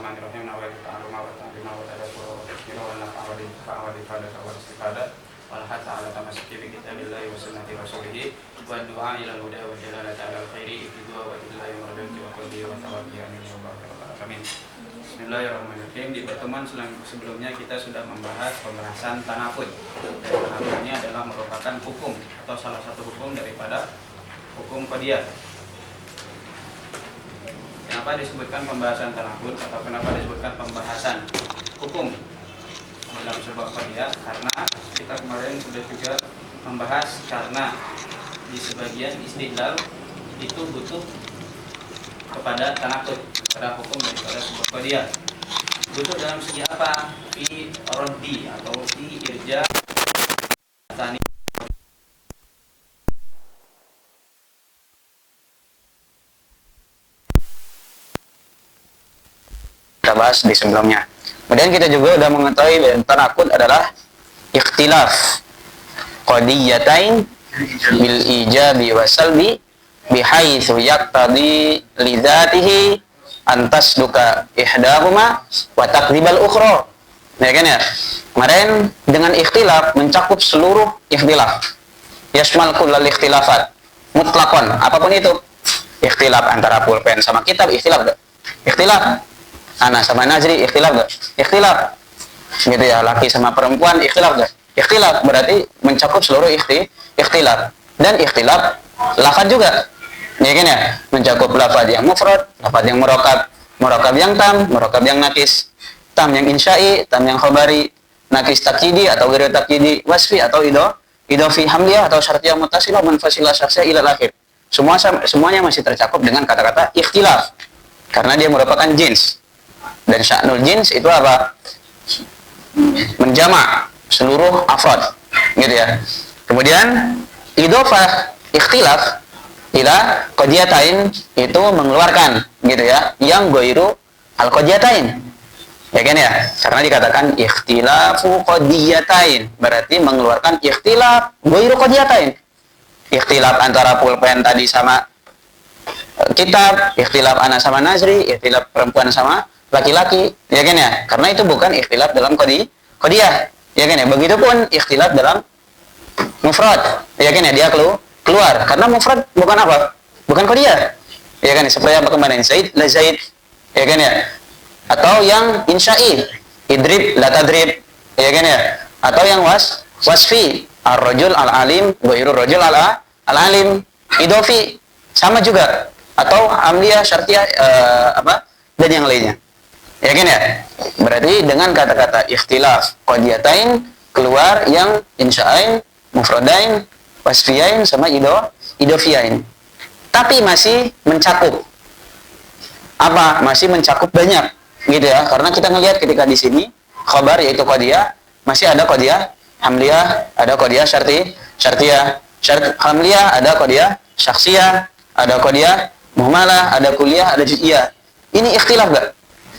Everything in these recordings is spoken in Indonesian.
Bismillahirrahmanirrahim. Nawaitu ta'alluma wa ta'lima wa tadabbura wa tadhkira wa nafa'a wa ifadata wa istifadah wal hatta 'ala tamassuki bi kitabillahi wa sunnati rasulih wa du'a ila al-huda wa dalalati 'ala al-khairi bidua wa illahi wa rabbi wa qalbi wa tawakki amin ya rabbal alamin. Bismillahirrahmanirrahim. Di pertemuan sebelumnya kita sudah membahas pembahasan tanafud. Dan tanafud ini adalah merupakan hukum atau salah satu hukum daripada hukum qadiyah. Kenapa disebutkan pembahasan tanafud atau kenapa disebutkan pembahasan hukum dalam sebuah qadiyah? Karena kita kemarin sudah juga membahas karena di sebagian istidlal itu butuh kepada tanafud, pada hukum daripada sebuah qadiyah. Butuh dalam segi apa? Fi raddi atau fi irja tani. Kita bahas di sebelumnya. Kemudian kita juga sudah mengetahui bahwa tanaqud adalah ikhtilaf qadiyatain bil ijabi wa salbi bihaitsu yaqtadi li dzatihi an tasduka ihdahuma wa takdzibal ukhra. Ya kan ya? Kemarin dengan ikhtilaf mencakup seluruh ikhtilaf. Yashmal kullal ikhtilafat mutlaqan, apapun itu. Ikhtilaf antara pulpen sama kitab, ikhtilaf enggak? Ikhtilaf Ana sama Nazri, ikhtilaf gak? Ikhtilaf. Gitu ya, laki sama perempuan, ikhtilaf gak? Ikhtilaf berarti mencakup seluruh ikhtilaf. Dan ikhtilaf lafaz juga. Ya kan ya? Mencakup lafaz yang mufrad, lafaz yang murakab yang tam, murakab yang nakis, tam yang insya'i, tam yang khabari, nakis takyidi atau ghairu takyidi, wasfi atau idofi hamliyah atau syartiyah muttasilah munfasilah syakhsiyah ila akhir. Semuanya masih tercakup dengan kata-kata ikhtilaf. Karena dia merupakan jins. Dan sya'nul jins itu apa? Menjamak seluruh afrad, gitu ya. Kemudian idhofah ikhtilaf ila qadiyatain itu mengeluarkan, gitu ya, yang ghairu al qadiyatain. Ya kan ya? Karena dikatakan ikhtilafu qadiyatain, berarti mengeluarkan ikhtilaf ghairu qadiyatain. Ikhtilaf antara pulpen tadi sama kitab, ikhtilaf ana sama Nazri, ikhtilaf perempuan sama laki-laki, ya kan ya? Karena itu bukan ikhtilaf dalam qadiyah, ya kan ya? Begitupun ikhtilaf dalam mufrad, ya kan ya? Dia keluar karena mufrad bukan apa? Bukan qadiyah, ya kan? Seperti apa kemarin? Zaid la Zaid, ya kan ya? Atau yang insya'i, idrib la tadrib, ya kan ya? Atau yang wasfi, ar-rajul al-alim, ghairu rajul al-alim, idofi, sama juga. Atau amliyah, syartiyah, dan yang lainnya. Ya kan ya? Berarti dengan kata-kata ikhtilaf qadiyatain keluar yang insya'ain, mufradain, wasfiyain sama idofiyain. Tapi masih mencakup apa? Masih mencakup banyak, gitu ya. Karena kita ngelihat ketika di sini khabar yaitu qadiyah, masih ada qadiyah hamliyah, ada qadiyah syartiyah, hamliyah, ada qadiyah syakhsiyah, ada qadiyah muhmalah, ada kuliah, ada juz'iyah. Ini ikhtilaf gak?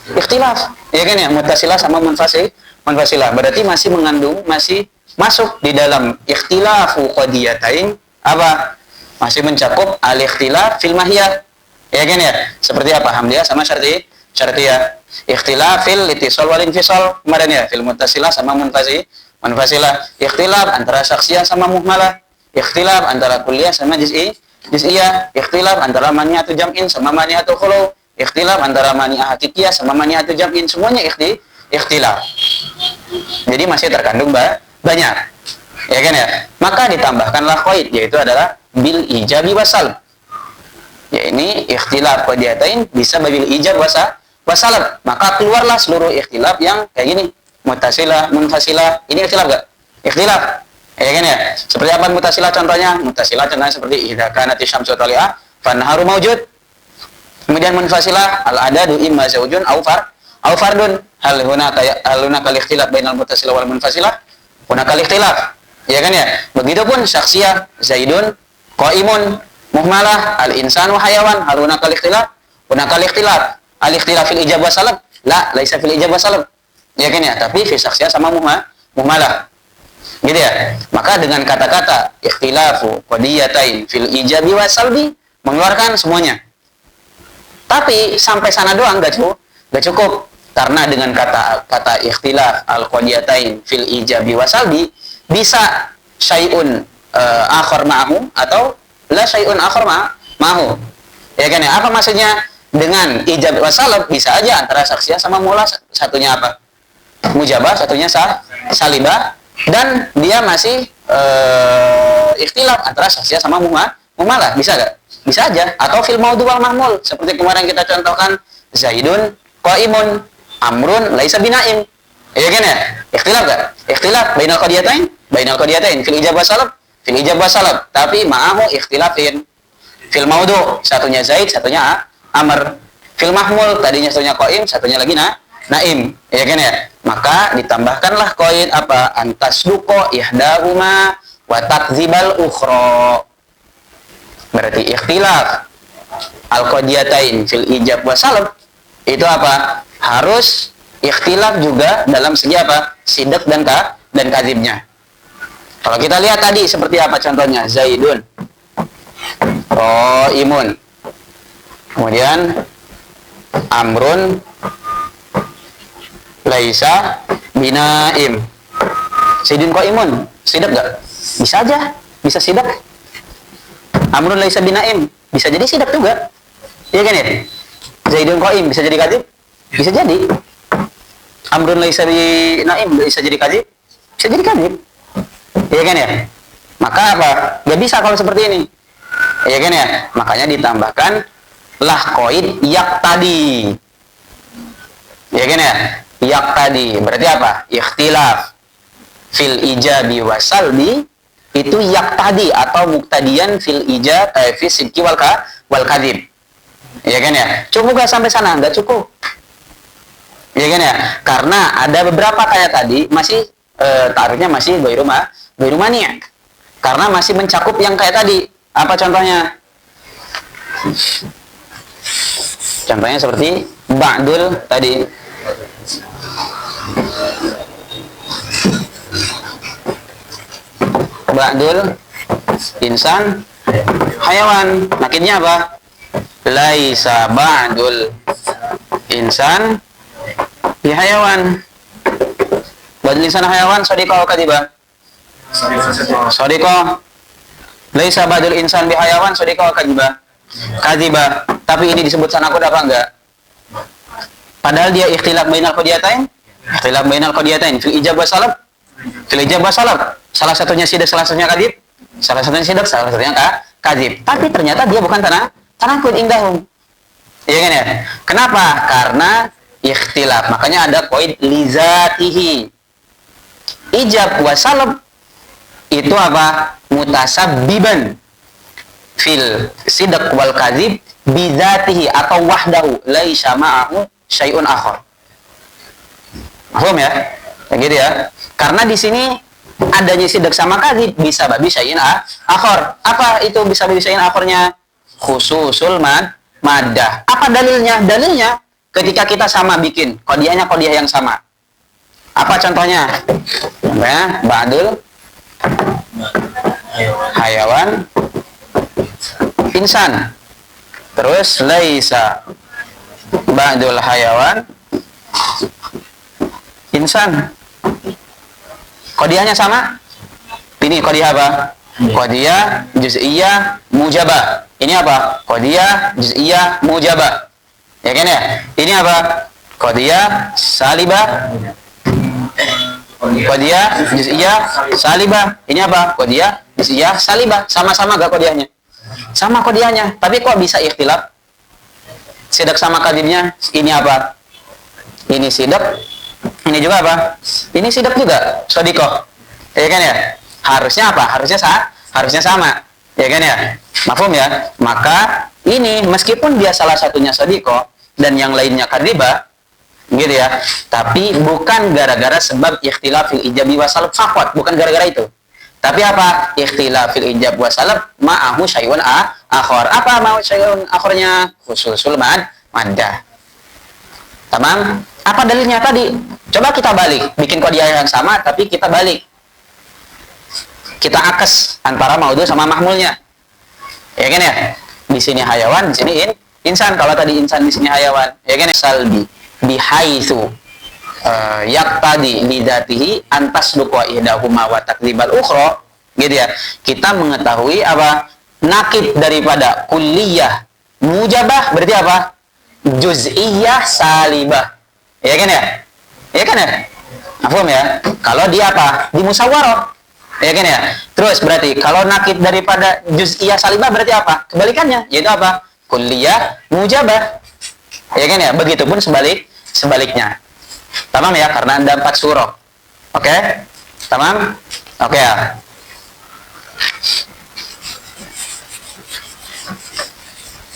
Ikhtilaf, ya kan ya? Muttasilah sama munfasilah. Berarti masih mengandung, masih masuk di dalam ikhtilafu qadiyatain apa? Masih mencakup al-ikhtilaf fil mahiyah. Ya kan ya? Seperti apa? Hamliyah sama syartiyah. Ikhtilaf fil itisal wal infisal. Kemarin ya, fil muttasilah sama munfasilah. Ikhtilaf antara syakhsiyah sama muhmalah. Ikhtilaf antara kuliah sama juz'iyah. Ikhtilaf antara mani'atu jam'in sama mani'atu khulu. Ikhtilaf antara mani'ah hakikiyah sama mani'atu jam'in, semuanya ikhtilaf. Jadi masih terkandung banyak. Ya kan ya? Maka ditambahkanlah qaid, yaitu adalah bil ijabi wasal. Ya ini ikhtilaf qadiyatain bisa bil ijab wasalab. Maka keluarlah seluruh ikhtilaf yang kayak gini. Muttasilah, munfasilah. Ini ikhtilaf enggak? Ikhtilaf. Ya kan ya? Seperti apa muttasilah contohnya? Muttasilah contohnya seperti idza kanati syamsu tali'a fanharu maujud. Kemudian munfasilah al-adadu imma zaujun au fardun. Hal hunaka ikhtilaf bainal muttasilah wal munfasilah? Hunaka ikhtilaf. Ya kan ya? Begitupun syakhsiyah zaidun qaimun, muhmalah al-insanu hayawan. Hal hunaka ikhtilaf? Hunaka ikhtilaf. Al-ikhtilaf fil ijab wa salab? La, laisa fil ijab wa salab. Ya kan ya? Tapi fi syakhsiyah sama muhmalah. Gitu ya? Maka dengan kata-kata ikhtilafu qadiyatain fil ijabi wa salbi mengeluarkan semuanya. Tapi sampai sana doang gak cukup. Karena dengan kata ikhtilaf al-qadiyatain fil ijabi wasalbi bisa syai'un akhar ma'ahu atau la syai'un akhar ma'ahu. Ya kan ya? Apa maksudnya? Dengan ijab wasalab bisa aja antara saksiyah sama mula, satunya apa? Mujabah, satunya salibah, dan dia masih ikhtilaf antara saksiyah sama mumalah, bisa gak? Bisa aja. Atau fil maudhu wal mahmul, seperti kemarin kita contohkan Zaidun qaimun, Amrun laisa binaim. Ya kan ya? Ikhtilaf gak? Ikhtilaf bainal qadiyatain fil ijab wasalab, tapi ma'ahu ikhtilafin. Fil maudhu satunya Zaid, satunya Amr. Fil mahmul tadinya satunya qaim, satunya lagi naim. Ya kan ya? Maka ditambahkanlah qaid apa? Antasduqa ihdahuma wa takdzibal ukhra. Berarti ikhtilaf al-qadiyatain fil ijab wa salab itu apa? Harus ikhtilaf juga dalam segi apa? Sidq dan kadzibnya. Kalau kita lihat tadi seperti apa contohnya? Zaidun qaimun. Kemudian Amrun laisa binaim. Zaidun qaimun, sidq gak? Bisa aja, bisa sidq. Amrun laisa binaim, bisa jadi sidq juga. Iya kan ya? Zaidun qaim bisa jadi kadzib? Bisa jadi. Amrun laisa binaim bisa jadi kadzib? Bisa jadi kadzib. Iya kan ya? Maka apa? Gak bisa kalau seperti ini. Iya kan ya? Makanya ditambahkan lah qaid yak tadi. Ya kan ya? Yak tadi. Berarti apa? Ikhtilaf fil ijabi wasalbi itu yak tadi atau muktadian fil ijab fi sidqi wal kadzib. Ya kan ya? Cukup gak sampai sana? Enggak cukup. Ya kan ya? Karena ada beberapa kayak tadi masih taruhnya masih ghairu mani'. Karena masih mencakup yang kayak tadi. Apa contohnya? Contohnya seperti ba'dul tadi. Ba'dul insan hayawan. Nakidnya apa? Laisa ba'dul insan bi hayawan. Ba'dul insan hayawan sadiqah kadiba. Sadiqah. Laisa ba'dul insan bi hayawan sadiqah kadiba. Kadiba. Tapi ini disebut sanakut apa enggak? Padahal dia ikhtilaf bainal qadiyatain. Ikhtilaf bainal qadiyatain fil ijab wa salab. Fil ijab wa salab. Salah satunya sidq, salah satunya kadzib. Salah satunya sidq, salah satunya kadzib. Tapi ternyata dia bukan tanakut indahum. Iya kan ya? Kenapa? Karena ikhtilaf. Makanya ada qaid lizatihi. Ijab wa salab itu apa? Mutasabbiban fil sidq wal kadzib bidzatihi atau wahdahu laisa ma'ahu syai'un akhar. Paham ya? Ya gitu ya. Karena di sini adanya sidq sama kadzib bisa babi syai'in akhar. Apa itu bisa babi syai'in akharnya? Khususul maddah. Apa dalilnya? Dalilnya ketika kita sama bikin qadiyahnya qadiyah yang sama. Apa contohnya? Contohnya ba'dul hayawan insan. Terus laisa ba'dul hayawan insan. Qadiyahnya sama? Ini qadiyah apa? Qadiyah juz'iyah mujabah. Ini apa? Qadiyah juz'iyah mujabah. Ya kan ya? Ini apa? Qadiyah salibah. Qadiyah juz'iyah salibah. Ini apa? Qadiyah juz'iyah salibah. Sama-sama gak qadiyahnya? Sama qadiyahnya. Tapi kok bisa ikhtilaf? Sidq sama kadzibnya. Ini apa? Ini sidq. Ini juga apa? Ini sidq juga. Shadiqah. Ya kan ya? Harusnya apa? Harusnya sama. Ya kan ya? Mafhum ya? Maka ini meskipun dia salah satunya shadiqah dan yang lainnya kadzibah, gitu ya. Tapi bukan gara-gara sebab ikhtilaf fil ijabi wa salab faqat, bukan gara-gara itu. Tapi apa? Ikhtilaf fil ijab wa salab ma'ahu syai'un akhar. Apa mau syai'un akharnya? Khususul maddah. Tamam? Apa dalilnya tadi? Coba kita balik, bikin qadiyah yang sama tapi kita balik. Kita akes antara maudhu sama mahmulnya. Ya kan ya? Di sini hayawan, di sini insan. Kalau tadi insan, di sini hayawan. Ya kan ya? Salbi. bihaitsu yaqtadi lidatihi antas duqa ihdahuma wa takdzibal ukhra, gitu ya. Kita mengetahui apa? Nakid daripada kulliyah mujabah berarti apa? Juz'iyah salibah. Ya kan ya? Ya kan ya? Paham ya? Kalau dia apa? Di musyawarah. Ya kan ya? Terus berarti kalau nakid daripada juz'iyah salibah berarti apa? Kebalikannya, yaitu apa? Kulliyah mujabah. Ya kan ya? Begitupun sebaliknya. Tamam ya? Karena ada 4 surah. Oke? Tamam? Oke ya.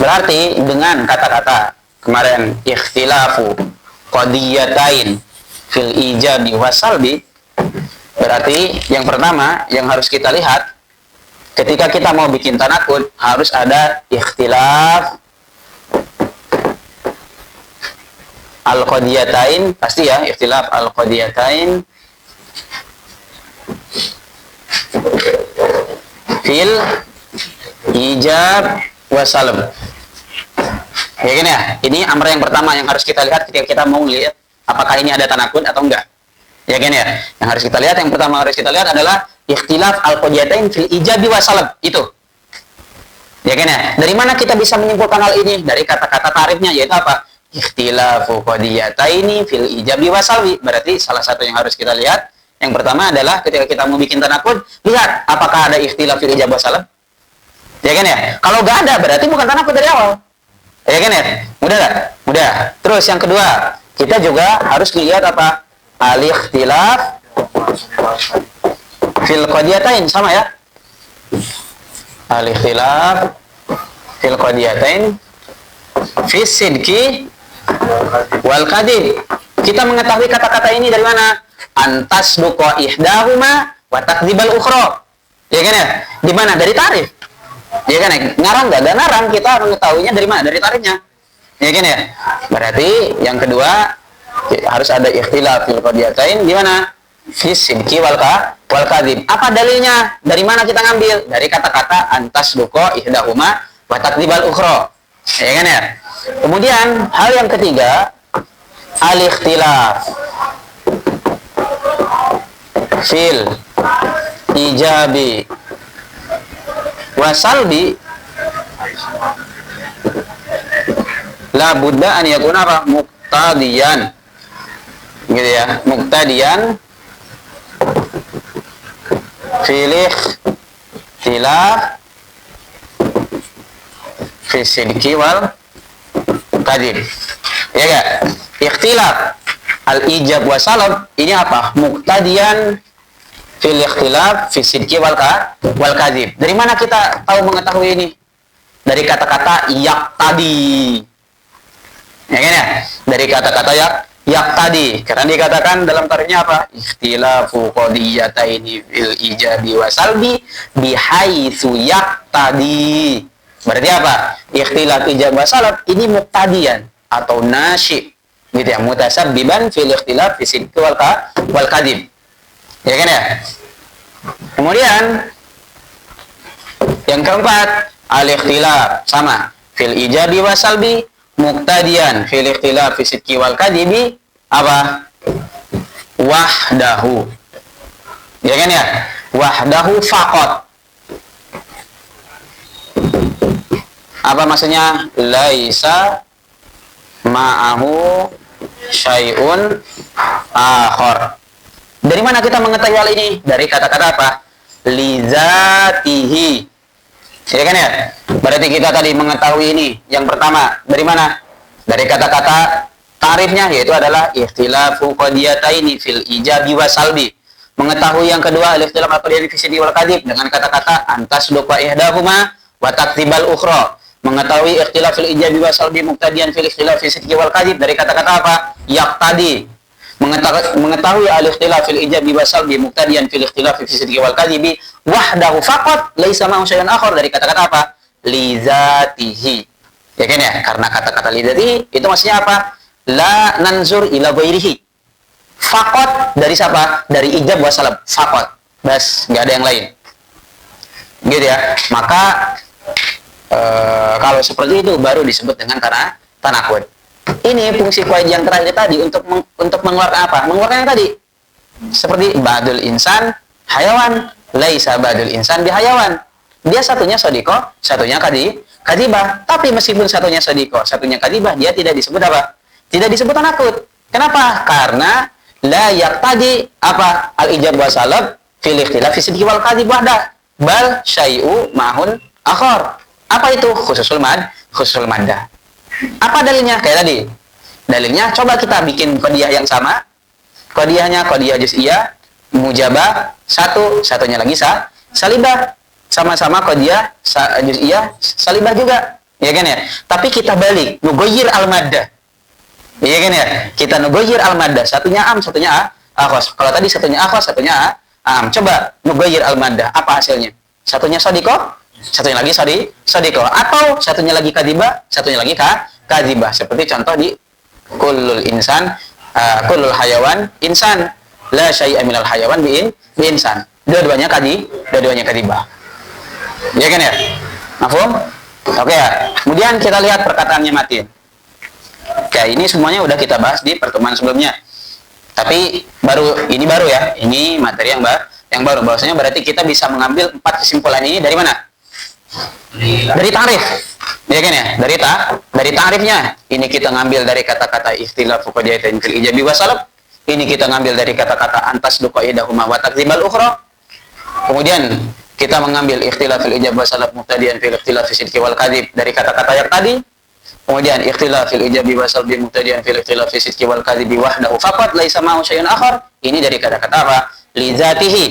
Berarti dengan kata-kata kemarin ikhtilafu qadiyatain fil ijabi wasalbi, berarti yang pertama yang harus kita lihat ketika kita mau bikin tanakud harus ada ikhtilaf al-qadiyatain, pasti ya, ikhtilaf al-qadiyatain fil ijab wasalb. Ya kan ya? Ini amar yang pertama yang harus kita lihat ketika kita mau lihat apakah ini ada tanakud atau enggak. Ya kan ya? Yang harus kita lihat, yang pertama harus kita lihat adalah ikhtilaf al-qadiyatain fil ijabi wasalb. Itu. Ya kan ya? Dari mana kita bisa menyimpulkan hal ini? Dari kata-kata tarifnya, yaitu apa? Ikhtilafu qadiyataini fil ijabi wasalbi. Berarti salah satu yang harus kita lihat yang pertama adalah ketika kita mau bikin tanakud, lihat apakah ada ikhtilaf fil ijab wasalb. Ya kan ya? Kalau nggak ada berarti bukan tanakud dari awal. Ya kan ya? Mudah nggak? Mudah. Terus yang kedua, kita juga harus lihat apa? Al-ikhtilaf fil qadiyatain, sama ya? Al-ikhtilaf fil qadiyatain fi sidqi wal kadhib. Kita mengetahui kata-kata ini dari mana? Antas duqa ihdahuma wa takdzibal ukhra. Ya kan ya? Di mana? Dari tarif. Ya kan ya? Ngarang nggak? Dan ngarang kita mengetahuinya dari mana? Dari tarifnya. Ya kan ya? Berarti yang kedua harus ada ikhtilaf fil qadiyatain di mana? Fi sidqi wal kadhib. Apa dalilnya? Dari mana kita ngambil? Dari kata-kata antas duqa ihdahuma wa takdzibal ukhra. Ya kan ya? Kemudian hal yang ketiga, al-ikhtilaf fil ijabi wasalbi la budda an yakuna apa? Muqtadiyan. Gitu ya, muqtadiyan fil ikhtilaf fi sidqi wal kadhib. Ya enggak? Ikhtilaf al-ijab wa salab ini apa? Muqtadiyan fil ikhtilaf fi sidqi wal kadhib. Dari mana kita tahu mengetahui ini? Dari kata-kata yaqtadi. Ya kan ya? Dari kata-kata yaqtadi. Karena dikatakan dalam tarifnya apa? Ikhtilafu qadiyataini fil ijabi wa salbi bihaitsu yaqtadi. Berarti apa? Ikhtilaf ijab wa salab ini muqtadiyan atau nasyi, gitu ya, mutasabbiban fil ikhtilaf fi sidqi wal kadhib. Ya kan ya? Kemudian yang keempat, al-ikhtilaf sama fil ijabi wa salbi muqtadiyan fil ikhtilaf fi sidqi wal kadhibi apa? Wahdahu. Ya kan ya? Wahdahu faqat. Apa maksudnya? Laisa ma'ahu syai'un akhar. Dari mana kita mengetahui hal ini? Dari kata-kata apa? Lizatihi. Ya kan ya? Berarti kita tadi mengetahui ini. Yang pertama, dari mana? Dari kata-kata tarifnya, yaitu adalah ikhtilafu qadiyataini fil ijabi wa salbi. Mengetahui yang kedua, al-ikhtilaf al-qadiyataini fi sidqi wal kadhib dengan kata-kata antas duqa ihdahuma wa takdzibal ukhra. Mengetahui ikhtilaf fil ijabi wa salbi muqtadiyan fil ikhtilaf fi sidqi wal kadhib dari kata-kata apa? Yaqtadi. Mengetahui al-ikhtilaf fil ijabi wa salbi muqtadiyan fil ikhtilaf fi sidqi wal kadhibi wahdahu faqat laisa ma'ahu syai'un akhar dari kata-kata apa? Lizatihi. Ya kan ya? Karena kata-kata lizatihi itu maksudnya apa? La nanzur ila ghairihi. Faqat dari siapa? Dari ijab wa salab. Faqat. Bas, enggak ada yang lain. Gitu ya. Maka kalau seperti itu baru disebut dengan tanakud. Ini fungsi qaid yang terakhir tadi untuk mengeluarkan apa? Mengeluarkan yang tadi. Seperti badul insan hayawan, laisa badul insan bihayawan. Dia satunya sodiko, satunya kadibah. Tapi meskipun satunya sodiko, satunya kadibah, dia tidak disebut apa? Tidak disebut tanakut. Kenapa? Karena la yaqtadi apa? Al-ijab wa salab fil ikhtilaf fi sidqi wal kadhib wahda. Bal syai'u mahun akhar. Apa itu? Khususul maddah. Apa dalilnya? Kayak tadi. Dalilnya coba kita bikin qadiyah yang sama. Qadiyahnya qadiyah juz'iyah, mujabah, satunya lagi salibah. Sama-sama qadiyah juz'iyah, salibah juga. Ya kan ya? Tapi kita balik, nugoyir al-maddah. Ya kan ya? Kita nugoyir al-maddah. Satunya am, satunya akhos. Kalau tadi satunya akhos, satunya am. Coba nugoyir al-maddah. Apa hasilnya? Satunya sodiko, satunya lagi sodiko. Atau satunya lagi kadibah, satunya lagi kadibah. Seperti contoh di kullul insan, kullul hayawan insan. La syai'a minal hayawan bi insan. Dua-duanya kadibah. Ya kan ya? Mafhum? Oke ya. Kemudian kita lihat perkataannya Matin. Oke, ini semuanya udah kita bahas di pertemuan sebelumnya. Tapi ini baru ya. Ini materi yang baru. Bahwasanya berarti kita bisa mengambil 4 kesimpulan ini dari mana? Dari ta'rif. Ya kan ya? Dari ta'rifnya. Ini kita ngambil dari kata-kata ikhtilafu qadiyatain fil ijabi wa salab. Ini kita ngambil dari kata-kata antas duqaidahuma wa takdzibal ukhra. Kemudian kita mengambil ikhtilaf fil ijab wa salab muqtadiyan fil ikhtilaf fi sidqi wal kadhib dari kata-kata yang tadi. Kemudian ikhtilaf fil ijab wa salab muqtadiyan fil ikhtilaf fi sidqi wal kadhib wahdahu faqat laisa ma'u syai'un akhar. Ini dari kata-kata apa? Li dzatihi.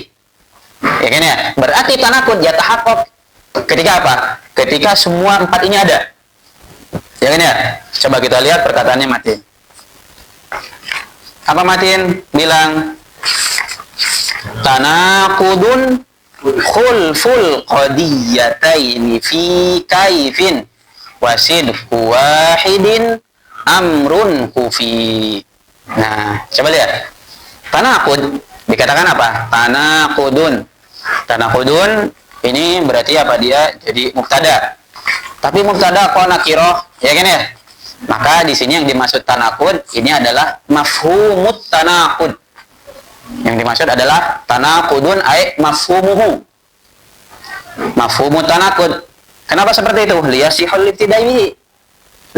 Ya kan ya? Berarti tanaqud yatahaqqaq ketika apa? Ketika semua 4 ini ada. Ya kan ya? Coba kita lihat perkataannya Matin. Apa Matin bilang? Tanaqudun khulful qadiyataini fi kaifin wasidqu wahidin amrun kufi. Nah, coba lihat. Tanaqud dikatakan apa? Tanaqudun ini berarti apa? Dia jadi mubtada. Tapi mubtada kok nakirah, ya kan ya? Maka di sini yang dimaksud tanaqud ini adalah mafhumut tanaqud. Yang dimaksud adalah tanaqudun ay mafhumuhu. Mafhumut tanaqud. Kenapa seperti itu? Liyasihul ibtida'i bihi.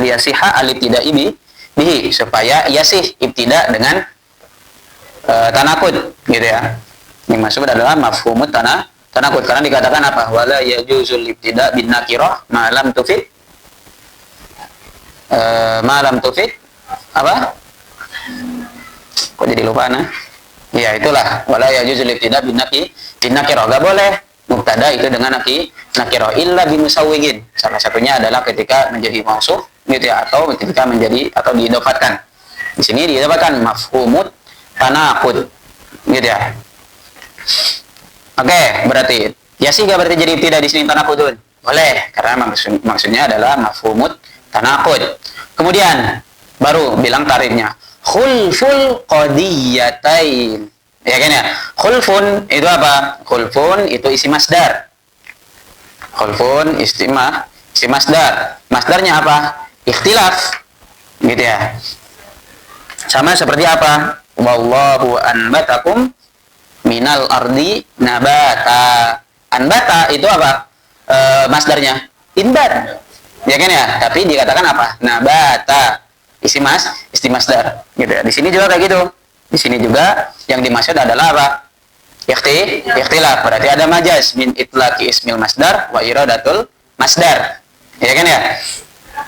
Liyasiha al-ibtida'i bihi supaya yasih ibtida dengan tanaqud gitu ya. Yang maksud adalah mafhumut tanaqud karena dikatakan apa? Wala yajuzul ibtida' bin nakirah ma lam tufid apa? Kok jadi lupa nah? Ya itulah wala yajuzul ibtida' bin nakirah. Enggak boleh mubtada itu dengan nakirah illa bimusawwigin. Salah satunya adalah ketika menjadi mausuf gitu ya atau ketika menjadi atau diidofatkan. Di sini diidofatkan mafhumut tanaqud gitu ya. Oke, berarti ya sih enggak berarti jadi tidak di sini tanaqudun. Boleh karena maksudnya adalah mafhumut tanaqud. Kemudian baru bilang tarifnya khulful qadiyatain. Ya kan ya? Khulfun itu apa? Khulfun itu isi masdar. Khulfun isi masdar. Masdarnya apa? Ikhtilaf. Gitu ya. Sama seperti apa? Wallahu anbatakum minal ardi nabata. Anbata itu apa? Masdarnya inbat. Ya kan ya? Tapi dikatakan apa? Nabata. Isi masdar. Gitu ya. Di sini juga kayak gitu. Di sini juga yang dimaksud adalah apa? Ikhtilaf. Berarti ada majaz min itlaqi ismil masdar wa iradatul masdar. Ya kan ya?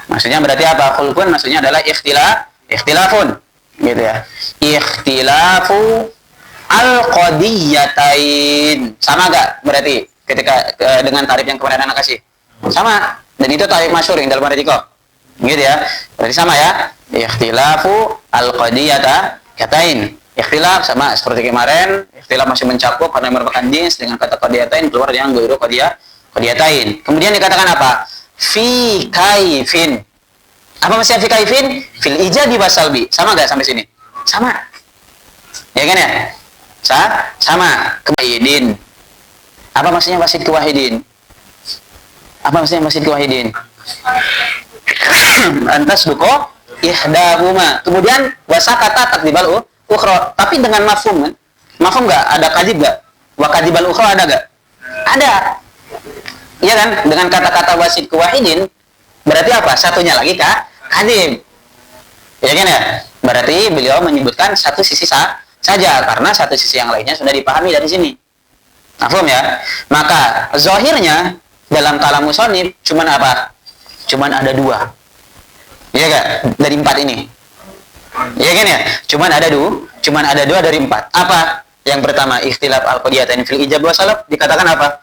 Maksudnya berarti apa? Khulfun maksudnya adalah ikhtilafun. Gitu ya. Ikhtilafu al-qadiyatain. Sama enggak berarti ketika dengan tarif yang kemarin anak kasih? Sama. Dan itu tarif masyhur yang dalam artikel. Gitu ya. Berarti sama ya. Ikhtilafu al-qadiyatain. Ikhtilaf sama seperti kemarin, ikhtilaf masih mencakup karena merupakan jenis dengan kata qadiyatain keluar yang ghairu qadiyatain. Kemudian dikatakan apa? Fi kaifin. Apa maksudnya fi kaifin? Fil ijabi wasalbi. Sama enggak sampai sini? Sama. Ya kan ya? Sama. Kewahidin. Apa maksudnya wasid kewahidin? Apa maksudnya wasid kewahidin? Antas duko ihdahuma. Kemudian wasakata takdibal ukhra. Tapi dengan mafhum kan? Mafhum nggak? Ada kadib nggak? Wa kadibal ukhra ada nggak? Ada. Iya kan? Dengan kata-kata wasidku wahidin, berarti apa? Satunya lagi kadib. Ya kan ya? Berarti beliau menyebutkan satu sisi saja, karena satu sisi yang lainnya sudah dipahami dari sini. Mafhum ya? Maka zahirnya dalam kalam musannif cuman apa? Cuman ada dua. Iya gak? Dari empat ini. Iya kan ya? Cuman ada dua dari empat. Apa? Yang pertama, ikhtilaf al-qadiyatain fil ijab wa salab, dikatakan apa?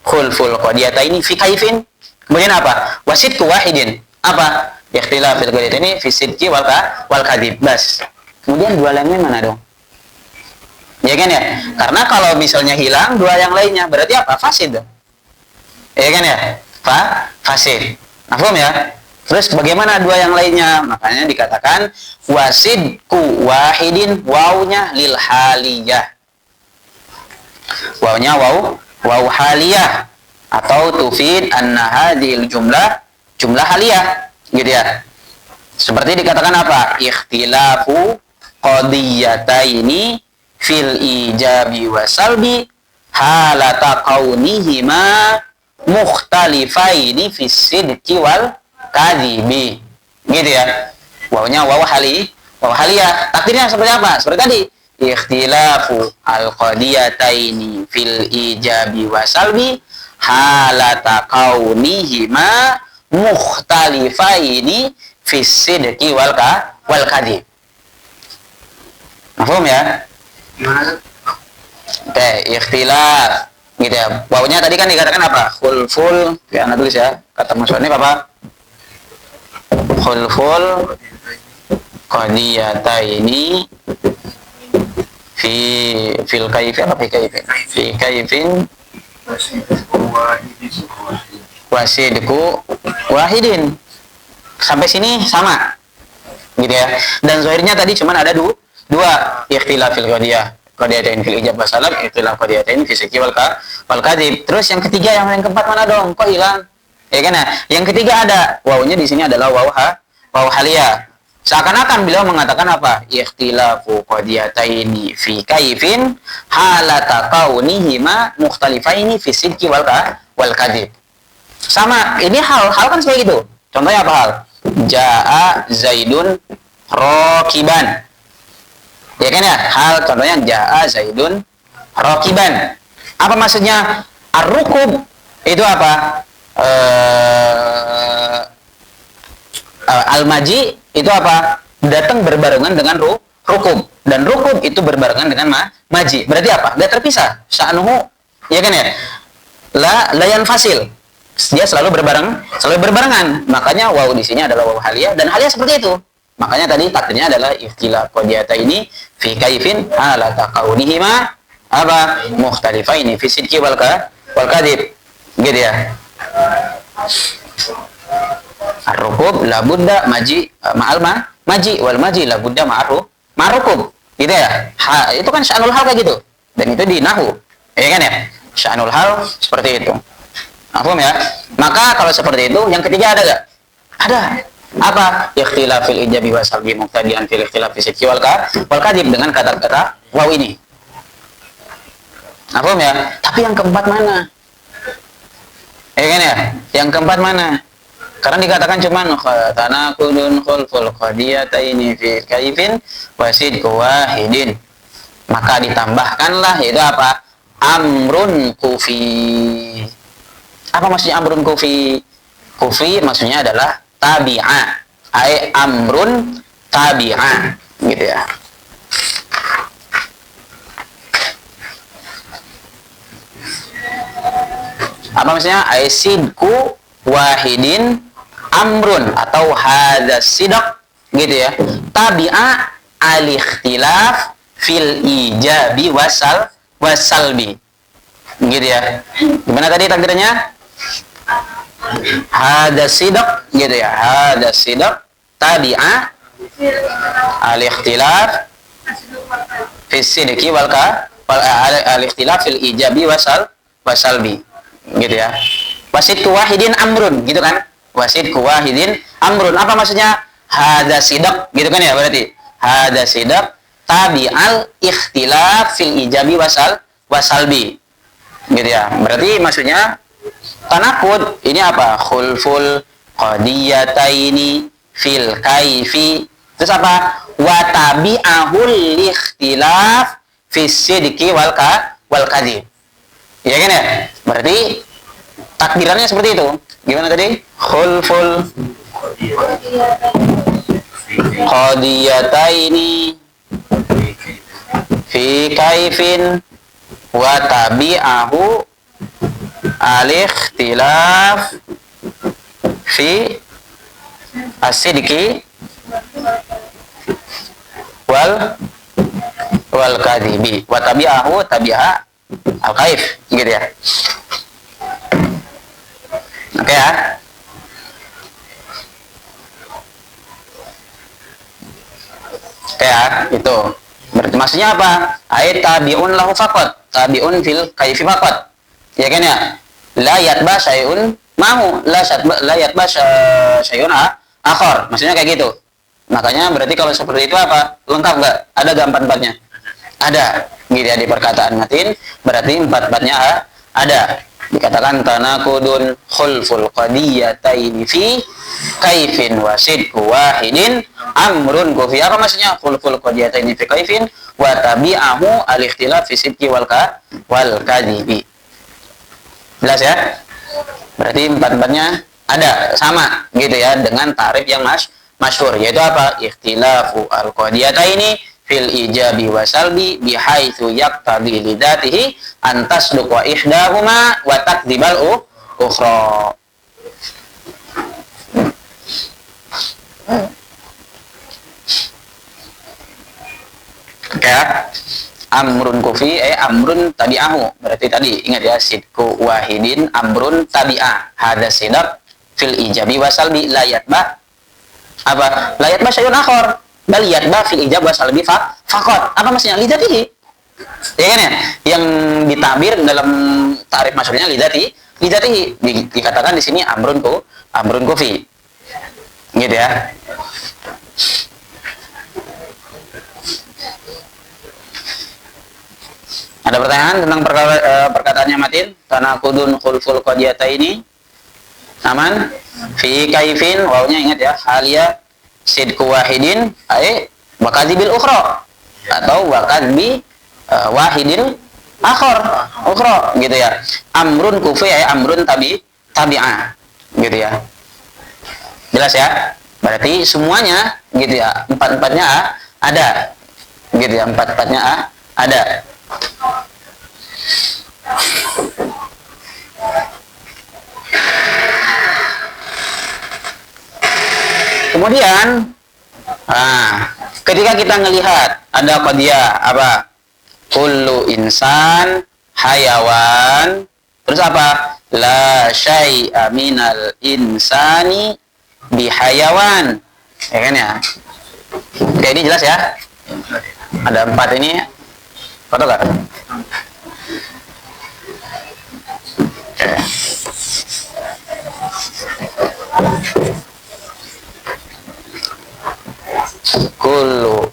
Khulful qadiyataini fi kaifin. Kemudian apa? Wasidku wahidin. Apa? Ikhtilaf fil qadiyataini fi sidqi wal kadhib. Bas. Kemudian dua lainnya mana dong? Ya kan ya? Karena kalau misalnya hilang dua yang lainnya, berarti apa? Fasid dong. Ya kan ya? Fasid. Mafhum ya? Terus bagaimana dua yang lainnya? Makanya dikatakan wasidku wahidin, wawnya lil haliyah. Wawnya waw haliyah, atau tufid anna hadhil jumlah haliyah, gitu ya. Seperti dikatakan apa? Ikhtilafu qadiyataini fil ijabi wa salbi halata kaunihima mukhtalifaini fis sidqi wal kadhibi, gitu ya. Wawnya waw haliyah. Takdirnya seperti apa? Seperti tadi, ikhtilafu al-qadiyataini fil ijabi wa salbi halata kaunihima mukhtalifaini fis sidqi wal kadhib. Mafhum ya? Oke, ikhtilaf, gitu ya. Wawnya tadi kan dikatakan apa? Khulful, ya anda tulis ya. Kata musannif apa? Khulful qadiyataini fil kaifin apa fi kaifin wasidku wahidin. Sampai sini sama, gitu ya. Dan zahirnya tadi cuma ada dua, ikhtilaf fil qadiyatain fil ijab wa salab, ikhtilaf qadiyatain fi sidqi wal kadhib. Terus yang ketiga, yang keempat mana dong? Kok hilang? Ya kan ya? Yang ketiga ada, wawunya di sini adalah waw haliyah. Seakan-akan beliau mengatakan apa? Ikhtilafu qadiyataini fi kaifin halata kaunihima mukhtalifaini fi sidqi wal kadhib. Sama, ini hal kan seperti itu. Contohnya apa hal? Jaa Zaidun rakiban. Ya kan ya? Hal contohnya jaa Zaidun rakiban. Apa maksudnya? Ar-rukub itu apa? Al-maji itu apa? Datang berbarengan dengan rukub, dan rukub itu berbarengan dengan maji. Berarti apa? Dia terpisah. Sya'nuhu, ya kan ya? Layan fasil. Dia selalu berbarengan. Makanya waw di sini adalah waw haliyah, dan haliyah seperti itu. Makanya tadi takdirnya adalah ikhtilaf qadiyataini fi kaifin halata kaunihima apa? Mukhtalifaini fi sidqi wal kadhib. Gitu ya. Ar-rukub labudda maji ma'al maji wal maji labudda ma'rukub, gitu ya. Itu kan sya'nul hal kayak gitu, dan itu di nahwu, ya kan ya. Sya'nul hal seperti itu. Paham ya? Maka kalau seperti itu, yang ketiga ada gak? Ada. Apa? Ikhtilaf fil ijabi wa salbi muqtadiyan fil ikhtilaf fi sidqi wal kadhib, dengan kata-kata waw ini. Paham ya? Tapi yang keempat mana? Ya kan ya? Yang keempat mana? Karena dikatakan cuman tanaqudun khulful qadiyataini fi kaifin wasidku wahidin. Maka ditambahkanlah itu apa? Amrun kufi. Apa maksudnya amrun kufi? Kufi maksudnya adalah tabi'a. Ai amrun tabi'a, gitu ya. Apa maksudnya? Ai sidku wahidin amrun, atau hadza sidq, gitu ya. Tabi'a al-ikhtilaf fil ijabi wasalbi, gitu ya. Gimana tadi takdirnya? Hadza sidq, gitu ya. Hadza sidq tabi'a al-ikhtilaf fis sidqi wal al-ikhtilaf fil ijabi wasalbi, gitu ya. Wasidku wahidin amrun, gitu kan? Wasidku wahidin amrun. Apa maksudnya? hadza sidq, gitu kan ya berarti. Hadza sidq tabi'al ikhtilaf fil ijabi wasalbi. Gitu ya. Berarti maksudnya tanakud ini apa? Khulful qadiyataini fil kaifi. Terus apa? Wa tabi'ahul ikhtilaf fis sidqi wal kadhib. Ya kan ya? Berarti takdirannya seperti itu. Gimana tadi? Khulful qadiyataini fi kaifin wa tabi'ahu al-ikhtilaf fi as-sidqi wal kadhibi wa tabi'ahu tabi'a al-kaif, gitu ya. Oke ya. Oke ya, itu. Berarti maksudnya apa? Ayat tabi'un lahu faqat, tabi'un fil kaifi faqat. Ya kan ya? La yatba syai'un mahu, la yatba syai'un akhar. Maksudnya kayak gitu. Makanya berarti kalau seperti itu apa? Lengkap nggak? Ada gak empat-empatnya? Ada. Gitu ya, di perkataan matin berarti empat-empatnya ada. Dikatakan tanakudun khulful qadiyataini fi kaifin wa sidqu wahidin amrun kufi. Apa maksudnya khulful qadiyataini fi kaifin wa tabi'ahu al-ikhtilaf fi sidqi wal kadhibi. Jelas ya? Berarti empat-empatnya ada, sama gitu ya, dengan tarif yang masyhur, yaitu apa? Ikhtilafu al-qadiyataini fil ijabi wa salbi bihaitsu yaqtadi lidatihi an tasduqa ihdahuma wa takdzibal ukhra. Oke ya. Amrun kufi amrun tabi'ahu. Berarti tadi ingat ya, sidku wahidin amrun tabi'ah. Hadza sidq fil ijabi wa salbi la yatba apa? La yatba syai'un akhar. Bal yatba fil ijab wa salbi faqat. Apa maksudnya? Lidatihi. Ya kan ya? Yang ditabir dalam tarif maksudnya lidatihi. Dikatakan di sini amrun kufi. Gitu ya. Ada pertanyaan tentang perkataannya matin? Tanakudun khulful qadiyataini. Aman? Fi kaifin, wawnya ingat ya, halia sidku wahidin wa kadhibil ukhra atau wa kadhibi wahidin ukhra, gitu ya. Amrun kufi amrun tabi'ah, gitu ya. Jelas ya? Berarti semuanya gitu ya, empat-empatnya ada. Gitu ya, empat-empatnya ada. Kemudian, ketika kita melihat ada qadiyah apa? Kullu insan hayawan. Terus apa? La syai'a minal insani bihayawan. Ya kan ya? Oke, ini jelas ya? Ada empat ini. Foto gak? Oke. Kullu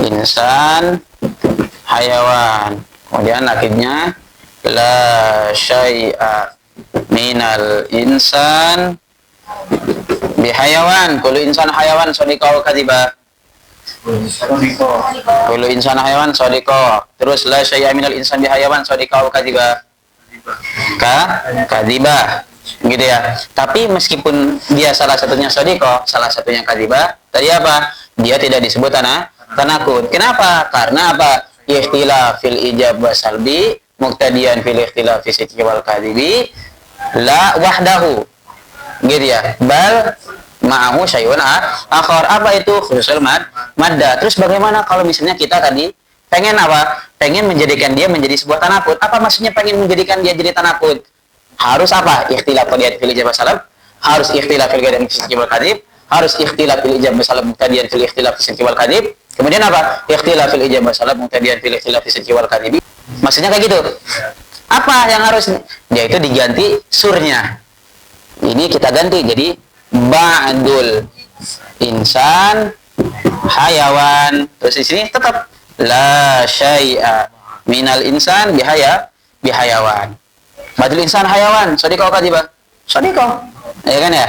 insan hayawan. Kemudian akhirnya la syai'a minal insan bihayawan. Kullu insan hayawan sadiqah kadhiba. Kullu insan hayawan sadiqah. Terus la syai'a minal insan bihayawan sadiqah kadhiba. Kadhiba. Gitu ya. Tapi meskipun dia salah satunya sadiqah, salah satunya kadhiba, tadi apa? Dia tidak disebut tanakud. Kenapa? Karena apa? Ikhtilaf fil ijab wa salbi muqtadiyan fil ikhtilaf fi sidqi wal kadhibi la wahdahu. Gitu ya. Bal ma'ahu syai'un akhar. Apa itu? Khususul madda. Terus bagaimana kalau misalnya kita tadi pengen apa? Pengen menjadikan dia menjadi sebuah tanakud. Apa maksudnya pengen menjadikan dia jadi tanakud? Harus apa? Ikhtilaf qadiyat fil ijab wa salab, harus ikhtilaf fil qadiyat fil sidqi wal kadhib, harus ikhtilaf fil ijab wa salab muqtadiyan fil ikhtilaf fil sidqi wal kadhib. Kemudian apa? Ikhtilaf fil ijab wa salab muqtadiyan fil ikhtilaf fil sidqi wal kadhib. Maksudnya kayak gitu. Apa yang harus? Dia itu diganti surnya. Ini kita ganti jadi ba'dul insan hayawan. Terus di sini tetap la syai'a minal insan bihayawan. Badul insan hayawan, sadiqah kadiba. Sadiqah. Ya kan ya?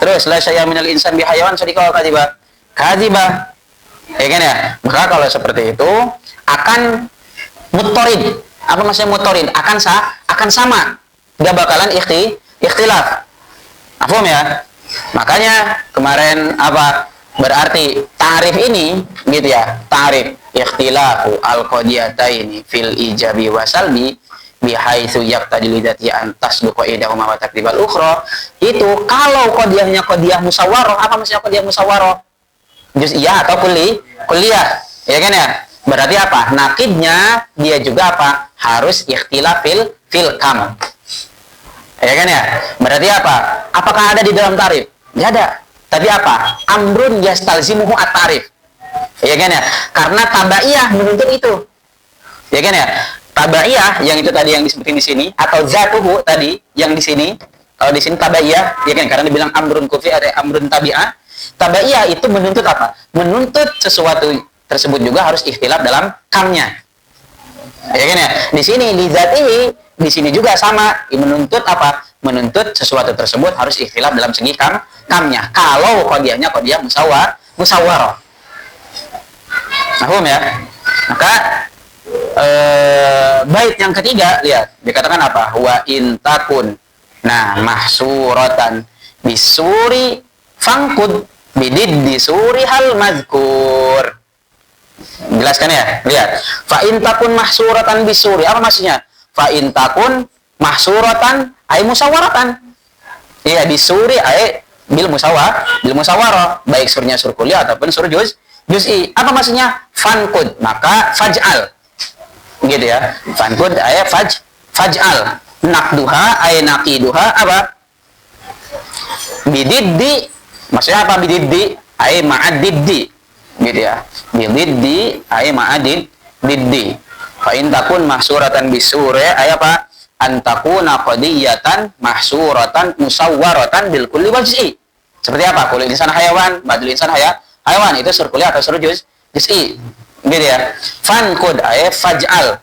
Terus la syai'a minal insan bihayawan, sadiqah kadiba. Kadiba. Ya kan ya? Maka kalau seperti itu akan mutorid. Apa maksudnya mutorid? Akan sama. Dia bakalan ikhtilaf. Paham ya? Makanya kemarin apa? Berarti ta'rif ini gitu ya. Ta'rif ikhtilafu al-qadiyataini fil ijabi wa salbi bihaitsu yaqtadi lidati an tasduqa idahuma wa takdibal ukhra. Itu kalau qadiyahnya qadiyah musyawarah. Apa maksudnya qadiyah musyawarah? Juz'iyah atau kulliyah. Ya kan ya? Berarti apa? Nakidnya dia juga apa? Harus ikhtilaf fil kam. Ya kan ya? Berarti apa? Apakah ada di dalam tarif? Tidak ada. Tapi apa? Amrun yastalzimuhu at-tarif. Ya kan ya? Karena tabaiyah menuntut itu. Ya kan ya? Tabaiyah yang itu tadi yang disebutin di sini atau zatuhu tadi yang di sini. Kalau di sini tabaiyah, ya kan? Karena dibilang amrun kufi ada amrun tabi'ah. Tabaiyah itu menuntut apa? Menuntut sesuatu tersebut juga harus ikhtilaf dalam kamnya. Ya kan ya? Di sini di zatihi, di sini juga sama menuntut apa? Menuntut sesuatu tersebut harus ikhtilaf dalam segi kamnya. Kalau qadiyahnya qadiyah musyawarah. Paham ya? Maka bait yang ketiga lihat dikatakan apa? Wa intakun. Nah, mahsuratan bisuri fangkud bidid disuri hal mazkur. Jelaskan ya, lihat. Fa in takun mahsuratan bisuri. Apa maksudnya? Fa in takun mahsuratan ay musawaratan. Iya, bisuri ay bil musawarah, baik surnya sur kuliah ataupun sur juz'i. Apa maksudnya? Fankud, maka faj'al. Gitu ya. Fankud ay faj'al. Naqduha ay naqiduha apa? Bididdi. Maksudnya apa bididdi? Ay ma'adiddi. Gitu ya. Bididdi ay ma'adiddi. Fa in takun mahsuratan bisuri ay apa? Antakuna qadiyatan mahsuratan musawwaratan bil kulli wajhi. Seperti apa? Kulli insan hayawan, badul insan hayawan itu sur kulli atau sur juz'i. Gitu ya. Fankud ay faj'al.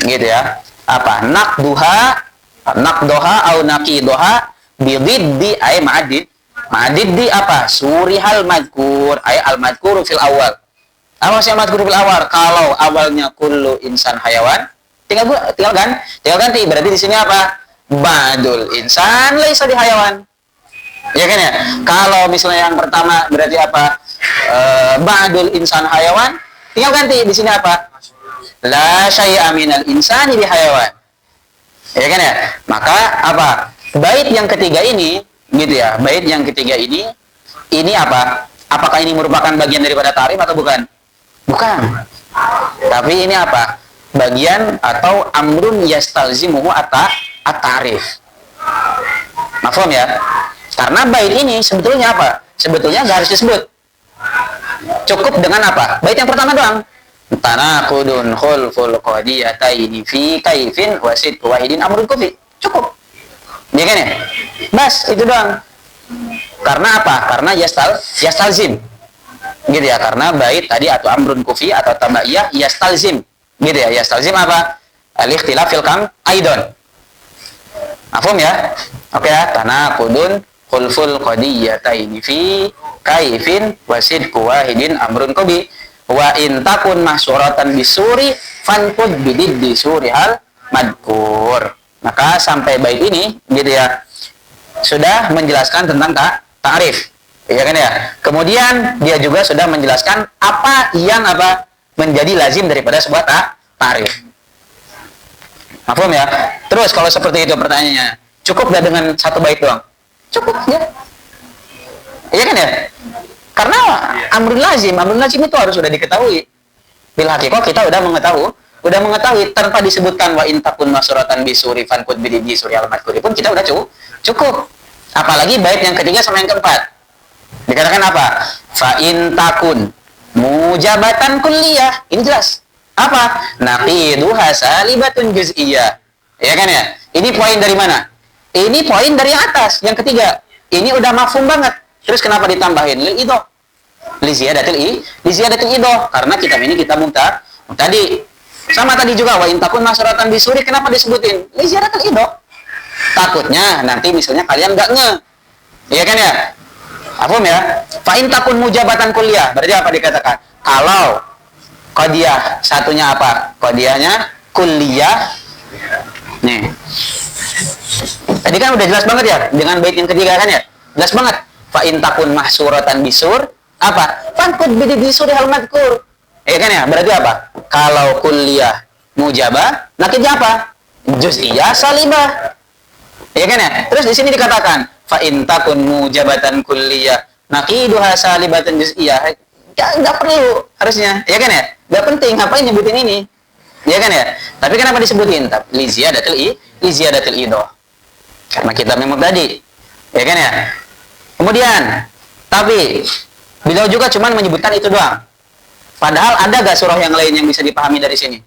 Gitu ya. Apa? Naqdoha au naqidoha bididdi ay ma'adiddi apa? Surihal madkur ay al madkuru fil awal. Apa maksudnya madkur fil awal? Kalau awalnya kullu insan hayawan, tinggal ganti. Berarti di sini apa? Badul insan laisa di hayawan. Ya kan ya? Kalau misalnya yang pertama berarti apa? Badul insan hayawan, tinggal ganti. Di sini apa? La syai'a minal insani di hayawan. Ya kan ya? Maka apa? Bait yang ketiga ini, gitu ya. Bait yang ketiga ini apa? Apakah ini merupakan bagian daripada tarif atau bukan? Bukan. Tapi ini apa? Bagian atau amrun yastalzimuhu at-tarif. Mafhum ya? Karena bait ini sebetulnya apa? Sebetulnya nggak harus disebut. Cukup dengan apa? Bait yang pertama doang. Tanaqudun khulful qadiyataini fi kaifin wasid wahidin amrun kufi. Cukup. Ya kan ya? Bas, itu doang. Karena apa? Karena yastalzim. Gitu ya, karena bait tadi atau amrun kufi atau tabaiyah yastalzim. Gitu ya, yastalzim apa? Al-ikhtilaf fil kam aidon. Mafhum ya? Oke ya, tanaqudun khulful qadiyataini fi kaifin wasid wahidin amrun kufi. Wa in takun mahsuratan bisuri fanqud bididdi surihal madkur. Maka sampai bait ini gitu ya sudah menjelaskan tentang ta'rif. Ya kan ya. Kemudian dia juga sudah menjelaskan apa yang menjadi lazim daripada sebuah ta'rif. Paham ya? Terus kalau seperti itu pertanyaannya, cukup gak dengan satu bait doang? Cukup ya. Iya kan ya? Karena amrul lazim itu harus sudah diketahui. Bil haqiqah kita udah mengetahui tanpa disebutkan wa in takun masuratan bisuri fanqud bididdi suri al-madkuri pun kita udah cukup. Apalagi bait yang ketiga sama yang keempat. Dikatakan apa? Fa in takun mujabatan kulliyah. Ini jelas. Apa? Naqiduha salibatun juz'iyah. Ya kan ya? Ini poin dari mana? Ini poin dari atas yang ketiga. Ini udah mafhum banget. Terus kenapa ditambahin lil ido? Li ziyadatil ido. Karena kitab ini kitab tadi. Sama tadi juga wa in takun masyaratan bisuri, kenapa disebutin li ziyadatil ido? Takutnya nanti misalnya kalian enggak iya kan ya? Paham ya? Fa in takun mujabatan kuliah, berarti apa dikatakan? Kalau qadiyah satunya apa? Qadiyahnya kuliah. Nih. Tadi kan udah jelas banget ya dengan bait yang ketiga kan ya? Jelas banget. Fa in takun mahsuratan bisur, apa? Fanqud bisuri hal madkur. Iya kan ya? Berarti apa? Kalau kuliah mujabah, nakidnya apa? Juz'iyah salibah. Iya kan ya? Terus di sini dikatakan fa in takun mujabatan kulliyah naqiduha salibatan juz'iyah. Enggak perlu harusnya. Iya kan ya? Enggak penting ngapain nyebutin ini. Iya kan ya? Tapi kenapa disebutin? Li ziyadatil ido. Karena kita memang tadi. Iya kan ya? Kemudian, tapi beliau juga cuma menyebutkan itu doang. Padahal ada gak surah yang lain yang bisa dipahami dari sini?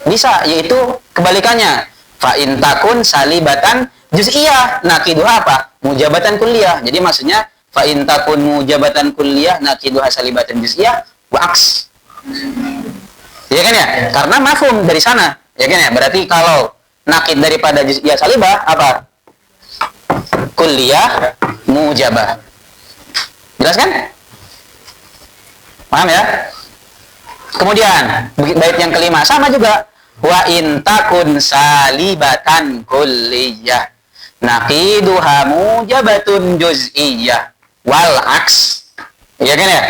Bisa, yaitu kebalikannya. Fa in takun salibatan juz'iyah naqiduha apa? Mujabatan kulliyah. Jadi maksudnya fa in takun mujabatan kulliyah naqiduha salibatan juz'iyah wa aks. Ya kan ya? Karena mafhum dari sana. Ya kan ya? Berarti kalau naqid daripada juz'iyah salibah apa? Kulliyah mujabah. Jelas kan? Paham ya? Kemudian bait yang kelima sama juga. Wa in takun salibatan kulliyah naqiduha mujabatun juz'iyah wal aks. Iya kan ya?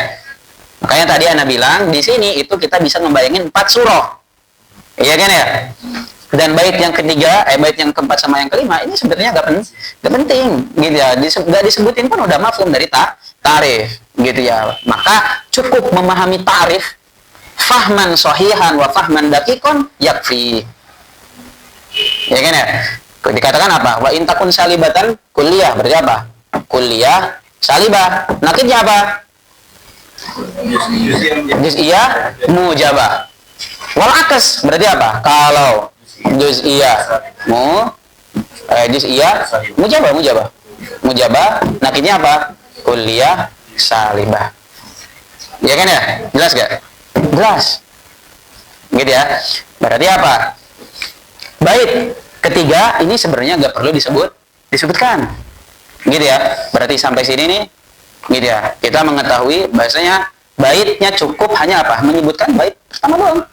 Makanya tadi Ana bilang di sini itu kita bisa membayangin 4 surah. Iya kan ya? Dan bait yang ketiga, bait yang keempat sama yang kelima ini sebenarnya gak penting gitu ya. Gak disebutin pun udah mafhum dari ta'rif gitu ya. Maka cukup memahami ta'rif fahman sahihan wa fahman dakikon yakfi. Ya kan ya? Dikatakan apa? Wa in takun salibatan kulliyah, berarti apa? Kulliyah salibah. Nakidnya apa? Juz'iyah mujabah. Wal akas berarti apa? Kalau juz'iyah mujabah, nakidnya apa? Kulliyah salibah. Ya kan ya? Jelas gak? Jelas. Gitu ya. Berarti apa? Bait ketiga ini sebenarnya nggak perlu disebutkan. Gitu ya. Berarti sampai sini nih, gitu ya. Kita mengetahui bahasanya baitnya cukup hanya apa? Menyebutkan bait pertama doang.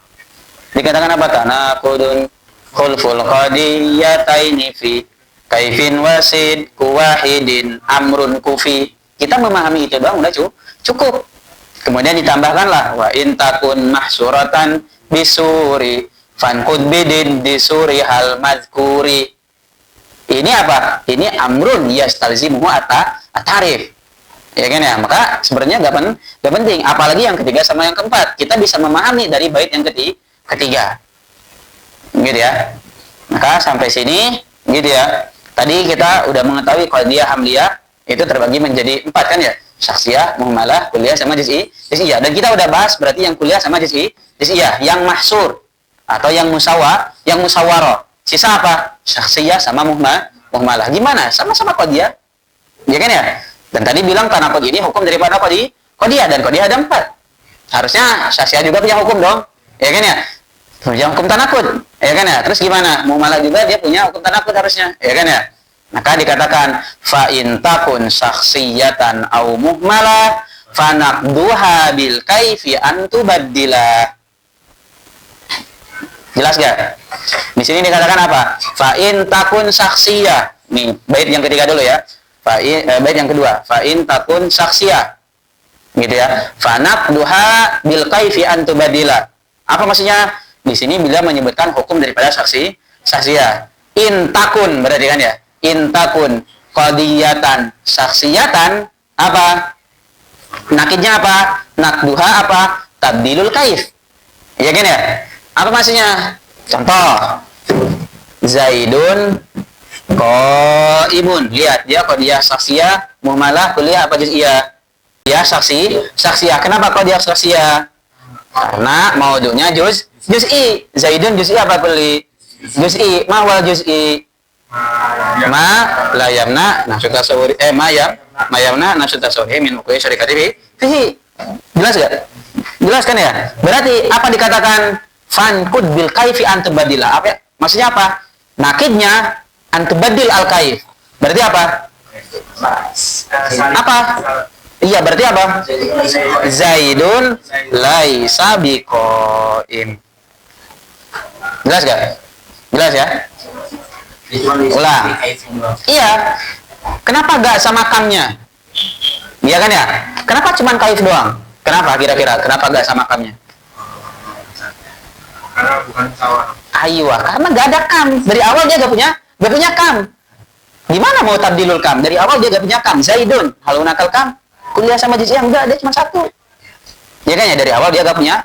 Dikatakan apa? Tanaqudun khulful qadiyataini fi kaifin wasid kuwahidin amrun kufi. Kita memahami itu doang udah cukup. Kemudian ditambahkanlah wa in takun mahsuratan bisuri fanqud bidin disuri hal madhkuri. Ini apa? Ini amrun yastalzimuhu at-tarif. Ya kan ya? Maka sebenarnya enggak penting, apalagi yang ketiga sama yang keempat. Kita bisa memahami dari bait yang ketiga. Gitu ya. Maka sampai sini gitu ya. Tadi kita udah mengetahui qadiyah hamliyah itu terbagi menjadi 4 kan ya? Syaksiyah, muhmalah, kuliah sama juz'iyah. Dan kita udah bahas berarti yang kuliah sama juz'iyah, yang mahsur atau yang musyawarah. Sisa apa? Syaksiyah sama muhmalah. Gimana? Sama-sama qadiyah. Ya kan ya? Dan tadi bilang tanaqud ini hukum daripada qadiyah dan qadiyah ada 4. Harusnya syaksiyah juga punya hukum dong. Ya kan ya? Punya hukum tanaqud. Ya kan ya? Terus gimana? Muhmalah juga dia punya hukum tanaqud harusnya. Ya kan ya? Maka dikatakan fa in takun syakhsiyatan au muhmalah fanaqduha bil kaifi an tubaddila. Jelas gak? Di sini dikatakan apa? Fa in takun syakhsiyah. Nih, bait yang ketiga dulu ya. Bait yang kedua, fa in takun syakhsiyah. Gitu ya. Fanaqduha bil kaifi an tubaddila. Apa maksudnya? Di sini bila menyebutkan hukum daripada syakhsiyah. In takun berarti kan ya? In takun qadiyatan saksiyatan apa? Nakidnya apa? Nakduha apa? Tabdilul kaif. Iya kan ya? Apa maksudnya? Contoh. Zaidun qaimun. Lihat dia qadiyah saksiyah, muhmalah, kuliah apa juz'iyah? Ya saksiyah. Kenapa qadiyah saksiyah? Karena maudunya juz'i. Zaidun juz'i apa kuli? Juz'i. Mahwal juz'i. ma la yamna nafsu tasawwur ma yamna nafsu tasawwur min hukum syarikati fihi. Jelas gak? Jelas kan ya? Berarti apa dikatakan fankud bil kaifi antubadila? Apa maksudnya apa? Nakidnya antubadil al kaif. Berarti apa? Apa? Iya, berarti apa? Zaidun laisa biqaim. Jelas gak? Jelas ya? Ulang. Iya. Kenapa gak sama kamnya? Iya kan ya? Kenapa cuma kaif doang? Kenapa kira-kira? Kenapa gak sama kamnya? Karena bukan sawah. Ayo, karena gak ada kam. Dari awal dia gak punya kam. Gimana mau tabdilul kam? Dari awal dia gak punya kam. Zaidun, halunakal kam. Kuliah sama jiz'iyah enggak, dia cuma satu. Ya kan ya, dari awal dia gak punya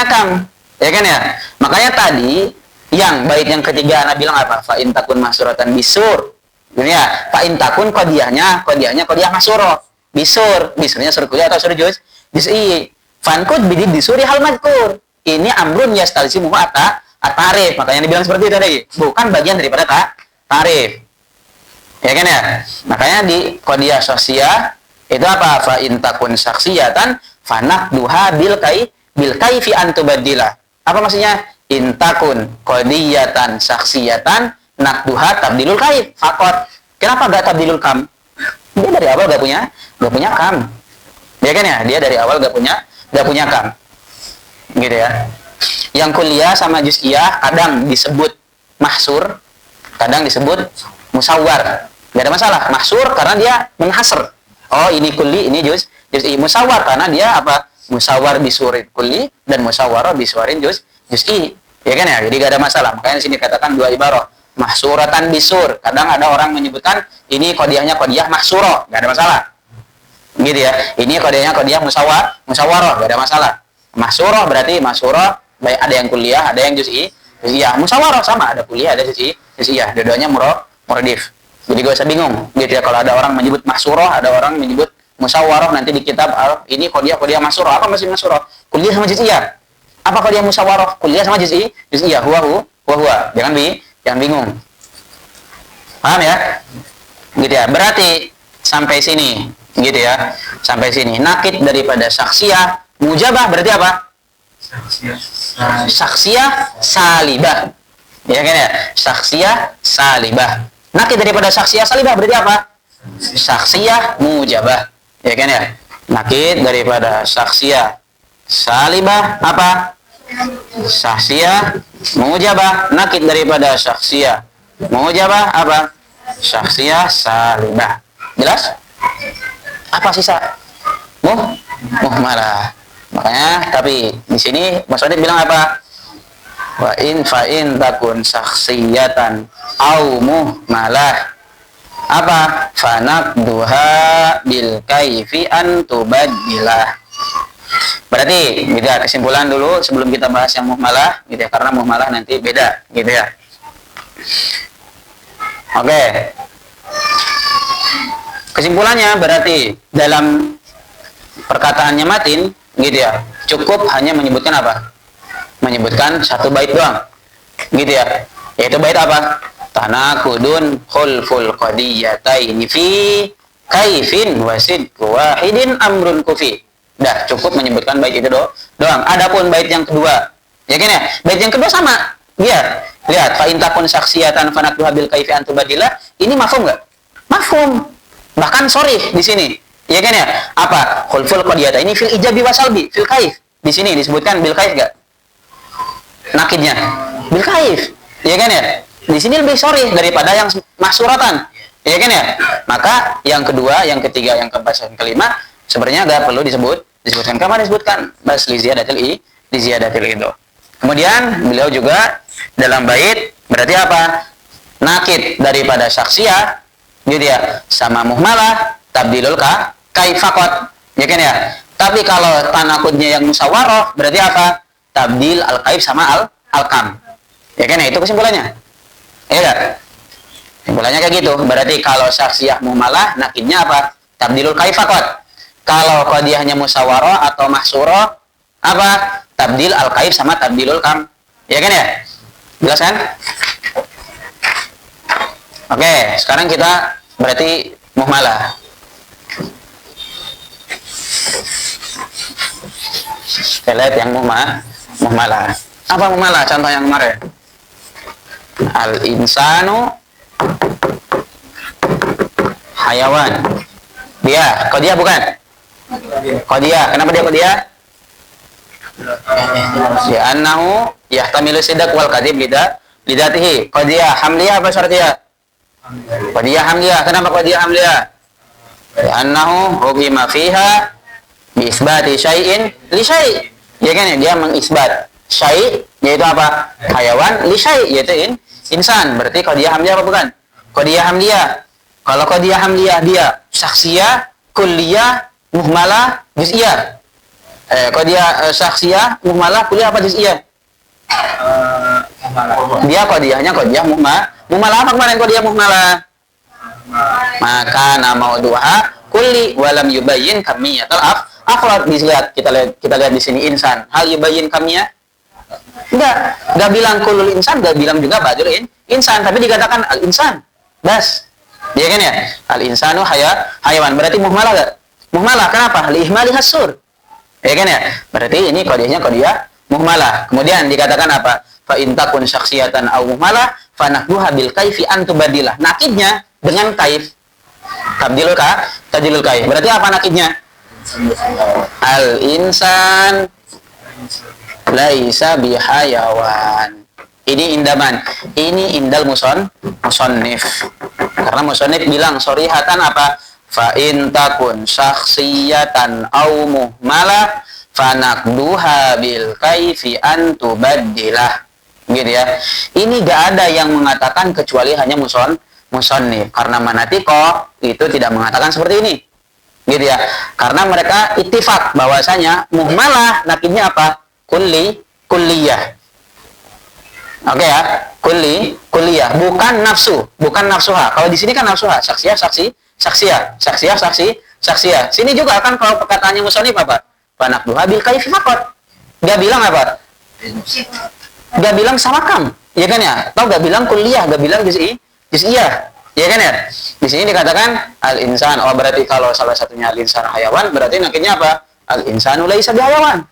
kam. Ya kan ya? Makanya tadi yang bait yang ketiga Anda bilang apa? Fa in takun mahsuratan bisur. Ini ya, fa in takun qadiyahnya qadiyah masyurah. Bisurnya suruh kuliah atau suruh juz'i. Fankud bidid disuri hal madkur. Ini amrun yastalzimu at-tarif. Makanya dibilang seperti itu tadi. Bukan bagian daripada tarif. Ya kan ya? Makanya di qadiyah sosial itu apa? Fa in takun saksiyatan fanaqduha bil kaifi antubadila. Apa maksudnya? Intakun qadiyatan saksiyatan nakduha tabdilul kaif fakot. Kenapa gak tabdilul kam? Dia dari awal gak punya kam. Dia kan ya? Dia dari awal gak punya kam. Gitu ya. Yang kuliah sama juz'iyah kadang disebut mahsur, kadang disebut musawwar. Gak ada masalah. Mahsur karena dia menhasr. Oh, ini kulli, ini juz'i. Musawwar karena dia apa? Musawwar bisurin kulli dan musawwarah bisurin juz'i. Ya kan ya? Jadi gak ada masalah. Makanya di sini katakan dua ibarah. Mahsuratan bisur. Kadang ada orang menyebutkan ini qadiyahnya qadiyah mahsurah. Gak ada masalah. Gitu ya. Ini qadiyahnya qadiyah musawwarah. Gak ada masalah. Mahsurah berarti mahsurah baik ada yang kuliah, ada yang juz'iyah. Musawwarah sama, ada kuliah, ada juz'iyah. Dua-duanya muradif. Jadi gak usah bingung. Gitu ya. Kalau ada orang menyebut mahsurah, ada orang menyebut musawwarah, nanti di kitab ini qadiyah mahsurah. Apa maksud mahsurah? Kuliah sama juz'iyah. Apa qadiyah musawwarah? Kuliah sama juz'iyah. Huwa. Jangan bingung. Paham ya? Gitu ya. Berarti sampai sini, gitu ya. Sampai sini. Nakid daripada saksiyah mujabah berarti apa? Saksiyah salibah. Ya kan ya? Saksiyah salibah. Nakid daripada saksiyah salibah berarti apa? Saksiyah mujabah. Ya kan ya? Nakid daripada saksiyah salibah apa? Saksiyah mujabah. Nakid daripada saksiyah mujabah apa? Saksiyah salibah. Jelas? Apa sisa? Muhmalah. Makanya tapi di sini Mas Wadid bilang apa? Wa in fa in takun saksiyatan au muhmalah apa? Fanaqduha bil kaifi an tubaddilah. Berarti gitu ya, kesimpulan dulu sebelum kita bahas yang muhmalah gitu ya, karena muhmalah nanti beda gitu ya. Oke. Kesimpulannya berarti dalam perkataannya matin gitu ya, cukup hanya menyebutkan apa? Menyebutkan satu bait doang. Gitu ya. Yaitu bait apa? Tanaqudun khulful qadiyataini fi kaifin wasid wahidin amrun kufi. Dah cukup menyebutkan bait itu doang. Adapun bait yang kedua, ya kan ya? Bait yang kedua sama. Dia lihat fa intakun saksiyatan fanaqduha bil kaifi antubadillah. Ini mafhum enggak? Mafhum. Bahkan sorry di sini. Ya kan ya? Apa? Khulful qadiyata ini fil ijabi wasalbi, fil kaif. Di sini disebutkan bil kaif enggak? Nakidnya bil kaif. Ya kan ya? Di sini lebih sorry daripada yang mahsuratan. Ya kan ya? Maka yang kedua, yang ketiga, yang keempat, yang kelima sebenarnya enggak perlu disebutkan kemana disebutkan bas li ziyadatil itu. Kemudian beliau juga dalam bait berarti apa? Nakid daripada saksiyah gitu ya, sama muhmalah tabdilul kaifakot. Ya kan ya? Tapi kalau tanakudnya yang musyawarah berarti apa? Tabdil al-kaif sama al-kam. Ya kan ya? Itu kesimpulannya. Ya kan? Kesimpulannya kayak gitu. Berarti kalau saksiyah muhmalah nakidnya apa? Tabdilul kaifakot. Kalau qadiyahnya musyawarah atau mahsurah apa? Tabdil al-kaif sama tabdilul kam. Ya kan ya? Jelas kan? Oke, sekarang kita berarti muhmalah. Kita lihat yang muhmalah. Apa muhmalah? Contoh yang kemarin. Al-insanu hayawan. Dia, qadiyah bukan? Qadiyah. Kenapa dia qadiyah? Li'annahu yahtamilu sidq wal kadhib lidatihi. Qadiyah hamliyah apa syartiyah? Qadiyah hamliyah. Kenapa qadiyah hamliyah? Li'annahu hukima fiha bi isbati syai'in li syai'. Ya kan ya, dia mengisbat syai' yaitu apa? Hayawan, li syai' yaitu insan. Berarti qadiyah hamliyah apa bukan? Qadiyah hamliyah. Kalau qadiyah hamliyah dia syakhsiyah, kulliyah, muhmalah, juz'iyah. Qadiyah syakhsiyah, muhmalah, kulliyah apa juz'iyah? Dia qadiyahnya qadiyah muhmalah apa kemarin qadiyah muhmalah? Maka nama duha kulli walam yubayyin kamiyatal afrad. Kita lihat di sini insan. Hal yubayyin kamiyah? Enggak bilang kullul insan, enggak bilang juga badul insan, tapi dikatakan al insan. Bas. Dia kan ya? Al insanu hayawan. Berarti muhmalah enggak? Muhmalah kenapa? Li ihmali hasur. Ya kan ya? Berarti ini qadiyahnya qadiyah muhmalah. Kemudian dikatakan apa? Fa in takun syakhsiyatan aw muhmalah fa nakduha bil kaifi an tubadilah. Nakidnya dengan kaif. Tabdilul kaif. Berarti apa nakidnya? Al insan laisa bihayawan. Ini indaman. Ini indal musannif. Karena musannif bilang sorihatan apa? Fa in takun syakhsiyatan aw muhmalah fa nakduha bil kaifi an tubaddilah. Gitu ya. Ini gak ada yang mengatakan kecuali hanya musannif. Karena manatiko itu tidak mengatakan seperti ini. Gitu ya. Karena mereka ittifaq bahwasanya muhmalah nakidnya apa? Kulliyah. Oke ya, kulliyah, bukan nafsuha. Kalau di sini kan nafsuha, saksiyah. Sini juga kan kalau perkataannya musannif apa? Fanaqduha bil kaifi faqat. Dia bilang apa? Dia bilang samakam, ya kan ya? Atau gak bilang kulliyah, gak bilang juz'iyah, ya kan ya? Di sini dikatakan al insan. Oh berarti kalau salah satunya al insan hayawan, berarti nakidnya apa? Al insanu laisa bihayawan.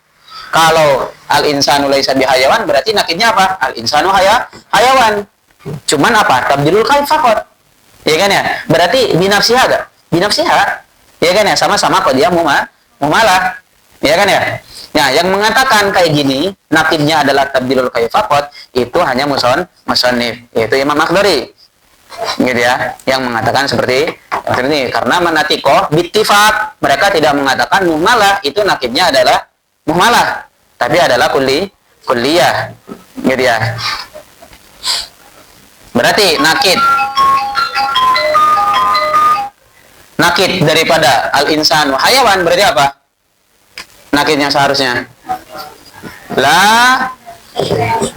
Kalau al insanu laisa bihayawan, berarti nakidnya apa? Al insanu hayawan. Cuman apa? Tabdilul kaif faqat. Ya kan ya? Berarti binafsiha gak? Binafsiha. Ya kan ya? Sama-sama kok dia mumalah. Ya kan ya? Nah, yang mengatakan kayak gini, nakidnya adalah tabdilul kaif faqat, itu hanya musannif, yaitu Imam Akhdari. Gitu ya, yang mengatakan seperti ini. Karena manatiko bittifaq, mereka tidak mengatakan muhmalah itu nakidnya adalah muhmalah, tapi adalah kulliyah. Gitu ya. Berarti nakid daripada al insan hayawan berarti apa? Nakidnya seharusnya la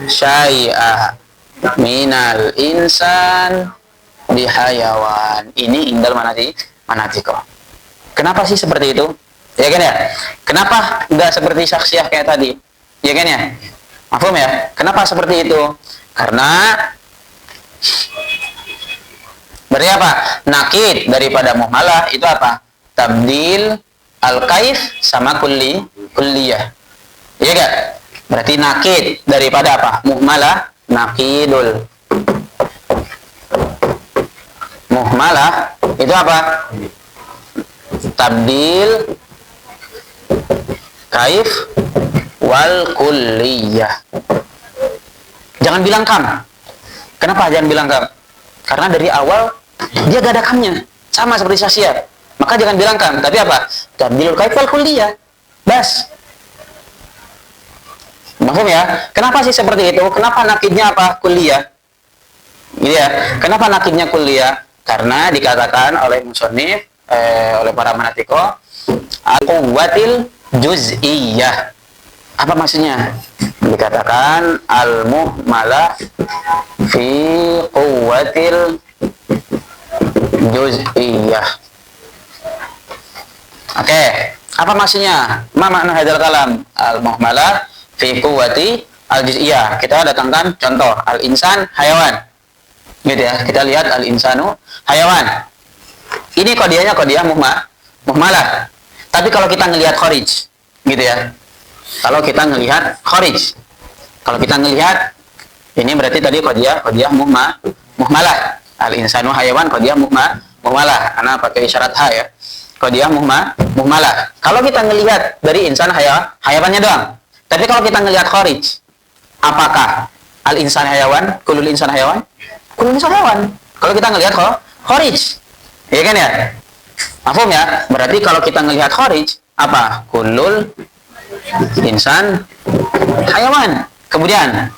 syai'a minal insan bihayawan. Ini indal manatiko. Kenapa sih seperti itu? Ya kan ya? Kenapa enggak seperti syakhsiyah kayak tadi? Ya kan ya? Mafhum ya? Kenapa seperti itu? Karena berarti apa? Nakid daripada muhmalah itu apa? Tabdil al-kaif sama kulliyah. Iya gak? Berarti nakid daripada apa? Muhmalah, nakidul. Muhmalah itu apa? Tabdil kaif wal kulliyah. Jangan bilang kam. Kenapa jangan bilang kam? Karena dari awal dia gak ada kamnya, sama seperti syakhsiyah. Maka jangan bilang kam, tapi apa? Tabdilul kaif wal kulliyah. Bas. Maksud ya? Kenapa sih seperti itu? Kenapa nakidnya apa? Kulliyah. Gitu ya. Kenapa nakidnya kulliyah? Karena dikatakan oleh musannif, oleh para manatiko, al-quwwatil juz'iyah. Apa maksudnya? Dikatakan al-muhmalah fi quwwatil juz'iyah. Oke, apa maksudnya? Ma makna hadzal kalam? Al-muhmalah fi quwwati al-juz'iyah. Kita datangkan contoh al-insan hayawan. Gitu ya. Kita lihat al-insanu hayawan. Ini qadiyahnya qadiyah muhmalah. Tapi kalau kita ngelihat kharij, gitu ya. Kalau kita ngelihat kharij. Kalau kita ngelihat ini berarti tadi qadiyah muhmalah. Al-insanu hayawan qadiyah muhmalah. Ana pakai isyarat ha ya. Qadiyah muhmalah. Kalau kita ngelihat dari insan hayawannya doang. Tapi kalau kita ngelihat kharij, apakah al-insan hayawan, kulul insan hayawan? Kulul insan hayawan. Kalau kita ngelihat kharij, iya kan ya? Mafhum ya? Berarti kalau kita ngelihat kharij, apa? Kulul insan hayawan. Kemudian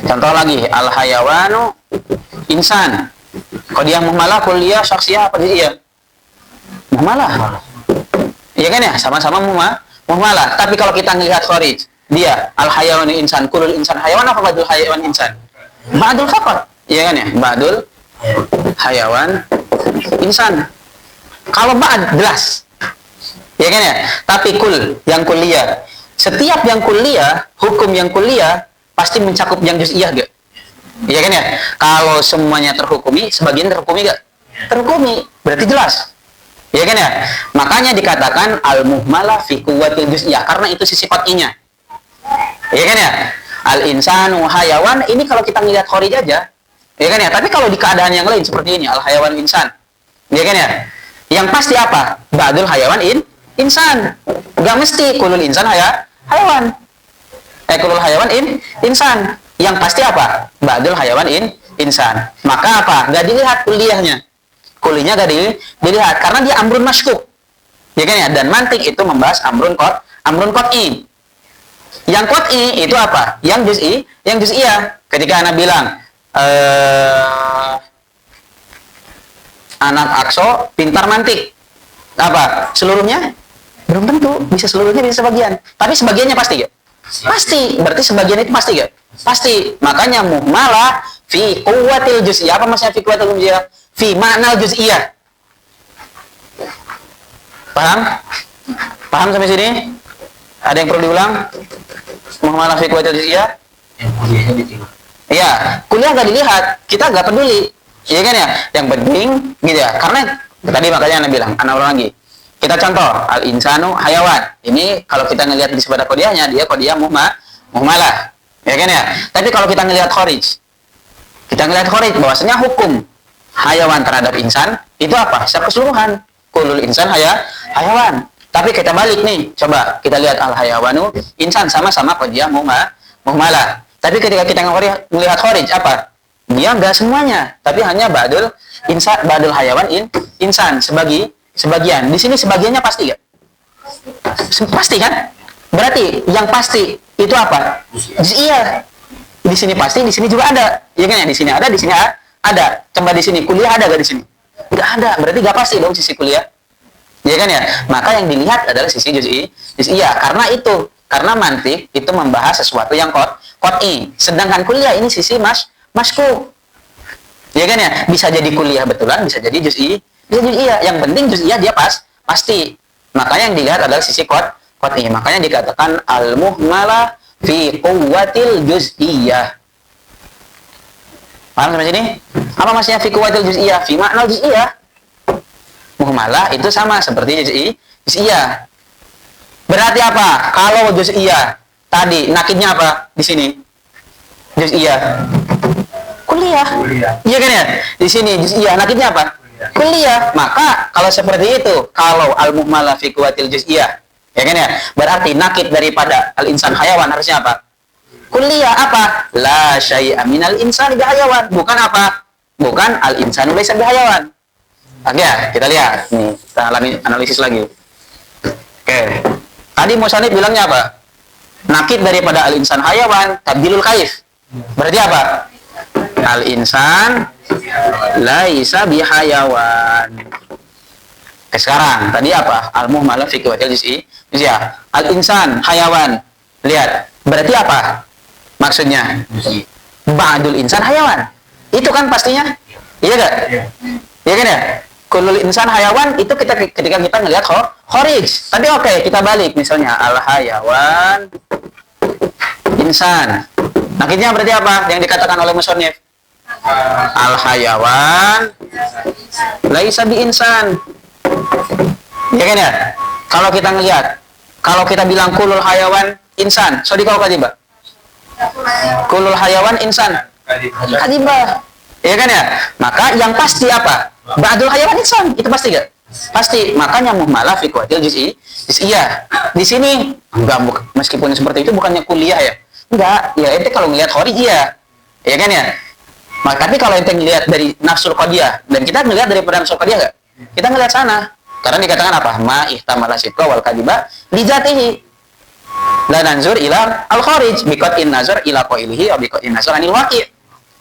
contoh lagi, al hayawanu insan. Qadiyah muhmalah, kuliah, syakhsiyah, apa dia? Muhmalah. Iya kan ya? Sama-sama muhmalah. Tapi kalau kita ngelihat kharij, dia al hayawanu insan, kulul insan hayawan, apa ba'dul hayawan insan? Ba'dul faqat. Iya kan ya? Ba'dul hayawan insan. Kalau ba'd jelas. Iya kan ya? Tapi yang kuliah, setiap yang kuliah, hukum yang kuliah pasti mencakup yang juz'iyah gak? Iya kan ya? Kalau semuanya terhukumi, sebagian terhukumi gak? Terhukumi. Berarti jelas. Iya kan ya? Makanya dikatakan al-muhmalah fi quwwatil juz'iyah, karena itu sisi qat'inya. Iya kan ya? Al-insanu hayawan, ini kalau kita ngelihat kharij aja. Iya kan ya? Tapi kalau di keadaan yang lain seperti ini, al-hayawan insan. Iya kan ya? Yang pasti apa? Ba'dul hayawan insan. Gak mesti kulul insan hayawan. Kulul hayawan insan. Yang pasti apa? Ba'dul hayawan insan. Maka apa? Gak dilihat kuliahnya. Kuliahnya gak dilihat karena dia amrun masykuk. Ya kan ya? Dan mantik itu membahas amrun qat'i. Yang qat'i itu apa? Yang juz'iyah. Ketika anak bilang anak Akso pintar mantik. Apa? Seluruhnya? Belum tentu. Bisa seluruhnya, bisa sebagian. Tapi sebagiannya pasti gak? Pasti. Berarti sebagian itu pasti gak? Pasti. Makanya muhmalah fi quwwatil juz'iyah. Apa maksudnya fi quwwatil juz'iyah? Fi ma'nal juz'iyah. Paham? Paham sampai sini? Ada yang perlu diulang? Muhmalah fi quwwatil juz'iyah? Yang kuliahnya ditiru. Iya, kuliah gak dilihat. Kita gak peduli. Iya kan ya? Yang penting gitu ya. Karena tadi makanya Anda bilang, Anda ulang lagi. Kita contoh, al-insanu hayawan. Ini kalau kita ngelihat di sebelah qadiyahnya, dia qadiyah muhmalah. Ya kan ya? Tapi kalau kita ngelihat kharij, bahwasanya hukum hayawan terhadap insan itu apa? Secara keseluruhan. Kulul insan hayawan. Tapi kita balik nih, coba kita lihat al-hayawanu insan, sama-sama qadiyah muhmalah. Tapi ketika kita melihat kharij, apa? Dia enggak semuanya, tapi hanya ba'dul hayawan insan, sebagian. Di sini sebagiannya pasti enggak? Pasti kan? Berarti yang pasti itu apa? Iya. Di sini pasti, di sini juga ada. Iya kan ya? Di sini ada, di sini ada. Coba di sini kuliah ada enggak di sini? Enggak ada. Berarti enggak pasti dong sisi kuliah. Iya kan ya? Maka yang dilihat adalah sisi juz'iyah. Karena mantik itu membahas sesuatu yang qat'i. Sedangkan kuliah ini sisi masku. Ya kan ya? Bisa jadi kuliah betulan, bisa jadi juz'iyah. Yang penting juz'iyah dia pasti. Makanya yang dilihat adalah sisi qat'i. Makanya dikatakan al-muhmalah fi quwwatil juz'iyah. Paham sampai sini? Apa maksudnya fi quwwatil juz'iyah? Fi ma'nal juz'iyah. Muhmalah itu sama seperti juz'iyah. Berarti apa? Kalau juz'iyah tadi nakidnya apa di sini? Juz'iyah. Kuliah. Iya kan ya? Di sini juz'iyah nakidnya apa? Kuliah. Maka kalau seperti itu, kalau al-muhmalah fi quwwatil juz'iyah, ya kan ya? Berarti nakid daripada al-insan hayawan harusnya apa? Kuliah apa? La syai'a minal insani bihayawan. Bukan apa? Bukan al-insanu laysa bihayawan. Oke, kita lihat. Nih, kita analisis lagi. Oke. Tadi Musanif bilangnya apa? Nakid daripada al-insan hayawan, tabdilul kaif. Berarti apa? Al-insan laisa bihayawan. Oke, sekarang tadi apa? Al-muhmalah fi quwwatil juz'iyah. Al-insan hayawan. Lihat. Berarti apa? Maksudnya ba'dul insan hayawan. Itu kan pastinya. Iya enggak? Iya kan ya? Kulul insan hayawan itu ketika kita ngelihat kharij. Tapi oke, kita balik misalnya al hayawan insan. Nakidnya berarti apa? Yang dikatakan oleh musannif. al hayawan laisa bi insan. Ya kan ya? Kalau kita ngelihat, kalau kita bilang kulul hayawan insan, sodikau kadibah. Kulul hayawan insan kadibah. Ya kan ya? Maka yang pasti apa? Ba'dul hayawan insan, itu pasti gak? Pasti. Makanya muhmalah fi kuwatil juz'iyah. Di sini enggak, meskipun seperti itu bukannya kuliah ya. Enggak, ya ente kalau ngelihat kharij iya. Ya kan ya? Tapi kalau ente ngelihat dari nafsul qadiyah, dan kita ngelihat daripada nafsul qadiyah enggak? Kita ngelihat sana. Karena dikatakan apa? Ma ihtamala sidqa wal kadiba li dzatihi. La nanzur ila al kharij biqatin nazar ila qailihi wa biqatin nazar anil waqi'.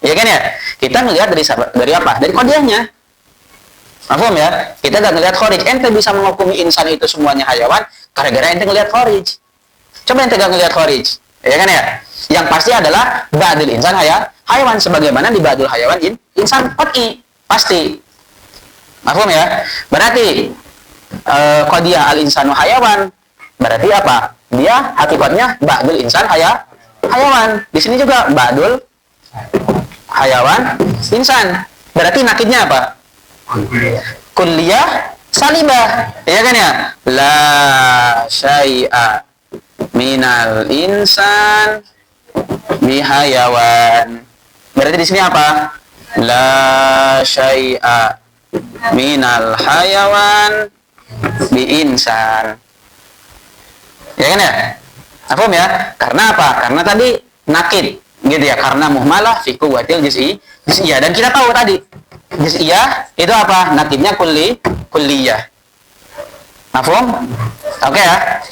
Ya kan ya? Kita ngelihat dari apa? Dari qadiyahnya. Paham ya? Kita enggak ngelihat kharij. Ente bisa menghukumi insan itu semuanya hayawan gara-gara ente ngelihat kharij. Coba ente enggak ngelihat kharij. Ya kan ya? Yang pasti adalah ba'dul insan hayawan sebagaimana di ba'dul hayawan insan qat'i. Pasti. Paham ya? Berarti qadiyah al-insanu hayawan. Berarti apa? Dia hakikatnya ba'dul insan hayawan. Di sini juga ba'dul hayawan insan. Berarti nakidnya apa? Kulliyah salibah. Ya kan ya? La syai'a minal insan bihayawan. Berarti di sini apa? La syai'a minal hayawan bi insan. Ya kan ya? Paham ya? Karena apa? Karena tadi nakid gitu ya, karena muhmalah fi quwwatil juz'iyah. Dan kita tahu tadi juz'iyah itu apa? Nakidnya kulliyah. Mafhum? Oke ya?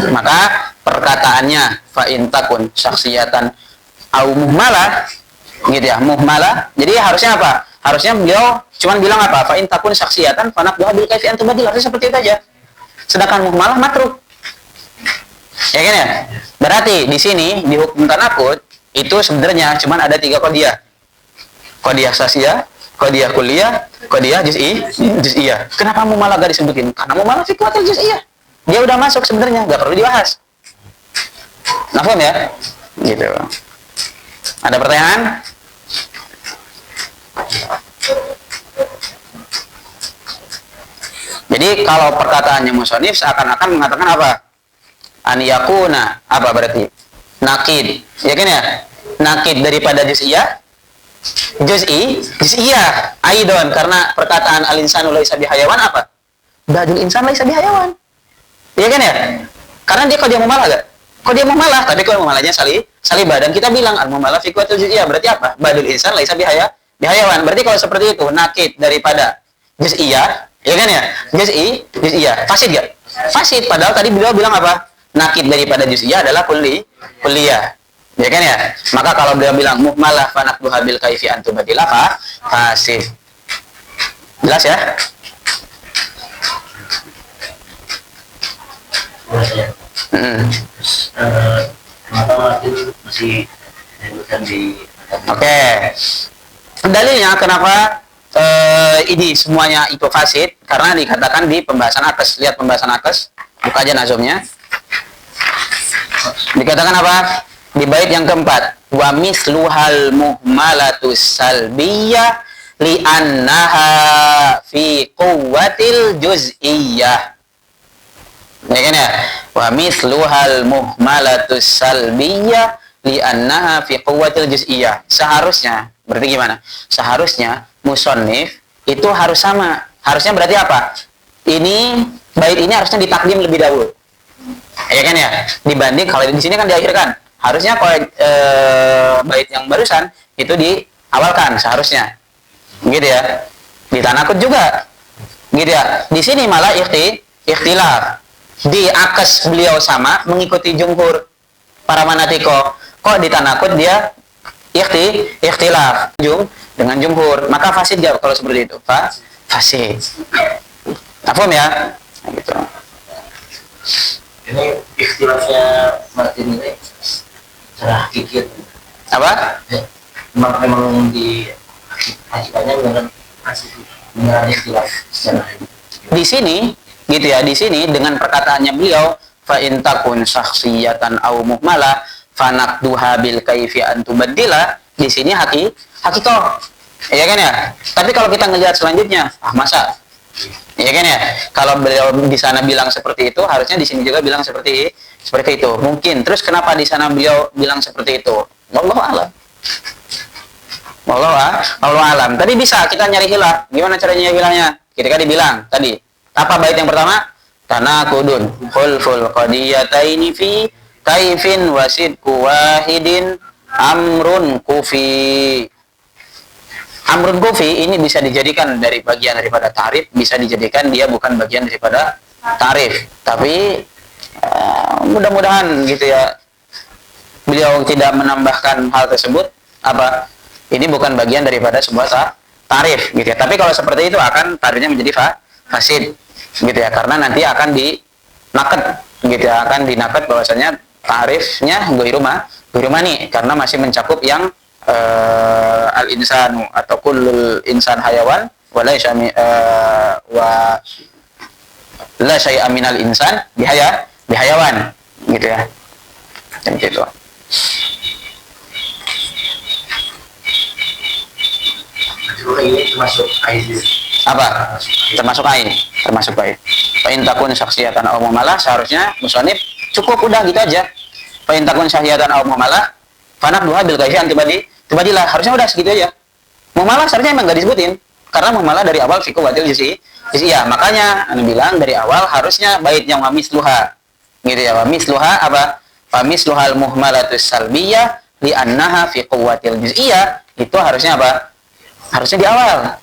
Maka perkataannya fa in takun syakhsiyatan au muhmalah gitu ya, muhmalah. Jadi harusnya apa? Harusnya beliau cuman bilang apa? Fa in takun syakhsiyatan fanaqduha bil kaifi antum badil. Harusnya seperti itu aja. Sedangkan muhmalah matruk. Ya kan ya? Berarti di sini di hukum tanakud itu sebenarnya cuman ada 3 qadiyah. Qadiyah syakhsiyah, qadiyah kulliyah, qadiyah juz'iyah. Kenapa muhmalah gak disebutin? Karena muhmalah fi kuwatil juz'iyah. Dia udah masuk sebenarnya, gak perlu dibahas. Paham ya? Gitu. Ada pertanyaan? Jadi kalau perkataannya musonif seakan-akan mengatakan apa? An yakuna apa berarti? Nakid. Ya kan ya? Nakid daripada juz'iyah. Juz'iyah aidon, karena perkataan al-insanu laisa bihayawan apa? Ba'dul insan laisa bihayawan. Ya kan ya? Karena dia qadiyah muhmalah enggak? Qadiyah muhmalah, tapi kalau muhmalahnya salibah, dan kita bilang al-muhmalah fi quwwatil juz'iyah, berarti apa? Ba'dul insan laisa bihayawan. Berarti kalau seperti itu nakid daripada juz'iyah, ya kan ya? Juz'iyah. Fasid enggak? Fasid, padahal tadi beliau bilang apa? Nakid daripada juz'iyah adalah kulliyah. Ya kan ya? Maka kalau beliau bilang muhmalah fa naqduha bil kaifi antum badil apa? Fasid. Jelas ya? Kenapa masih disebutkan di Oke. Dalilnya kenapa ini semuanya itu fasid? Karena dikatakan di pembahasan akes. Lihat pembahasan akes. Buka aja nazumnya. Dikatakan apa? Di bait yang keempat. Wa misluhal muhmalatus salbiyah li'annaha fi quwwatil juz'iyah. Ya kan ya? Wa misluhal muhmalatus salbiyah li'annaha fi quwwatil juz'iyah. Seharusnya, berarti gimana? Seharusnya musannif itu harus sama. Harusnya berarti apa? Ini bait ini harusnya ditakdim lebih dahulu. Ya kan ya? Dibanding kalau di sini kan diakhirkan. Harusnya kalau bait yang barusan itu diawalkan seharusnya. Gitu ya. Di tanakut juga. Gitu ya. Di sini malah ikhtilaf. Di akes beliau sama mengikuti jumhur para manatiko. Kok di tanakut dia ikhtilaf dengan jumhur. Maka fasid jawab kalau seperti itu. Fasid. Paham ya? Nah, gitu. ini ikhtilafnya Martin ini secara hakiki Apa? memang di hakikatnya beneran ikhtilaf secara Di sini gitu ya, di sini dengan perkataannya beliau fa in takun syakhsiyatan au muhmala fanaqduha bil kaifi an tubaddila, di sini hakikoh. Iya kan ya? Tapi kalau kita ngelihat selanjutnya, masa? Iya kan ya? Kalau beliau di sana bilang seperti itu, harusnya di sini juga bilang seperti itu. Mungkin. Terus kenapa di sana beliau bilang seperti itu? Wallahu a'lam. Wallahu a'lam. Tadi bisa kita nyari hilaf. Gimana caranya bilangnya? Ketika dibilang tadi. Apa bait yang pertama? Tanaqudun. Khulful qadiyataini fi kaifin wasidku wahidin amrun kufi. Amrun kufi ini bisa dijadikan dari bagian daripada ta'rif, bisa dijadikan dia bukan bagian daripada ta'rif. Tapi mudah-mudahan gitu ya, beliau tidak menambahkan hal tersebut apa? Ini bukan bagian daripada sebuah ta'rif gitu ya. Tapi kalau seperti itu akan ta'rifnya menjadi fasid gitu ya, karena nanti akan dinaket gitu ya, akan dinaket bahwasanya ta'rifnya ghairu mani karena masih mencakup yang al-insanu atau kullul insan hayawan wa la syai'a minal insan bihayawan gitu ya. Dan gitu. Ini termasuk air. Apa? Termasuk ain. Fa in takun syakhsiyatan aw muamalah, seharusnya musannif cukup udah gitu aja. Fa in takun syakhsiyatan aw muamalah fanak duha bil kaifian tibadilah, harusnya udah segitu aja. Muamalah seharusnya emang enggak disebutin karena muamalah dari awal fiqh watil juz'iyah. Makanya ana bilang dari awal harusnya bait yang wa misluha. Gitu ya, wa misluha apa? Fa misluhal muhmalatus salbiyah li annaha fi quwwatil juz'iyah. Itu harusnya apa? Harusnya di awal.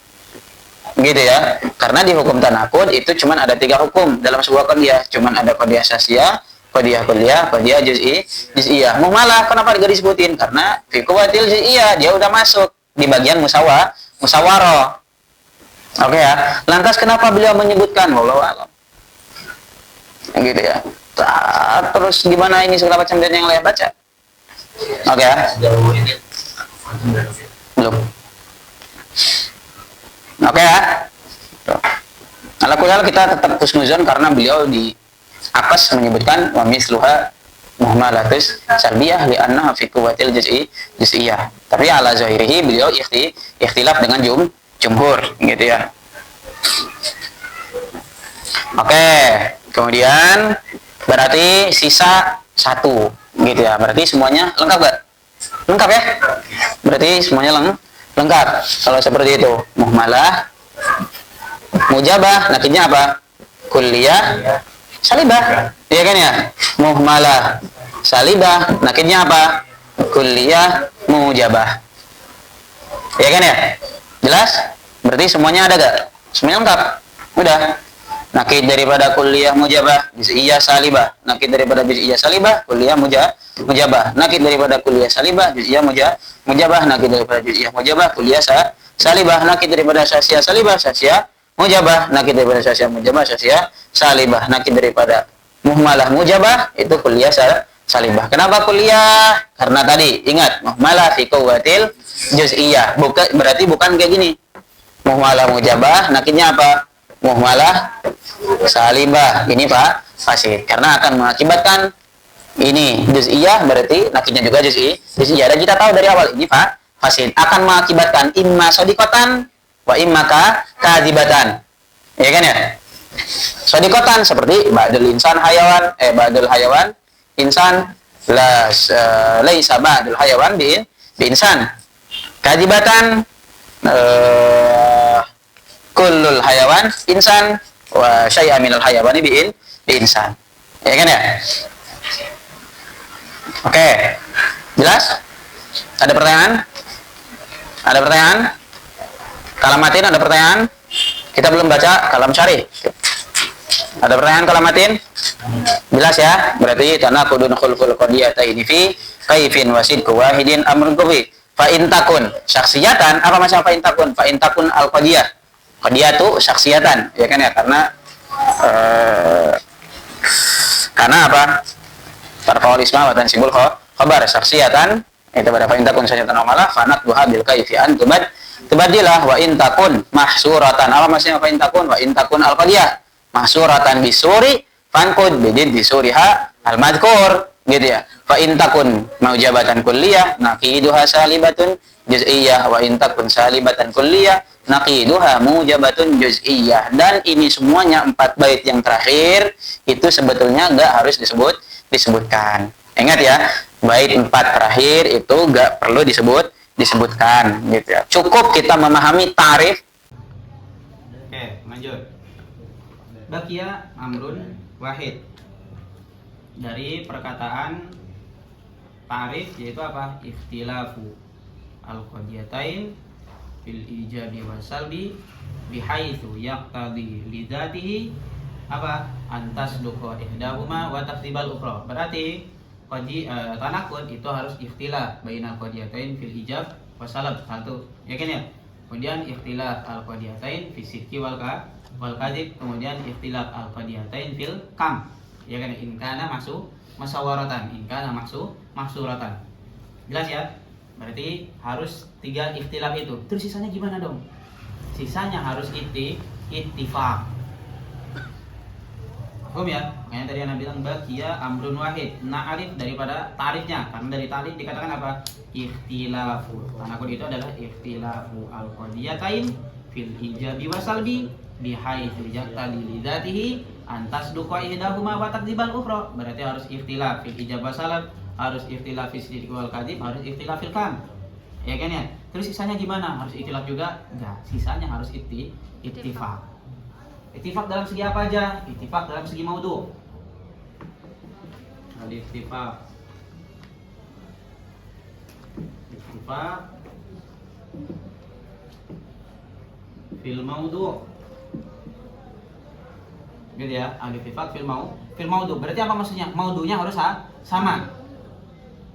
Gitu ya. Karena di hukum tanakud itu cuman ada 3 hukum dalam sebuah qadiyah. Cuman ada qadiyah syasiyah, qadiyah kulliyah, qadiyah juz'iyah. Muamalah kenapa enggak disebutin? Karena fi quwwatil juz'iyah dia udah masuk di bagian musyawarah. Oke ya. Lantas kenapa beliau menyebutkan wallahu a'lam? Gitu ya. Terus gimana ini segala macam dan yang lain baca? Oke ya. Belum. Oke ya. Alhamdulillah kita tetap husnuzon karena beliau di akas menyebutkan wa misluha muhmalatus salbiyah li annaha fi quwwatil juz'iyah. Tapi ala zahirihi beliau ikhtilaf dengan jumhur gitu ya. Oke, kemudian berarti sisa 1 gitu ya. Berarti semuanya lengkap gak? Lengkap ya? Berarti semuanya lengkap. Kalau seperti itu, muhmalah, mujabah, nakidnya apa? Kulliyah, salibah. Iya kan ya? Muhmalah, salibah, nakidnya apa? Kulliyah, mujabah. Iya kan ya? Jelas? Berarti semuanya ada gak? Semuanya lengkap. Udah. Nakid daripada kulliyah mujabah, juz'iyah salibah. Nakid daripada juz'iyah salibah, kulliyah mujabah. Nakid daripada kulliyah salibah, juz'iyah mujabah. Nakid daripada juz'iyah mujabah, kulliyah salibah. Nakid daripada syasiyah salibah, syasiyah mujabah. Nakid daripada syasiyah mujabah, syasiyah salibah. Nakid daripada muhmalah mujabah itu kulliyah salibah. Kenapa kulliyah? Karena tadi ingat muhmalah fi quwwatil juz'iyah. Berarti bukan kayak gini. Muhmalah mujabah, nakidnya apa? Muhmalah salibah. Ini Pak fasid karena akan mengakibatkan ini juz'iyah, berarti nakidnya juga juz'iyah. Dan kita tahu dari awal ini Pak fasid akan mengakibatkan imma shadiqatan wa imma kadzibatan. Ya kan ya? Shadiqatan seperti ba'dul insan hayawan ba'dul hayawan insan laisa ba'dul hayawan bi insan. Kadzibatan kullul hayawan insan wa syai'a minal hayawani bi insan. Ya kan ya? Oke. Jelas? Ada pertanyaan? Ada pertanyaan? Kalamatin ada pertanyaan? Kita belum baca kalam syarih. Ada pertanyaan kalamatin? Jelas ya? Berarti tanaqudun khulful qadiyataini fi kaifin wasidku wahidin amrun kufi. Fa in takun syakhsiyatan, apa maksudnya fa in takun? Fa in takun al qadiyah. Qadiyah itu syakhsiyatan, ya kan ya? Karena apa? Tarfa'ul isma wa tansibul khabar syakhsiyatan itu pada fa in takun syakhsiyatan amalah fanat duha bil kaifi an tubadilah wa in takun mahsuratan. Apa maksudnya fa in takun? Wa in takun al qadiyah mahsuratan bisuri fanqud bidin bisuriha al madhkur gitu ya. Fa in takun maujabatan kulliyah naqiduha salibatun juz'iyah, wa in takun salibatan kulliyah naqiduha mujabatun juz'iyah. Dan ini semuanya 4 bait yang terakhir itu sebetulnya enggak harus disebutkan. Ingat ya, bait 4 terakhir itu enggak perlu disebutkan gitu ya. Cukup kita memahami tarif. Oke, lanjut. Bakia amrun wahid. Dari perkataan tarif yaitu apa? Ikhtilafu al-qadiyatain fil ijabi wa salbi bihaitsu yaqtadi lidatihi apa? Antas duqa ihdahuma wa taqdibal ukhra. Berarti tanakud itu harus ikhtilaf bainal qadiyatain fil ijab wa salab. Satu. Yakin ya? Kemudian ikhtilaf al-qadiyatain fi sidqi wal kadzib. Kemudian ikhtilaf al-qadiyatain fil kam. Ya kan, in kana masawaratan, in kana mahsuratan. Jelas ya? Berarti harus 3 ikhtilaf itu. Terus sisanya gimana dong? Sisanya harus ittifaq. Paham ya? Makanya tadi Anda bilang bakia amrun wahid. Na'arif daripada tarifnya. Karena dari tarif dikatakan apa? Ikhtilafu. Tanakud itu adalah ikhtilafu al-qadiyatain fil ijabi wa salbi bihaitsu yaqtadi lidatihi antas duqa ihdahuma wa takdzibal ukhra. Berarti harus ikhtilaf fil ijab wa salab, harus ikhtilaf fil sidq wal kadzib, harus ikhtilaf fil kam. Ya kan ya? Terus sisanya gimana? Harus ikhtilaf juga? Enggak, sisanya harus ittifaq. Ittifaq dalam segi apa aja? Ittifaq dalam segi maudhu. Al-ittifaq. Ittifaq fil maudhu. Gitu ya, al-ittifaq fil maudhu. Berarti apa maksudnya? Maudhunya harus sama.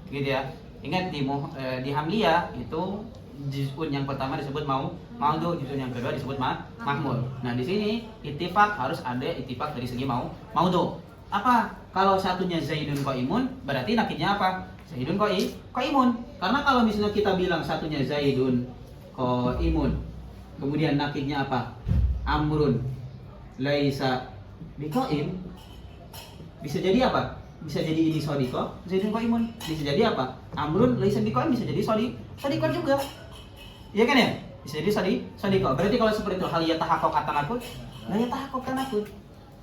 Gitu ya. Ingat di hamliyah itu juz'un yang pertama disebut maudhu, juz'un yang kedua disebut mahmul. Nah, di sini ittifaq harus ada ittifaq dari segi maudhu. Apa? Kalau satunya Zaidun qaimun, berarti nakidnya apa? Zaidun qaimun. Karena kalau misalnya kita bilang satunya Zaidun qaimun, kemudian nakidnya apa? Amrun laisa biqaim, bisa jadi apa? Bisa jadi ini sodiko, Zaidun qaimun. Bisa jadi apa? Amrun laisa biqaim, bisa jadi sodiko juga. Iya kan ya? Bisa jadi sodiko. Berarti kalau seperti itu hal yatahaqqaq at-tanaqud, la yatahaqqaq tanaqud.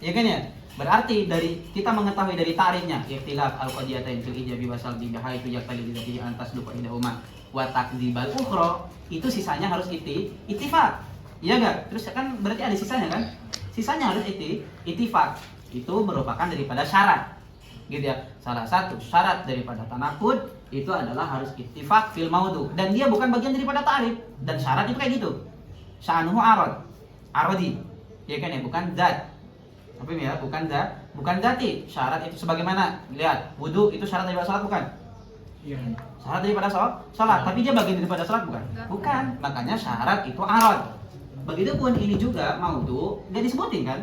Iya kan ya? Berarti dari kita mengetahui dari tarifnya ikhtilaf al-qadiyatain fil ijabi wa salbi bihaitsu yaqtadi lidatihi antas duqa ihdahuma wa takdzibal ukhra, itu sisanya harus ittifaq. Iya enggak? Terus kan berarti ada sisanya kan? Sisanya harus ittifaq. Itu merupakan daripada syarat. Gitu ya. Salah satu syarat daripada tanakud itu adalah harus ittifaq fil maudhu, dan dia bukan bagian daripada ta'rif. Dan syarat itu kayak gitu. Sya'nuhu aradi. Ya kan ya, bukan zat. Tapi ya, bukan zati. Syarat itu sebagaimana lihat, wudu itu syarat daripada salat bukan? Iya. Syarat daripada salat, tapi dia bagian daripada salat bukan? Bukan. Makanya syarat itu arad. Begitupun ini juga maudhu, dia disebutin kan?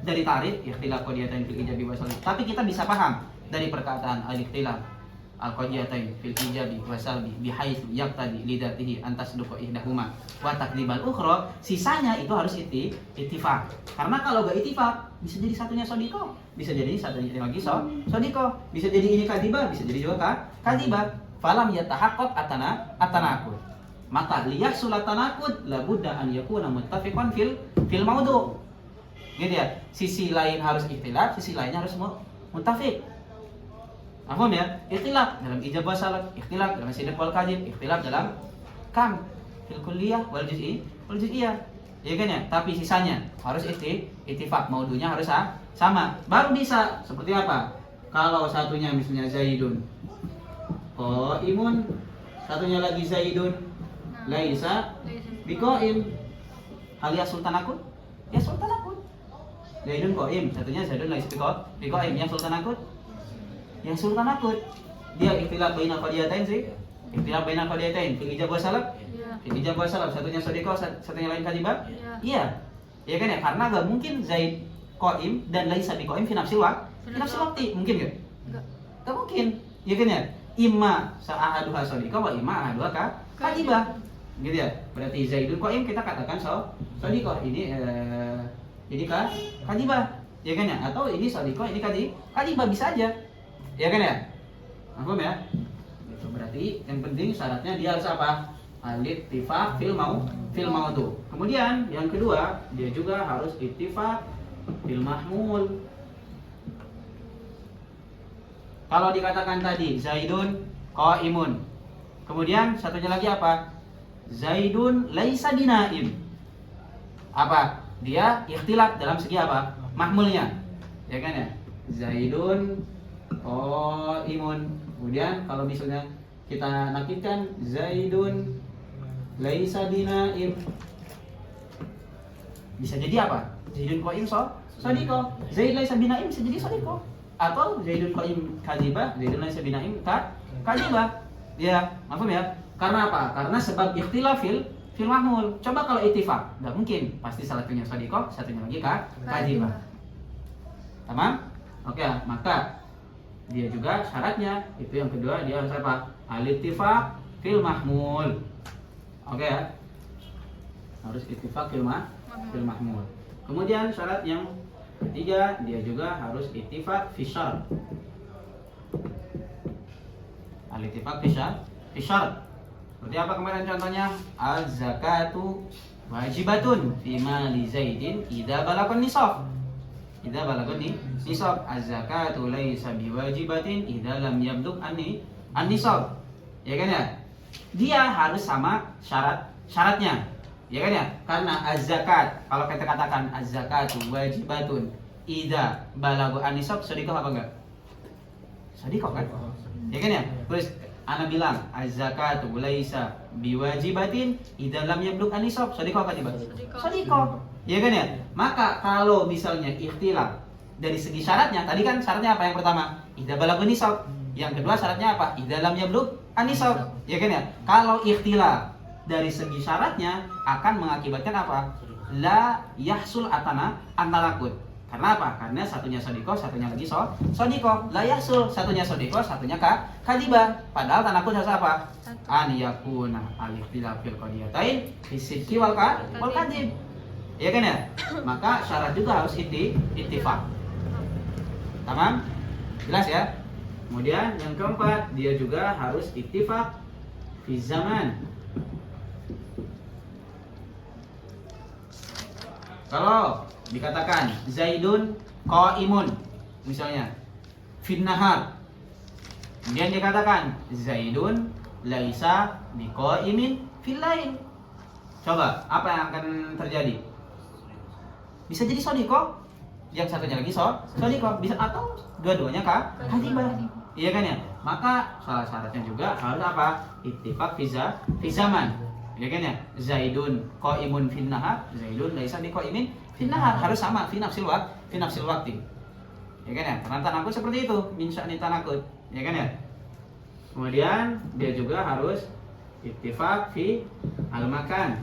Dari tarif ikhtilaf qadiyatain fil ijabi wa salbi. Tapi kita bisa paham dari perkataan al-ikhtilaf al-qadiyatain fil ijabi wa salbi bihaitsu yaqtadi lidatihi antas duqa ihdahuma wa takdzibal ukhra, sisanya itu harus ittifaq. Karena kalau gak ittifaq, bisa jadi satunya sodiko, bisa jadi satunya lagi sodiko, bisa jadi ini kadibah, bisa jadi juga kadibah. Falam yatahaqqaq at-tanaqud. Maka liyahsul at-tanaqud labudda an yakuna muttafiqan fil maudhu. Gitu ya. Sisi lain harus ikhtilaf, sisi lainnya harus muttafiq. Paham ya? Ikhtilaf dalam ijab wa salab, ikhtilaf dalam sidq wal kadzib, ikhtilaf dalam kam fil kulliyah wal juz'iyah. Ya kan ya? Tapi sisanya harus ittifaq, maudhunya harus sama. Baru bisa seperti apa? Kalau satunya misalnya Zaidun qaimun, satunya lagi Zaidun laisa biqaim, hal ya sultanakut? Ya sultanakut. Zaidun qaim, satunya Zaidun laisa biqaim, ya sultanakut? Ya sultanakut. Dia ikhtilaf bainal qadiyatain sih. Ikhtilaf bainal qadiyatain fil ijab wa salab. Fil ijab wa salab, satunya sodiko, satunya lain kadibah. Iya. Iya kan ya? Karena enggak mungkin Zaid qaim dan laisa biqaim fi nafsil waqti. Mungkin enggak? Enggak mungkin. Iya kan ya? Imma sa'ahaduha sodiko wa imma ahaduha kadibah. Gitu ya. Berarti Zaidun qaim kita katakan sodiko. Ini kadibah. Ya kan ya? Atau ini sodiko, ini kadibah, bisa aja. Ya kan ya? Paham ya? Itu berarti yang penting syaratnya dia harus apa? Al-ittifaq fil maudu. Kemudian yang kedua, dia juga harus ittifaq fil mahmul. Kalau dikatakan tadi Zaidun qaimun. Kemudian satunya lagi apa? Zaidun laisa binaim. Apa? Dia ikhtilaf dalam segi apa? Mahmulnya. Ya kan ya? Zaidun qaimun. Kemudian kalau misalnya kita nakitkan Zaidun laisa binaim. Bisa jadi apa? Zaidun qaim sadiqo. Zaid laisa binaim bisa jadi sadiqo. Atau Zaidun qaim kadhibah, Zaidun laisa binaim kadhibah. Ya, paham ya? Karena apa? Karena sebab ikhtilaf fil mahmul. Coba kalau ittifaq, enggak mungkin. Pasti salah satunya sadiqo, satunya lagi kadhibah. Tamam? Oke, maka dia juga syaratnya itu yang kedua dia harus apa? Al-ittifaq fil mahmul. Oke ya. Harus ittifaq fil mahmul. Kemudian syarat yang ketiga dia juga harus ittifaq fi syart. Al-ittifaq fi syart. Seperti apa kemarin contohnya? Az-zakatu wajibatun fi mali Zaidin idza balagun nisab. Idza balagun nisab. Az-zakatu laisa biwajibatin idza lam yablugh an-nisab. Ya kan ya? Dia harus sama syaratnya. Ya kan ya? Karena az-zakat, kalau kita katakan az-zakatu wajibatun idza balagu an-nisab, sedekah apa enggak? Sedekah kan? Ya kan ya? Terus ana bilang az-zakatu laisa biwajibatin idza lam yablugh an-nisab, sedekah apa tidak? Sedekah. Ya kan ya? Maka kalau misalnya ikhtilaf dari segi syaratnya, tadi kan syaratnya apa yang pertama? Idza balagun nisab. Yang kedua syaratnya apa? Idza lam yablugh an-nisab. Ya kan ya? Kalau ikhtilaf dari segi syaratnya akan mengakibatkan apa? La yahsul antalakut. Karena apa? Karena satunya sodiko, satunya lagi sodiko. La yahsul, satunya sodiko, satunya kadibah. Padahal tanakut harus apa? An yakuna al-ikhtilaf fil qadiyatain fi sidqi wal kadib. Ya kan ya? Maka syarat juga harus ittifaq. Tamam? Jelas ya? Kemudian yang keempat, dia juga harus ittifaq fi zaman. Kalau dikatakan Zaidun qaimun misalnya fin nahar. Kemudian dikatakan Zaidun laisa biqaimin fil lail. Coba, apa yang akan terjadi? Bisa jadi sodiko, yang satunya lagi sodiko, bisa atau dua-duanya kadibah. Iya kan ya? Maka salah syaratnya juga harus apa? Ittifaq fi zaman. Ya kan ya? Zaidun qaimun fin nahar, Zaidun laisa biqaimin fin nahar, harus sama fi nafsil waqti. Ya kan ya? Karena tanakut seperti itu, min sya'ni tanakut. Ya kan ya? Kemudian dia juga harus ittifaq fi al-makan.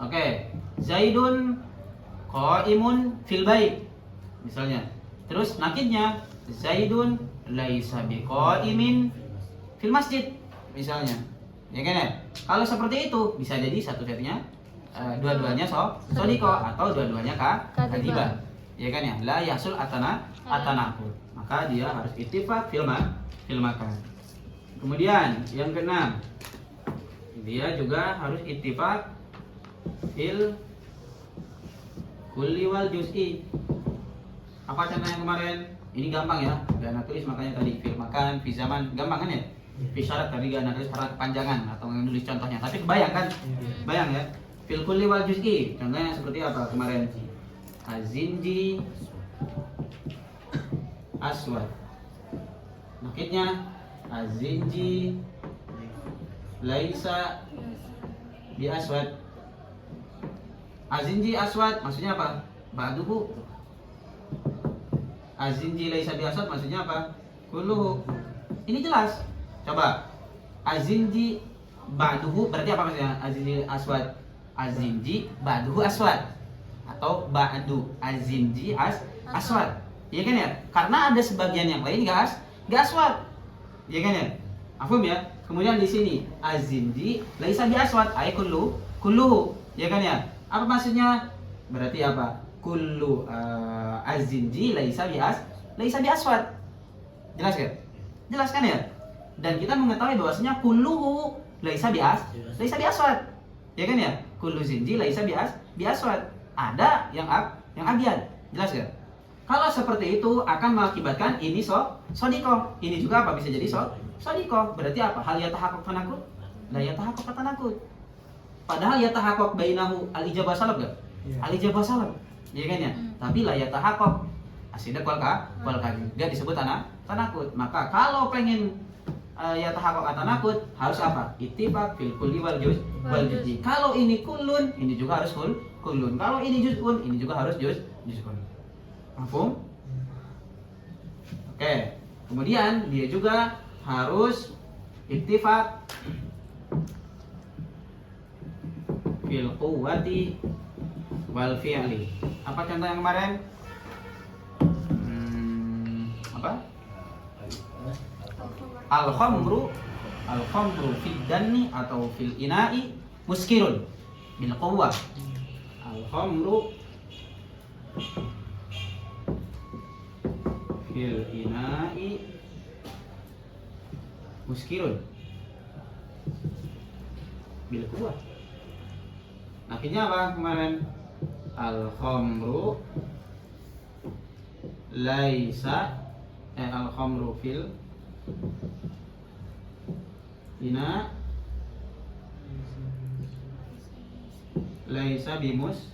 Oke, Zaidun qaimun fil bait. Misalnya. Terus nakidnya Zaidun laisa biqaimin fil masjid misalnya. Ya kan ya? Kalau seperti itu bisa jadi satu-satunya dua-duanya sodiko atau dua-duanya kadibah. Ya kan ya? La yasul atanakut. Maka dia harus ittifaq fil makan. Kemudian yang keenam, dia juga harus ittifaq fil kulli wal juz'i. Apa contohnya kemarin? Ini gampang ya, gak nak tulis makanya tadi fil makan, fi zaman, gampang kan ya? Fi syarat tadi gak nak tulis syarat kepanjangan atau nulis contohnya. Tapi kebayang kan? Bayang ya. Fil kulli wal juz'i. Contohnya seperti apa kemarin? Azinji aswad. Nakitnya azinji laisa bi aswad. Azinji aswad maksudnya apa? Ba'duhu. Azinji laisa bi aswad maksudnya apa? Kulluhu. Ini jelas. Coba. Azinji ba'duhu berarti apa maksudnya? Azinji aswad. Azinji ba'duhu aswad. Atau ba'du azinji aswad. Iya kan ya? Karena ada sebagian yang lain gak aswad. Iya kan ya? Paham ya? Kemudian di sini azinji laisa bi aswad ay kulluhu. Iya kan ya? Apa maksudnya? Berarti apa? Kullu azinji laisa bi aswad. Jelas ya? Jelas kan ya? Dan kita mengetahui bahwasanya kulluhu laisa biaswad. Ya kan ya? Kullu zinji laisa biaswad. Ada yang abyad. Jelas ya? Kalau seperti itu akan mengakibatkan ini sodiko. Ini juga apa bisa jadi sodiko. Berarti apa? Hal yatahaqqaq tanakut? La yatahaqqaq tanakut. Padahal yatahaqqaq bainahu al-ijabah salab enggak? Al-ijabah salab. Ya kan ya? Tapi la yatahaqqaq asidak wal kadhib. Dia disebut tanakut. Maka kalau pengen yatahaqqaq tanakut harus apa? Ittifaq fil kulli wal juz'i. Kalau ini kullun, ini juga harus kullun. Kalau ini juz'un, ini juga harus juz'un. Mafhum? Oke. Kemudian dia juga harus ittifaq fil quwwati wal fi'li. Apa contoh yang kemarin? Apa? Al-khamru fid danni atau fil ina'i muskirun bil quwwah. Al-khamru fil ina'i muskirun bil quwwah. Akhirnya apa kemarin? Al-khamru al-khamru fil ina laisa bimuskir.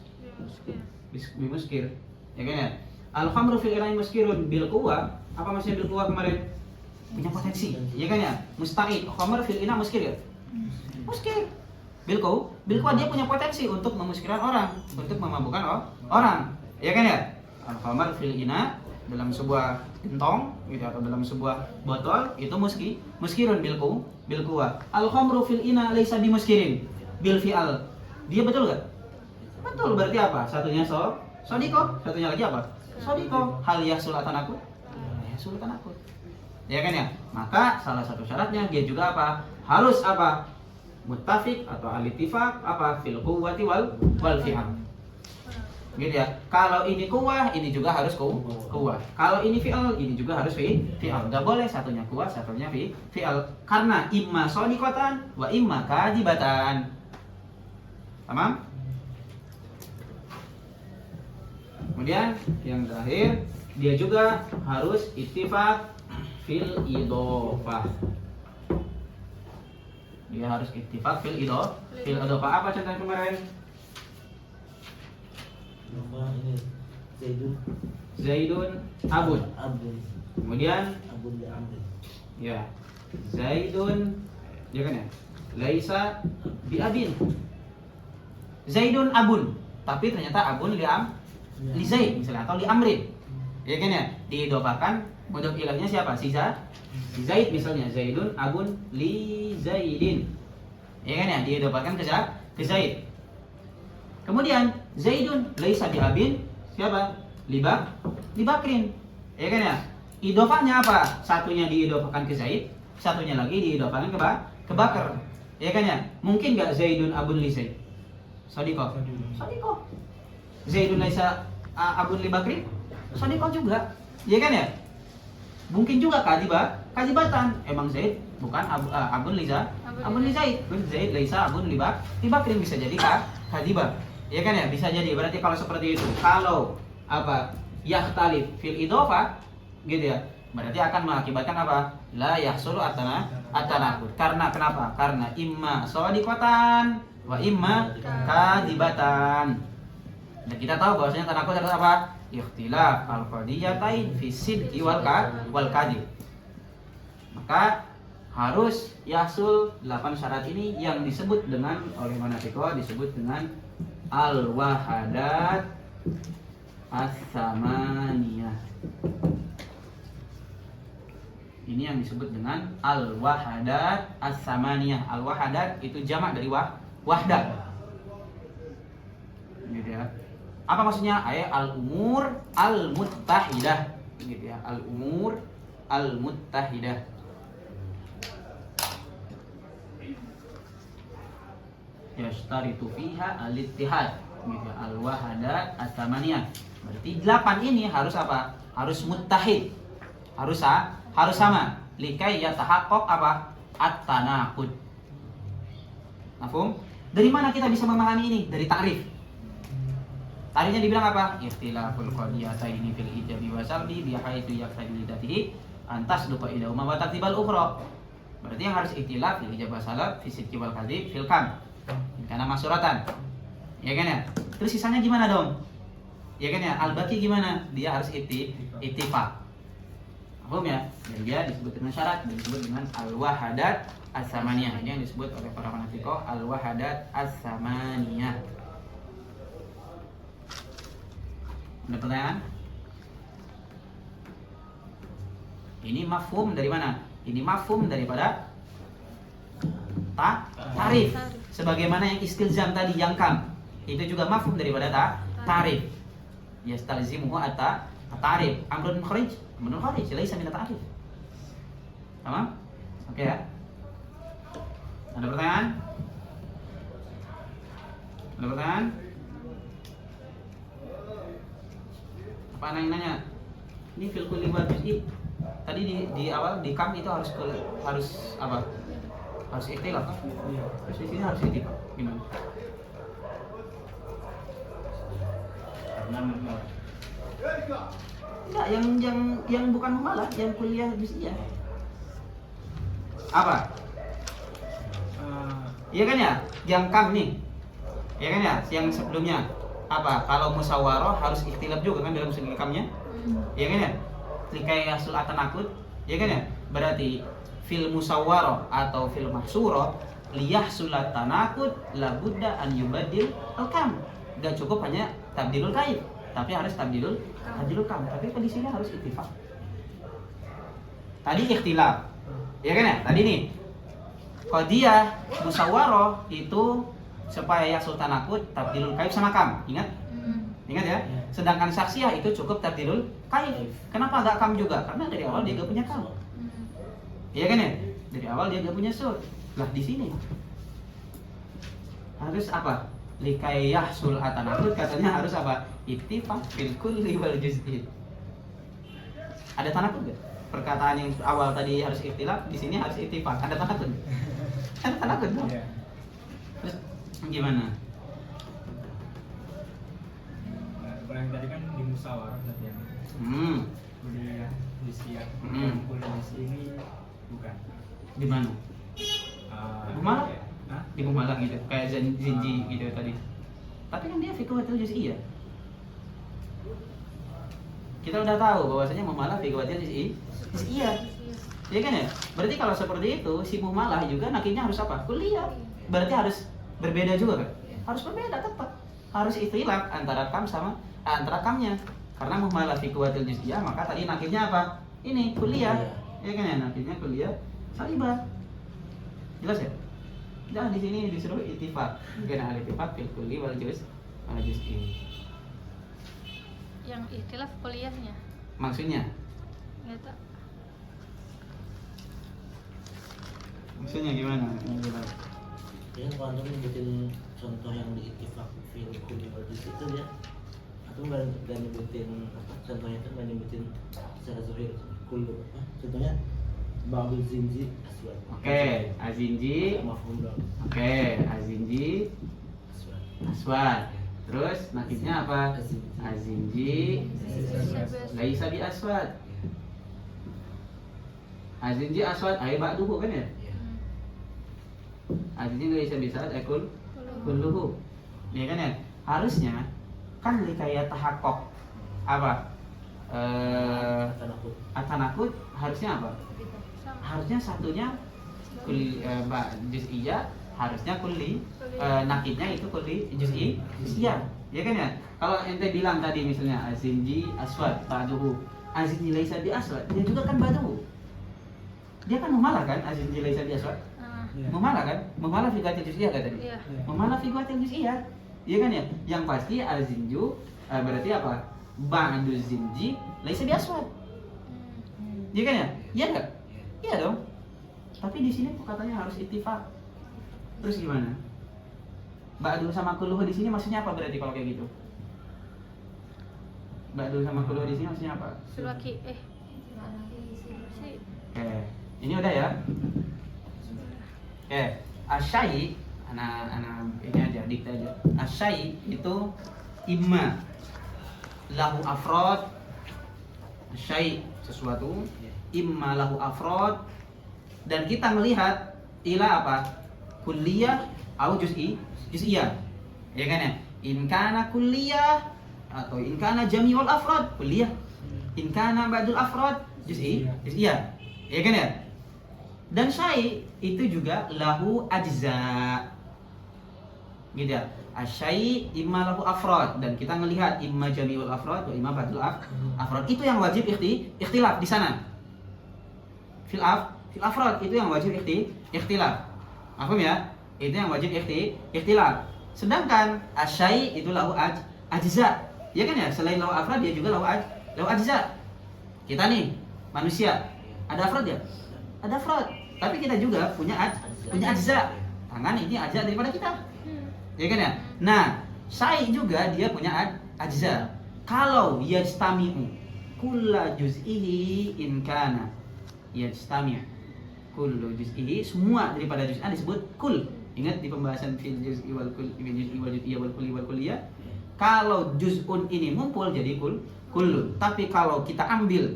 Ya kan ya? Al-khamru fil ina muskirun bil quwwah. Apa maksudnya bil quwwah kemarin? Punya potensi. Ya kan ya? Musta'id. Khamr fil ina muskir ya? Muskir. Bil quwwah dia punya potensi untuk memuskirkan orang, untuk memabukkan orang. Ya kan ya? Al-khamr fil ina dalam sebuah gentong gitu atau dalam sebuah botol itu muskirun bil quwwah. Al-khamru fil ina laisa bimuskirin bil fi'al. Dia betul enggak? Betul, berarti apa? Satunya sodiko, satunya lagi apa? Sodiko. Hal yahsul tanakut? Yahsul tanakut. Ya kan ya? Maka salah satu syaratnya dia juga apa? Harus apa? Muttafiq atau al-ittifaq apa? Fil quwwati wal fi'al. Gitu ya. Kalau ini kuwah, ini juga harus kuwah. Kalau ini fi'al, ini juga harus fi'al. Enggak boleh satunya kuwah, satunya fi'al. Karena imma shadiqatan wa imma kadhibatan. Tamam? Kemudian yang terakhir, dia juga harus ittifaq fil idhofah. Dia harus ittifaq fil idhofah. Apa contohnya kemarin? Zaidun abun. Kemudian ya Zaidun, ya kan ya? Laisa bi abin. Zaidun abun, tapi ternyata abun li Zaid misalnya atau li Amrin. Ya kan ya? Diidhofakan mudhof ilahnya siapa? Si Zaid misalnya. Zaidun abun li Zaidin. Ya kan ya? Diidhofakan ke Zaid. Kemudian Zaidun laisa bi abin siapa? Li Bakrin. Ya kan ya? Idhofahnya apa? Satunya diidhofakan ke Zaid, satunya lagi diidhofakan ke Bakar. Ya kan ya? Mungkin enggak Zaidun abun li Zaid? Sadiqah. Zaidun laisa abun li Bakrin? Sadiqah juga. Ya kan ya? Mungkin juga kadibatan. Emang Zaid bukan abun li Zaid. Zaid laisa abun li Bakrin, bisa jadi kadibah. Ya kan ya, bisa jadi. Berarti kalau seperti itu, kalau apa? Yakhtalif fil idhofah gitu ya. Berarti akan mengakibatkan apa? La yahsulu at-tanakut. Karena kenapa? Karena imma shadiqatan wa imma kadibatan. Dan kita tahu bahwasanya tanakut adalah apa? Ikhtilaf al-qadiyatain fi sidqi wal kadhib. Maka harus yahsul 8 syarat ini yang disebut dengan oleh manatiko disebut dengan al-wahadat as-samaniyah. Ini yang disebut dengan al-wahadat as-samaniyah. Al-wahadat itu jamak dari wahdah. Gitu ya. Apa maksudnya? Al-umur al-muttahidah. Gitu ya. Al-umur al-muttahidah. Yashtaritu fiha al-ittihad. Gitu. Al-wahadat as-samaniyah. Berarti 8 ini harus apa? Harus muttahid. Harus harus sama. Likai yatahaqqaq apa? At-tanaqud. Mafhum? Dari mana kita bisa memahami ini? Dari ta'rif. Ta'rifnya dibilang apa? Ikhtilaful qadiyataini fil ijabi wa salbi bihaitsu yaqtadi lidatihi antas luqa ilahuma wa tartibal ukhra. Berarti yang harus ikhtilaf fil ijab wa salab fi sidqi wal kadhib fil kam. Karena masuratan. Ya kan ya? Terus sisanya gimana dong? Ya kan ya? Al-baqi gimana? Dia harus ittifaq. Paham ya? Dan dia disebut dengan syarat, dan disebut dengan al-wahadat as-samaniyah. Ini yang disebut oleh para manatiqah al-wahadat as-samaniyah. Ada pertanyaan? Ini mafhum dari mana? Ini mafhum daripada ta'rif. Sebagaimana yang istilzam tadi yang kam, itu juga mafhum daripada ta'rif. Yastalzimuhu at-ta'rif. Amrun kharij, amrun kharij, laisa min at-ta'rif. Paham? Oke ya. Ada pertanyaan? Ada pertanyaan? Apa yang nanya? Ini fil kulli wal juz'i. Tadi di awal di kam itu harus apa? Harus ikhtilaf. Terus di sini harus ikhtilaf. Gimana? Karena memang Enggak, yang bukan mumalah, yang kuliah juz'iyah. Apa? Iya kan ya? Yang kam nih. Iya kan ya? Yang sebelumnya. Apa? Kalau musyawarah harus ikhtilaf juga kan dalam segi kamnya? Iya kan ya? Likai yasul atanakut. Iya kan ya? Berarti fil musyawarah atau fil mahsurah liyahsul atanakut labudda an yubaddil al-kam. Gak cukup hanya tabdilul kaif, tapi harus tabdilul kam. Tapi di sini harus ittifaq. Tadi ikhtilaf. Ya kan ya? Tadi nih. Qadiyah musyawarah itu supaya yasul tanakut tabdilul kaif sama kam. Ingat? Ingat ya? Sedangkan saksiyah itu cukup tabdilul kaif. Kenapa enggak kam juga? Karena dari awal dia enggak punya kam. Iya kan ya? Dari awal dia enggak punya sur. Lah di sini harus apa? Likai yahsul atanakut katanya harus apa? Ittifaq fil kulli wal juz'i. Ada tanakut enggak? Perkataan yang awal tadi harus ikhtilaf, di sini harus ittifaq. Ada tanakut? Ada tanakut dong. Terus gimana? Kalau yang tadi kan di musyawarah tadi yang kuliah di siang, kuliah di sini bukan. Di mana? Mumalah? Hah? Di Mumalah gitu, kayak Zinji gitu tadi. Tapi kan dia fiqhatul juz'iyah. Kita udah tahu bahwasanya Mumalah fiqhatul juz'iyah. Iya kan ya? Berarti kalau seperti itu, si Mumalah juga nakinya harus apa? Kuliah. Berarti harus berbeda juga kan? Harus berbeda tetap. Harus ikhtilaf antara kam sama antara kamnya. Karena Mumalah fiqhatul juz'iyah, maka tadi nakirnya apa? Ini kuliah. Iya kan ya? Nakirnya kuliah salibah. Jelas ya? Jangan di sini disuruh ittifaq. Karena al-ittifaq fil kulli wal juz'i. Yang ikhtilaf kuliahnya. Maksudnya? Enggak tahu. Maksudnya gimana? ya kalau antum nyebutin contoh yang di ittifaq fil kulli wal juz' itu dia atau nggak nyebutin apa contohnya itu nggak nyebutin secara zahir kullu apa contohnya ba'dul zinji aswad. Oke, azinji. Mafhum dong. Oke, azinji Aswad. aswad. Terus nakibnya apa? Azinji. Azinji laisa bi aswad. Azinji aswad ay ba'duhu kan ya? Azinji laisa bi aswad akul kulluhu. Ya kan ya? Harusnya kan likaya tahaqqaq apa? Tanakut. Atanakut harusnya apa? Harusnya satunya juz'iyah, harusnya kulli, nakidnya itu kulli juz'iyah. Ya kan ya? Kalau ente bilang tadi misalnya azinji aswad ba'duhu, azinji laisa bi aswad, dia juga kan ba'duhu. Dia kan mumalah kan azinji laisa bi aswad? Mumalah kan? Mumalah fi qatil juz'iyah kan tadi? Iya. Mumalah fi qatil juz'iyah. Iya kan ya? Yang pasti azinju berarti apa? Ba'du zinji laisa bi aswad. Iya kan ya? Iya enggak? Iya dong. Tapi di sini katanya harus ittifaq. Terus gimana? Ba'du sama kulluhu di sini maksudnya apa berarti kalau kayak gitu? Ba'du sama kulluhu di sini maksudnya apa? Sulaki si Ini udah ya. Oke, asyai, anak ini aja, dikte aja. Asyai itu imma lahu afrod, asyai sesuatu, imma lahu afrod, dan kita melihat ila apa? Kulliyah atau juz'iyah. Ya kan ya? In kana kulliyah atau in kana jami'ul afrod, kulliyah. In kana ba'dul afrod, juz'iyah. Ya kan ya? Dan syai itu juga lahu ajza. Gitu ya. Asyai imma lahu afrod, dan kita ngelihat imma jami'ul afrod atau imma ba'dul afrod. Itu yang wajib ikhtilaf di sana. Fil afrod itu yang wajib ikhtilaf. Paham ya? Itu yang wajib ikhtilaf. Sedangkan asyai itu lahu ajza. Ya kan ya? Selain lahu afrod dia juga lahu ajza. Kita nih manusia, ada afrod ya? Ada afrod. Tapi kita juga punya ajza. Tangan ini ajza daripada kita. Ya kan ya? Nah, syai juga dia punya ajza. Kalau yajtami'u kulla juz'ihi in kana yajtami'. Kullu juz'ihi, semua daripada juz'an disebut kul. Ingat di pembahasan fil juz'i wal juz'iyah wal kulli wal kulliyah. Kalau juz'un ini ngumpul jadi kullun. Tapi kalau kita ambil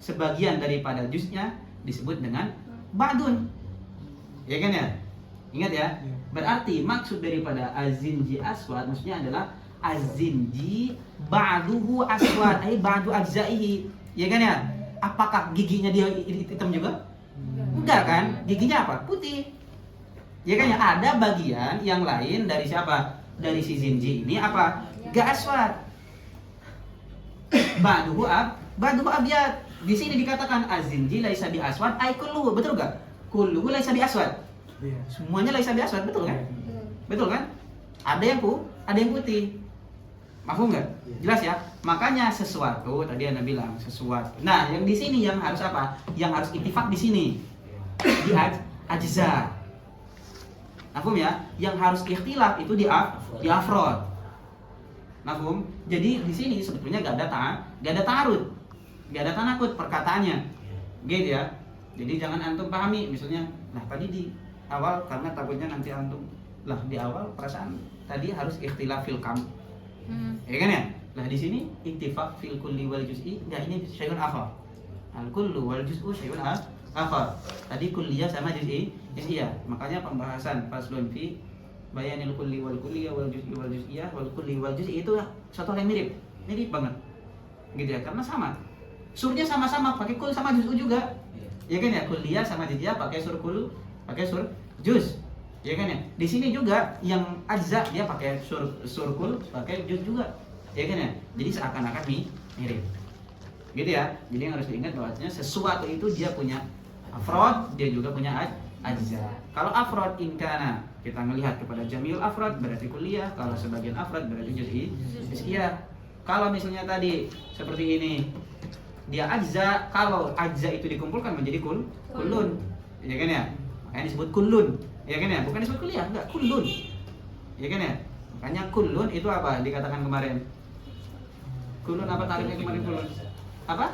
sebagian daripada juz'nya disebut dengan ba'dun. Ya kan ya? Ingat ya? Berarti maksud daripada azinji aswad maksudnya adalah azinji ba'duhu aswad, ay ba'du ajza'ihi. Ya kan ya? Apakah giginya dia hitam juga? Enggak kan? Giginya apa? Putih. Ya kan ya? Ada bagian yang lain dari siapa? Dari si zinji ini apa? Gak aswad. Ba'duhu abyad. Di sini dikatakan azinji laisa bi aswad ay kulluhu, betul gak? Kulluhu laisa bi aswad. Semuanya laisa bi aswad, betul kan? Betul kan? Ada yang putih. Mafhum enggak? Jelas ya? Makanya sesuatu tadi Anda bilang sesuatu. Nah, yang di sini yang harus apa? Yang harus ittifaq di sini. Di ajza. Mafhum ya? Yang harus ikhtilaf itu di afrod. Mafhum? Jadi di sini sebetulnya gak ada ta'arud. Gak ada tanakut perkataannya. Gitu ya. Jadi jangan antum pahami misalnya, nah tadi di awal karena takutnya nanti antum lah di awal perasaan tadi harus ikhtilaf fil kam. Ya kan ya? Nah di sini ittifaq fil kulli wal juz'i, enggak, ini syai'un akhar. Al kullu wal juz'u syai'un akhar. Tadi kulliyah sama juz'iyah. Makanya pembahasan faslun fi bayanil kulli wal kulliyah wal juz'i wal juz'iyah wal kulli wal juz'i itu satu hal yang mirip banget. Gitu ya, karena sama. Surnya sama-sama pakai kul sama juz'u juga. Ya kan ya? Kulliyah sama juz'iyah pakai sur kul, pakai sur juz. Ya kan ya? Di sini juga yang ajza dia pakai surkul, pakai juz juga. Ya kan ya? Jadi seakan-akan mirip. Gitu ya. Jadi yang harus diingat bahwasanya sesuatu itu dia punya afrod, dia juga punya ajza. Kalau afrod inkana kita melihat kepada jamiul afrod berarti kulliyah, kalau sebagian afrod berarti juz'iyah. Kalau misalnya tadi seperti ini dia ajza, kalau ajza itu dikumpulkan menjadi kullun. Ya kan ya? Makanya disebut kullun. Ya kan ya? Bukan disebut kuliah, enggak, kullun. Ya kan ya? Makanya kullun itu apa? Dikatakan kemarin. Kullun apa tarifnya kemarin kullun? Apa?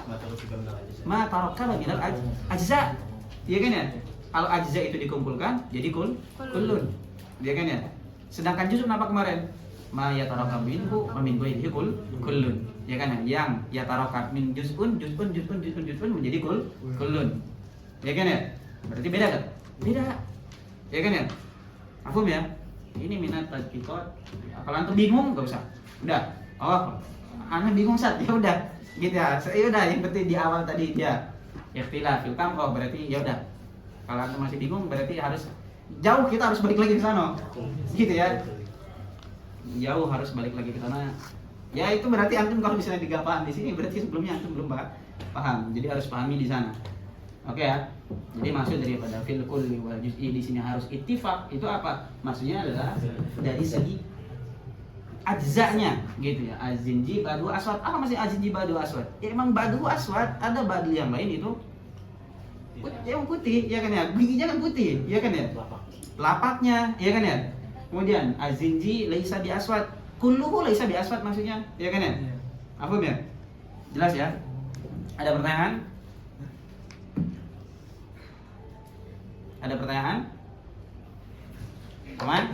Ma tarakaba minal ajza. Ya kan ya? Kalau ajza itu dikumpulkan jadi kullun. Ya kan ya? Sedangkan juz apa kemarin? Ma yatarakab minhu wa min ghairihi kullun. Ya kan ya? Yang yatarakab min juz'un menjadi kullun. Ya kan ya? Berarti beda kan? Beda. Ya kan ya? Mafhum ya? Ini minat tadqiqat. Kalau antum bingung enggak usah. Udah. Oh, anak bingung Sat. Ya udah. Gitu ya. Ya udah, yang penting di awal tadi dia ikhtilaf fil kam, oh berarti ya udah. Kalau antum masih bingung berarti harus jauh, kita harus balik lagi ke sana. Gitu ya. Jauh harus balik lagi ke sana. Ya itu berarti antum kalau misalnya tidak paham di sini berarti sebelumnya antum belum paham. Jadi harus pahami di sana. Oke ya. Jadi maksud daripada fil kulli wal juz'i di sini harus ittifaq itu apa? Maksudnya adalah dari segi ajzanya gitu ya. Azinji badu aswad. Apa maksudnya azinji badu aswad? Ya emang badu aswad, ada badu yang lain itu yang putih, ya kan ya? Giginya kan putih, ya kan ya? Lapaknya, ya kan ya? Kemudian azinji laisa bi aswad. Kulluhu laisa bi aswad maksudnya, ya kan ya? Paham ya? Jelas ya? Ada pertanyaan? Ada pertanyaan? Aman?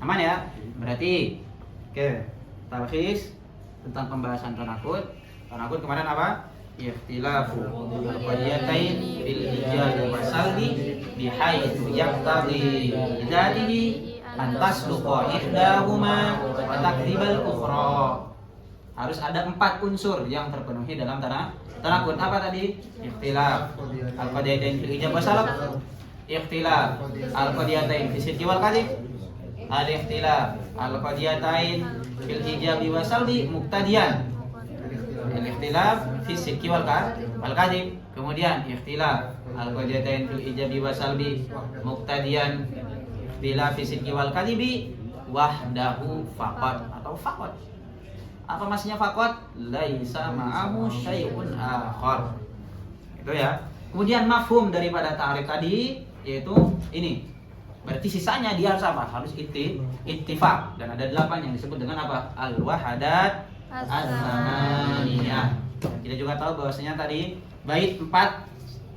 Aman ya? Berarti oke, talkhis tentang pembahasan tanakut. Tanakut kemarin apa? Ikhtilafu qadiyatain bil ijab wa salbi bihaitsu yaqtadi dzatihi an tasluqa ihdahuma wa takdzibal ukhra. Harus ada 4 unsur yang terpenuhi dalam tanakut. Apa tadi? Ikhtilaf al-qadiyatain fil ijab wa salb, ikhtilaf al-qadiyatain fi sidqi wal kadhib, al-ikhtilaf al-qadiyatain fil ijab wa salbi muqtadiyan, al-ikhtilaf fi sidqi wal kadhib, kemudian ikhtilaf al-qadiyatain fil ijab wa salbi muqtadiyan, ikhtilaf fi sidqi wal kadhibi wahdahu faqat atau faqat. Apa maksudnya faqat? Laisa ma'ahu syai'un akhar. Itu ya. Kemudian mafhum daripada ta'rif tadi yaitu ini. Berarti sisanya dia harus apa? Harus ittifaq, dan ada 8 yang disebut dengan apa? Al-wahadat az-zamaniyah. Kita juga tahu bahwasanya tadi bait 4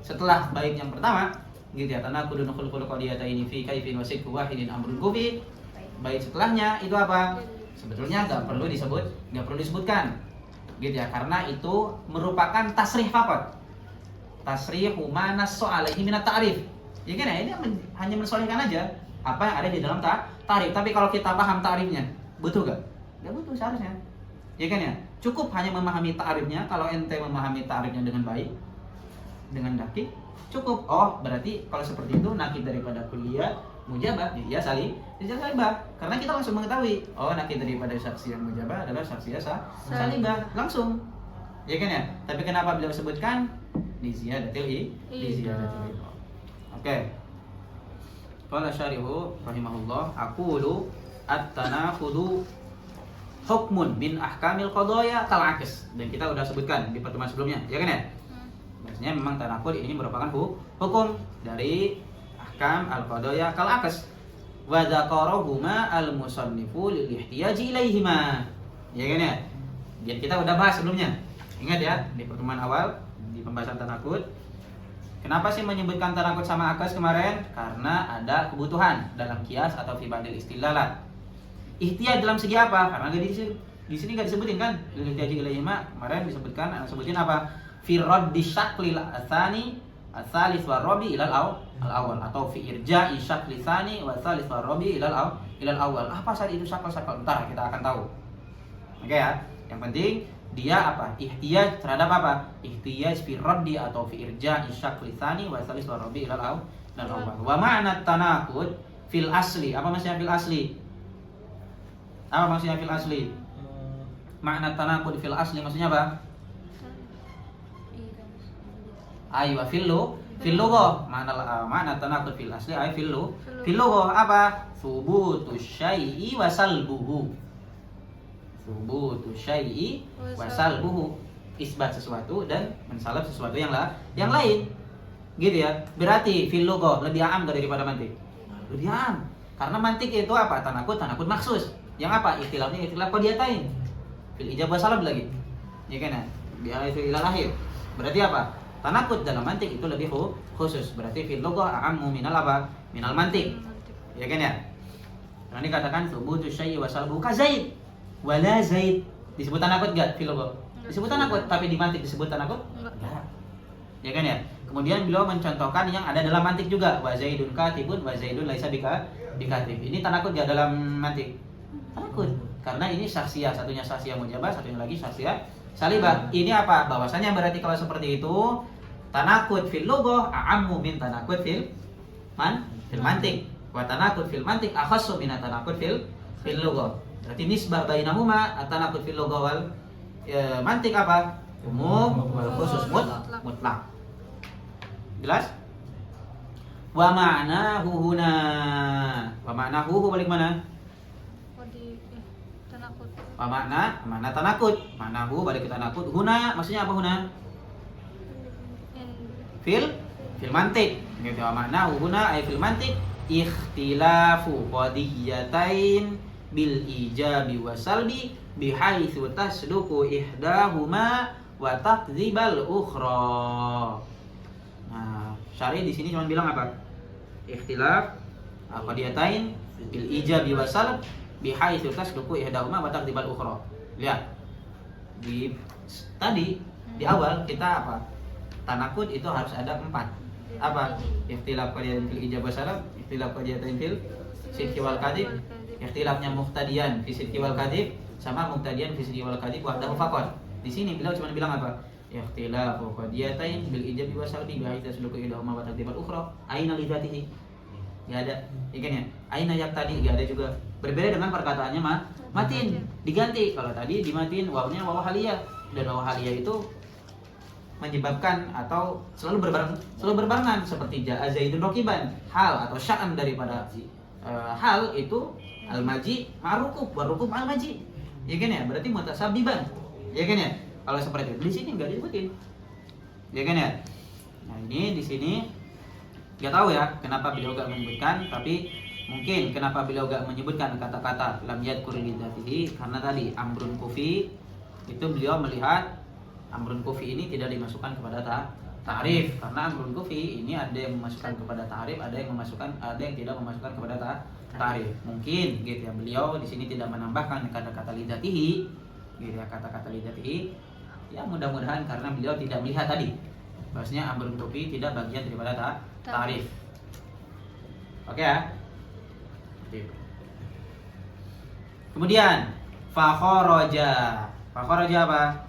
setelah bait yang pertama gitu ya, tanaqudun khulqul qadiyataini fi kaifin wa sidqu wahidin amrun kufi. Bait setelahnya itu apa? Sebetulnya nggak perlu disebutkan gitu ya, karena itu merupakan tasrih faqat. Tasrihu ma nasso alaihi minat ta'rif. Ya kan ya, ini hanya mensolihkan aja apa yang ada di dalam ta'rif. Tapi kalau kita paham ta'rifnya, butuh gak? Gak butuh seharusnya. Ya kan ya? Cukup hanya memahami ta'rifnya. Kalau ente memahami ta'rifnya dengan baik, dengan dakik, cukup. Oh, berarti kalau seperti itu nakid daripada kuliah mujabah, ya salibah. Karena kita langsung mengetahui, oh nakid daripada saksi yang mujabah adalah saksi salibah, langsung. Ya kan ya? Tapi kenapa beliau sebutkan di ziyadatil Oke. Qala syarihu rahimahullah, aqulu at-tanakhudu hukmun min ahkamil qadaya kal aks. Dan kita udah sebutkan di pertemuan sebelumnya, ya kan ya? Maksudnya memang tanakud ini merupakan hukum dari ahkam al-qadaya kal aks. Wa dzakarahuma al-musannifu lil ihtiyaji ilaihima. Ya kan ya? Jadi kita udah bahas sebelumnya. Ingat ya, di pertemuan awal di pembahasan tanakud. Kenapa sih menyebutkan tanakud sama akas kemarin? Karena ada kebutuhan dalam kias atau fi ba'dil istilalat. Ihtiyaj dalam segi apa? Karena di sini nggak disebutin kan? Lil ihtiyaji ilaihima kemarin disebutkan, sebutin apa? Fi raddi syaklil atsani ats-tsalits wa rabi ilal awal, atau fi irja'i syakli tsani wa tsalits wa rabi ilal awal. Apa saat itu syakal-syakal? Ntar kita akan tahu. Oke ya. Yang penting dia apa? Ihtiyaj terhadap apa? Ihtiyaj fi raddi atau fi irja'i syakli tsani wa tsalits wa rabi ilal awal. Wa ma'na tanakud fil asli. Apa maksudnya fil asli? Apa maksudnya fil asli? Makna tanakud fil asli maksudnya apa? Ayo fil lugha. Makna tanakud fil asli ay fil lugha apa? Thubutu syai'i wa salbuhu. Thubutu syai'i wa salbuhu. Isbat sesuatu dan mensalab sesuatu yang lain. Gitu ya. Berarti fil lugha lebih am daripada mantik. Lebih am. Karena mantik itu apa? Tanakud maksus. Yang apa? Ikhtilafnya ikhtilaf qadiyatain. Fil ijab wa salab lagi. Ya kan ya? Biar itu ilal akhir. Berarti apa? Tanakud dalam mantik itu lebih khusus. Berarti fil lugha a'ammu minal apa? Minal mantik. Ya kan ya? Nah, ini katakan thubutu syai'i wa salbuhu ka Zaid. Wala Zaid. Disebut tanakud enggak fil lugha? Disebut tanakud, tapi di mantik disebut tanakud? Enggak. Ya kan ya? Kemudian beliau mencontohkan yang ada dalam mantik juga. Wa Zaidun katibun wa Zaidun laisa bikatib. Ini tanakud enggak dalam mantik? Tanakud. Karena ini saksiyah, satunya saksiyah mujabah, satunya lagi saksiyah salibah. Ini apa? Bahwasanya berarti kalau seperti itu tanakud fil lugha a'ammu min tanakud fil mantik. Wa tanakud fil mantik akhassu min tanakud fil lugha. Berarti nisbah bainahuma tanakud fil lugha wal mantik apa? Umum wal khusus mutlak. Jelas? Wa ma'nahu huna. Wa ma'nahu balik mana? Wa makna tanakud. Ma'nahu balik ke tanakud. Huna maksudnya apa huna? Fil mantik. Gitu. Wa ma'nahu huna ay fil mantik ikhtilafu qadiyatain bil ijabi wa salbi bihaitsu tasduqu ihdahuma wa takdzibal ukhra. Nah, Syari di sini cuma bilang apa? Ikhtilaf al-qadiyatain bil ijabi wa salb bihaitsu tasduqu ihdahuma wa taqdibal ukhra. Lihat. Tadi di awal kita apa? Tanakut itu harus ada 4. Apa? Ikhtilaf qadiyatain fil ijab wa salb, ikhtilaf qadiyatain fil sidqi wal kadhib, ikhtilafnya muqtadiyan fi sidqi wal kadhib sama muqtadiyan fi sidqi wal kadhib wahdahu faqat. Di sini beliau cuma bilang apa? Ikhtilafu qadiyatain bil ijabi wa salbi bihaitsu tasduqu ihdahuma wa taqdibal ukhra. Aina li dzatihi? Enggak ada. Ikan ya. Aina yak tadi enggak ada juga. Berbeda dengan perkataannya matin, diganti. Kalau tadi dimatin wawnya waw haliyah, dan waw haliyah itu menyebabkan atau selalu berbarengan seperti jaa zaidun rakiban. Hal atau sya'an daripada hal itu al-maji ma'rukub wa rukub al-maji. Ya kan ya? Berarti mutasabbiban. Ya kan ya? Kalau seperti itu di sini enggak disebutin. Ya kan ya? Nah, ini di sini nggak tahu ya kenapa beliau gak menyebutkan, tapi mungkin kenapa beliau gak menyebutkan kata-kata lam yadkur li dzatihi, karena tadi amrun kufi itu beliau melihat amrun kufi ini tidak dimasukkan kepada ta'rif, karena amrun kufi ini ada yang memasukkan kepada ta'rif, ada yang tidak memasukkan kepada ta'rif. Mungkin gitu ya, beliau di sini tidak menambahkan kata-kata li dzatihi gitu ya, kata-kata li dzatihi ya, mudah-mudahan karena beliau tidak melihat tadi bahwasanya amrun kufi tidak bagian daripada ta'rif. Oke ya. Kemudian fakharaja. Fakharaja apa?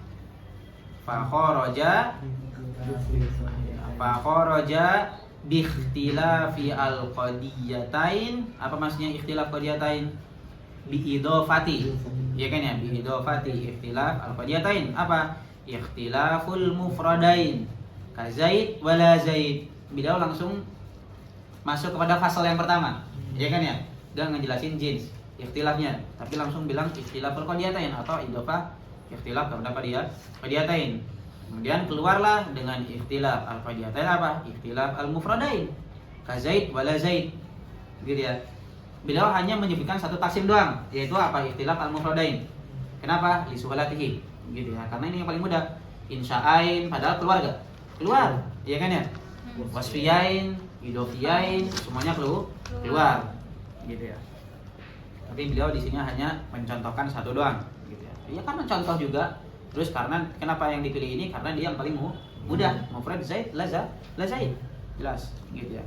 Fakharaja bi ikhtilafi al-qadiyatain. Apa maksudnya ikhtilaf qadiyatain? Bi idhofati. Ya kan ya, bi idhofati ikhtilaf al-qadiyatain. Apa? Ikhtilaful mufradain. Ka Zaid wala Zaid. Beliau langsung masuk kepada fasal yang pertama, ya kan ya? Gak ngejelasin jins ikhtilafnya, tapi langsung bilang ikhtilaf al-qadiyatain atau idhofah ikhtilaf terhadap qadiyatain. Kemudian keluarlah dengan ikhtilaf al-qadiyatain apa? Ikhtilaf al-mufradain. Ka Zaid wala Zaid. Gitu ya. Beliau hanya menyebutkan satu taksim doang, yaitu apa? Ikhtilaf al-mufradain. Kenapa? Li suhalatihi. Gitu ya. Karena ini yang paling mudah. Insya'ain padahal keluarga. Keluar, ya kan ya? Wasfiyain, idofiyain, semuanya keluar, gitu ya. Tapi beliau di sini hanya mencontohkan satu doang, gitu ya. Ya karena contoh juga. Terus karena kenapa yang dipilih ini? Karena dia yang paling mudah. Mufrad Zaid, la Zaid, jelas, gitu ya.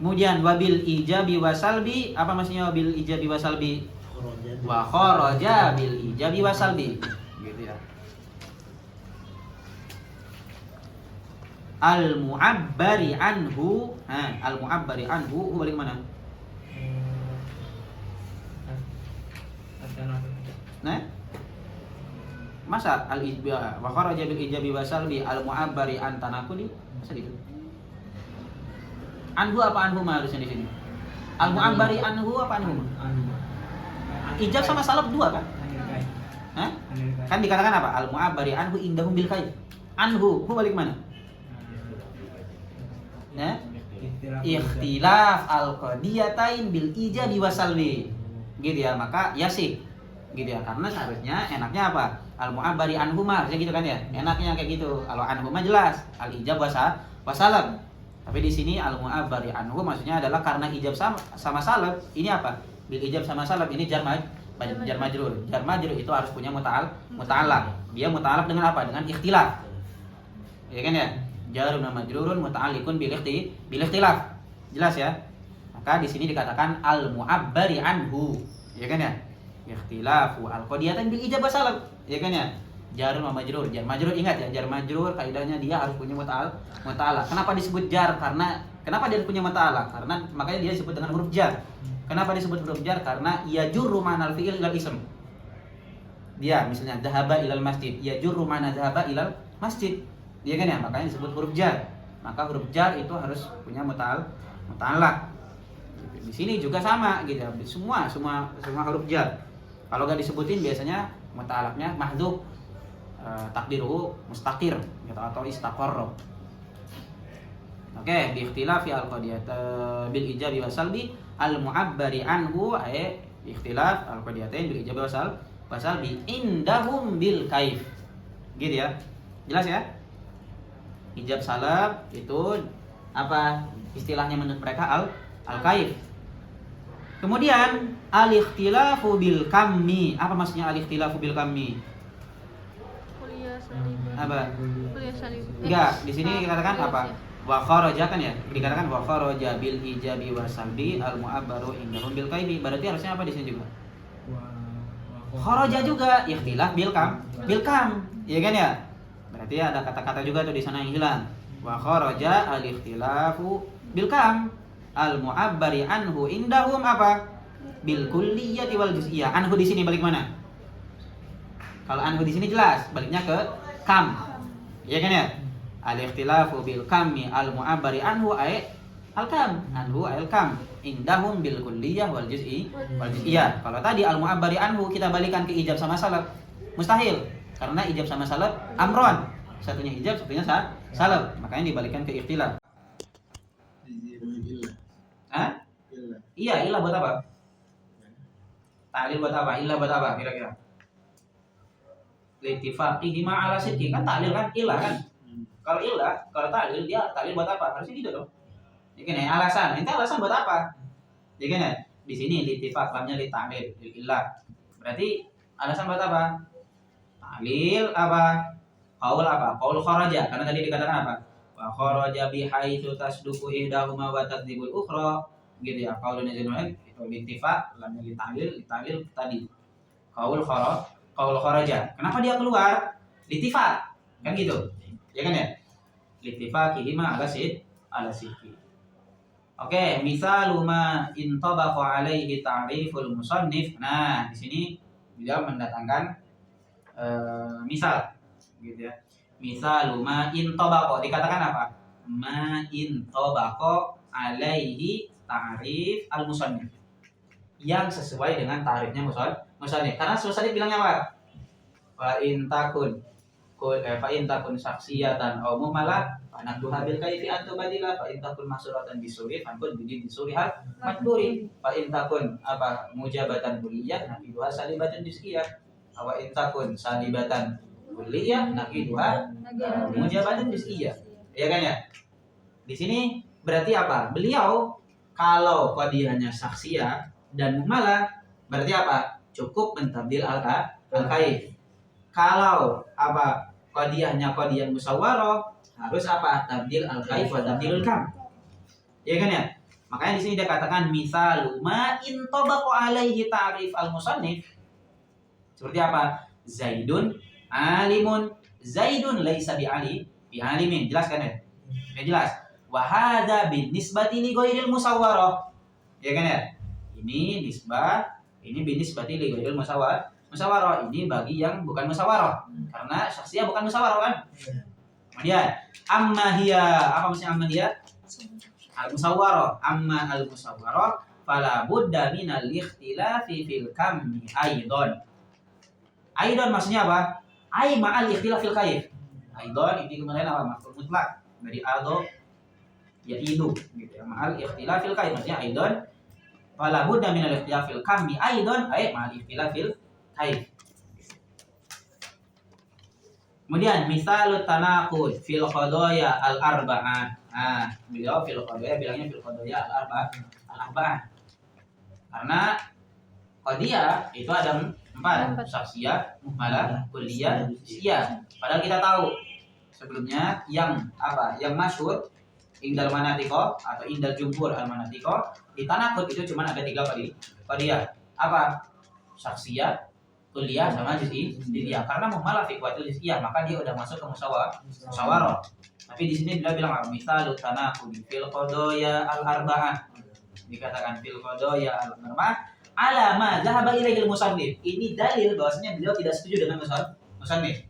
Kemudian wabil ijabi wasalbi, apa maksudnya wabil ijabi wasalbi? Wa kharaja bil ijabi wasalbi, gitu ya. Al-mu'abbari anhu, al-mu'abbari anhu balik mana? Nah, masa al-ijba wa kharaja bil ijabi wa salbi al-mu'abbari an tanakuli? Masa gitu? Anhu apa anhu harusnya di sini? Al-mu'abbari anhu apa anhu? Ijab sama salab dua kan? Hah? Kan dikatakan apa? Al-mu'abbari anhu indahum bil khair. Anhu, balik mana? Ya? Ikhtilaf al-qadiyatain bil ijabi wasalbi. Gitu ya, maka ya sih. Gitu ya, karena seharusnya enaknya apa? Al-mu'abbari anhuma, gitu kan ya. Enaknya kayak gitu. Kalau anhuma jelas, al-ijab wasalam. Tapi di sini al-mu'abbari anhu maksudnya adalah karena ijab sama salab. Ini apa? Bil ijab sama salab ini jar majrur. Jar majrur itu harus punya muta'allaq. Dia muta'allaq dengan apa? Dengan ikhtilaf. Ya kan ya? Jarun majrurun muta'alliqun bil ikhtilaf. Jelas ya? Maka di sini dikatakan al-mu'abbari anhu. Ya kan ya? Ikhtilafu al-qadiyatain bil ijab wasalab. Ya kan ya? Jarun majrur. Jar majrur ingat ya, jar majrur kaidahnya dia harus punya muta'allaq. Kenapa disebut jar? Kenapa dia punya muta'allaq? Karena makanya dia disebut dengan huruf jar. Kenapa disebut huruf jar? Karena yajurru ma'nal fi'il ilal ism. Dia misalnya dhahaba ilal masjid, yajurru ma'na dhahaba ilal masjid. Iya kan ya, makanya disebut huruf jar. Maka huruf jar itu harus punya muta'allaq. Di sini juga sama gitu. Semua huruf jar. Kalau nggak disebutin biasanya muta'allaqnya mahdzuf, takdiruhu mustaqir gitu, atau istaqarra. Oke, bi ikhtilafi al-qadiyat bil ijabi wasalbi al-mu'abbari anhu ay ikhtilaf al-qadiyatain bil ijabi wasalbi indahum bil kaif. Gitu ya. Jelas ya? Ijab salab itu apa istilahnya menurut mereka al-kaif. Kemudian al-ikhtilafu bil kammi. Apa maksudnya al-ikhtilafu bil kammi? Kuliah salib. Apa? Kuliah salib. Enggak, di sini dikatakan kuliah apa? sih. Wa kharaja kan ya? Dikatakan wa kharaja bil ijabi wa salbi al mu'abbaru indahum bil kaifi. Berarti harusnya apa di sini juga? Kharaja juga ikhtilaf bil kam. Bil kam. Iya kan ya? Berarti ada kata-kata juga tuh di sana yang hilang. Wa kharaja al ikhtilafu bil kam al mu'abbari anhu indahum apa? Bil kulliyati wal juz'iyah. Anhu di sini balik mana? Kalau anhu di sini jelas, baliknya ke kam. Iya kan ya? Al-ikhtilafu bil kammi al mu'abbari anhu ay al kam. Anhu ay al kam. Indahum bil kulliyah wal juz'iyah. Kalau tadi al mu'abbari anhu kita balikan ke ijab sama salab. Mustahil. Karena ijab sama salab amron. Satunya ijab, satunya salab. Makanya dibalikan ke ikhtilaf. Hah? Iya, ilah buat apa? Ta'lil buat apa? Ilah buat apa kira-kira? Litifaqihima ala sidqi. Kan ta'lil kan ilah kan? Kalau ilah, kalau ta'lil dia ta'lil buat apa? Harusnya gitu dong. Ya kan ya, alasan. Itu alasan buat apa? Ya kan ya? Di sini litifaq lamnya li ta'lil, ilah. Berarti alasan buat apa? Ta'lil apa? Qaul apa? Qaul kharaja. Karena tadi dikatakan apa? Wa kharaja bi haitsu tasduqu ihdahuma wa takdzibul ukhra. Gitu ya. Qaulun nazilun itu litifaq lamnya li ta'lil tadi. Qaul kharaja. Kenapa dia keluar? Litifaq. Kan gitu. Ya kan ya? Litifaqihima ala sidqi. Oke, misalu ma intabaqa alaihi ta'riful musannif. Nah, di sini beliau mendatangkan misal gitu ya. Misalu ma intabaqa dikatakan apa? Ma intabaqa alaihi ta'rif al-musannif. Yang sesuai dengan ta'rifnya musannif. Karena musannif bilangnya apa? Fa in takun saksiyatan aw mumalah fa nakduha bil kaifi antu badila fa in takun masuratan bisuri fankun bidin disuriha matburi fa in takun apa mujabatan kulliyah nafiduha salibatan juz'iyah aw in takun salibatan kulliyah nafiduha mujabatan juz'iyah. Ya kan ya? Di sini berarti apa? Beliau kalau qadiyahnya saksiyah dan mumalah berarti apa? Cukup mentabdil al-kaif. Kalau apa qadiyahnya qadiyah musawwarah harus apa? Tabdil al-kaif wa tabdilul kam. Ya kan ya? Makanya di sini dia katakan misalu ma in tabaqa alaihi ta'rif al-musannif. Seperti apa? Zaidun alimun. Zaidun laisa bi alimin. Jelas kan ya? Ya jelas. Wa hadza bin nisbati li ghairil musawwarah. Ya kan ya? Ini nisbah, ini bin nisbati li ghairil musawwarah ini bagi yang bukan musyawarah karena syakhsiyah bukan musyawarah kan. Kemudian amma hiya, apa maksudnya amma hiya? Al-musyawarah. Amma al-musyawarah fala budda minal ikhtilafi fil kammi aidon. Aidon maksudnya apa? Ai ma'al ikhtilaf fil kaif. Aidon ini kemudian apa? Maf'ul mutlak dari ado yaidu gitu ya. Ma'al ikhtilaf fil kaif maksudnya aidon fala budda minal ikhtilaf fil kammi aidon ai ma'al ikhtilaf fil kaif. Kemudian misalut tanaqud fil qadaya al-arba'ah. Nah, beliau fil qadaya bilangnya fil qadaya al-arba'ah. Karena qadiyah itu ada 4, saksiyah, muhmalah, kulliyah, juz'iyah. Padahal kita tahu sebelumnya yang apa? Yang masyhur indal manatiko atau indal jumhur al-manatiko di tanaqud itu cuma ada 3 qadiyah. Apa? Saksiyah, kuliah sama juz'iyah. Karena muhmalah fi qawatil juz'iyah, maka dia udah masuk ke musyawarah. Tapi di sini dia bilang misalut tanaqud fil qadaya al-arba'ah. Dikatakan fil qadaya al-arba'ah ala ma dhahaba ilaihi al-musannif. Ini dalil bahwasanya beliau tidak setuju dengan musannif.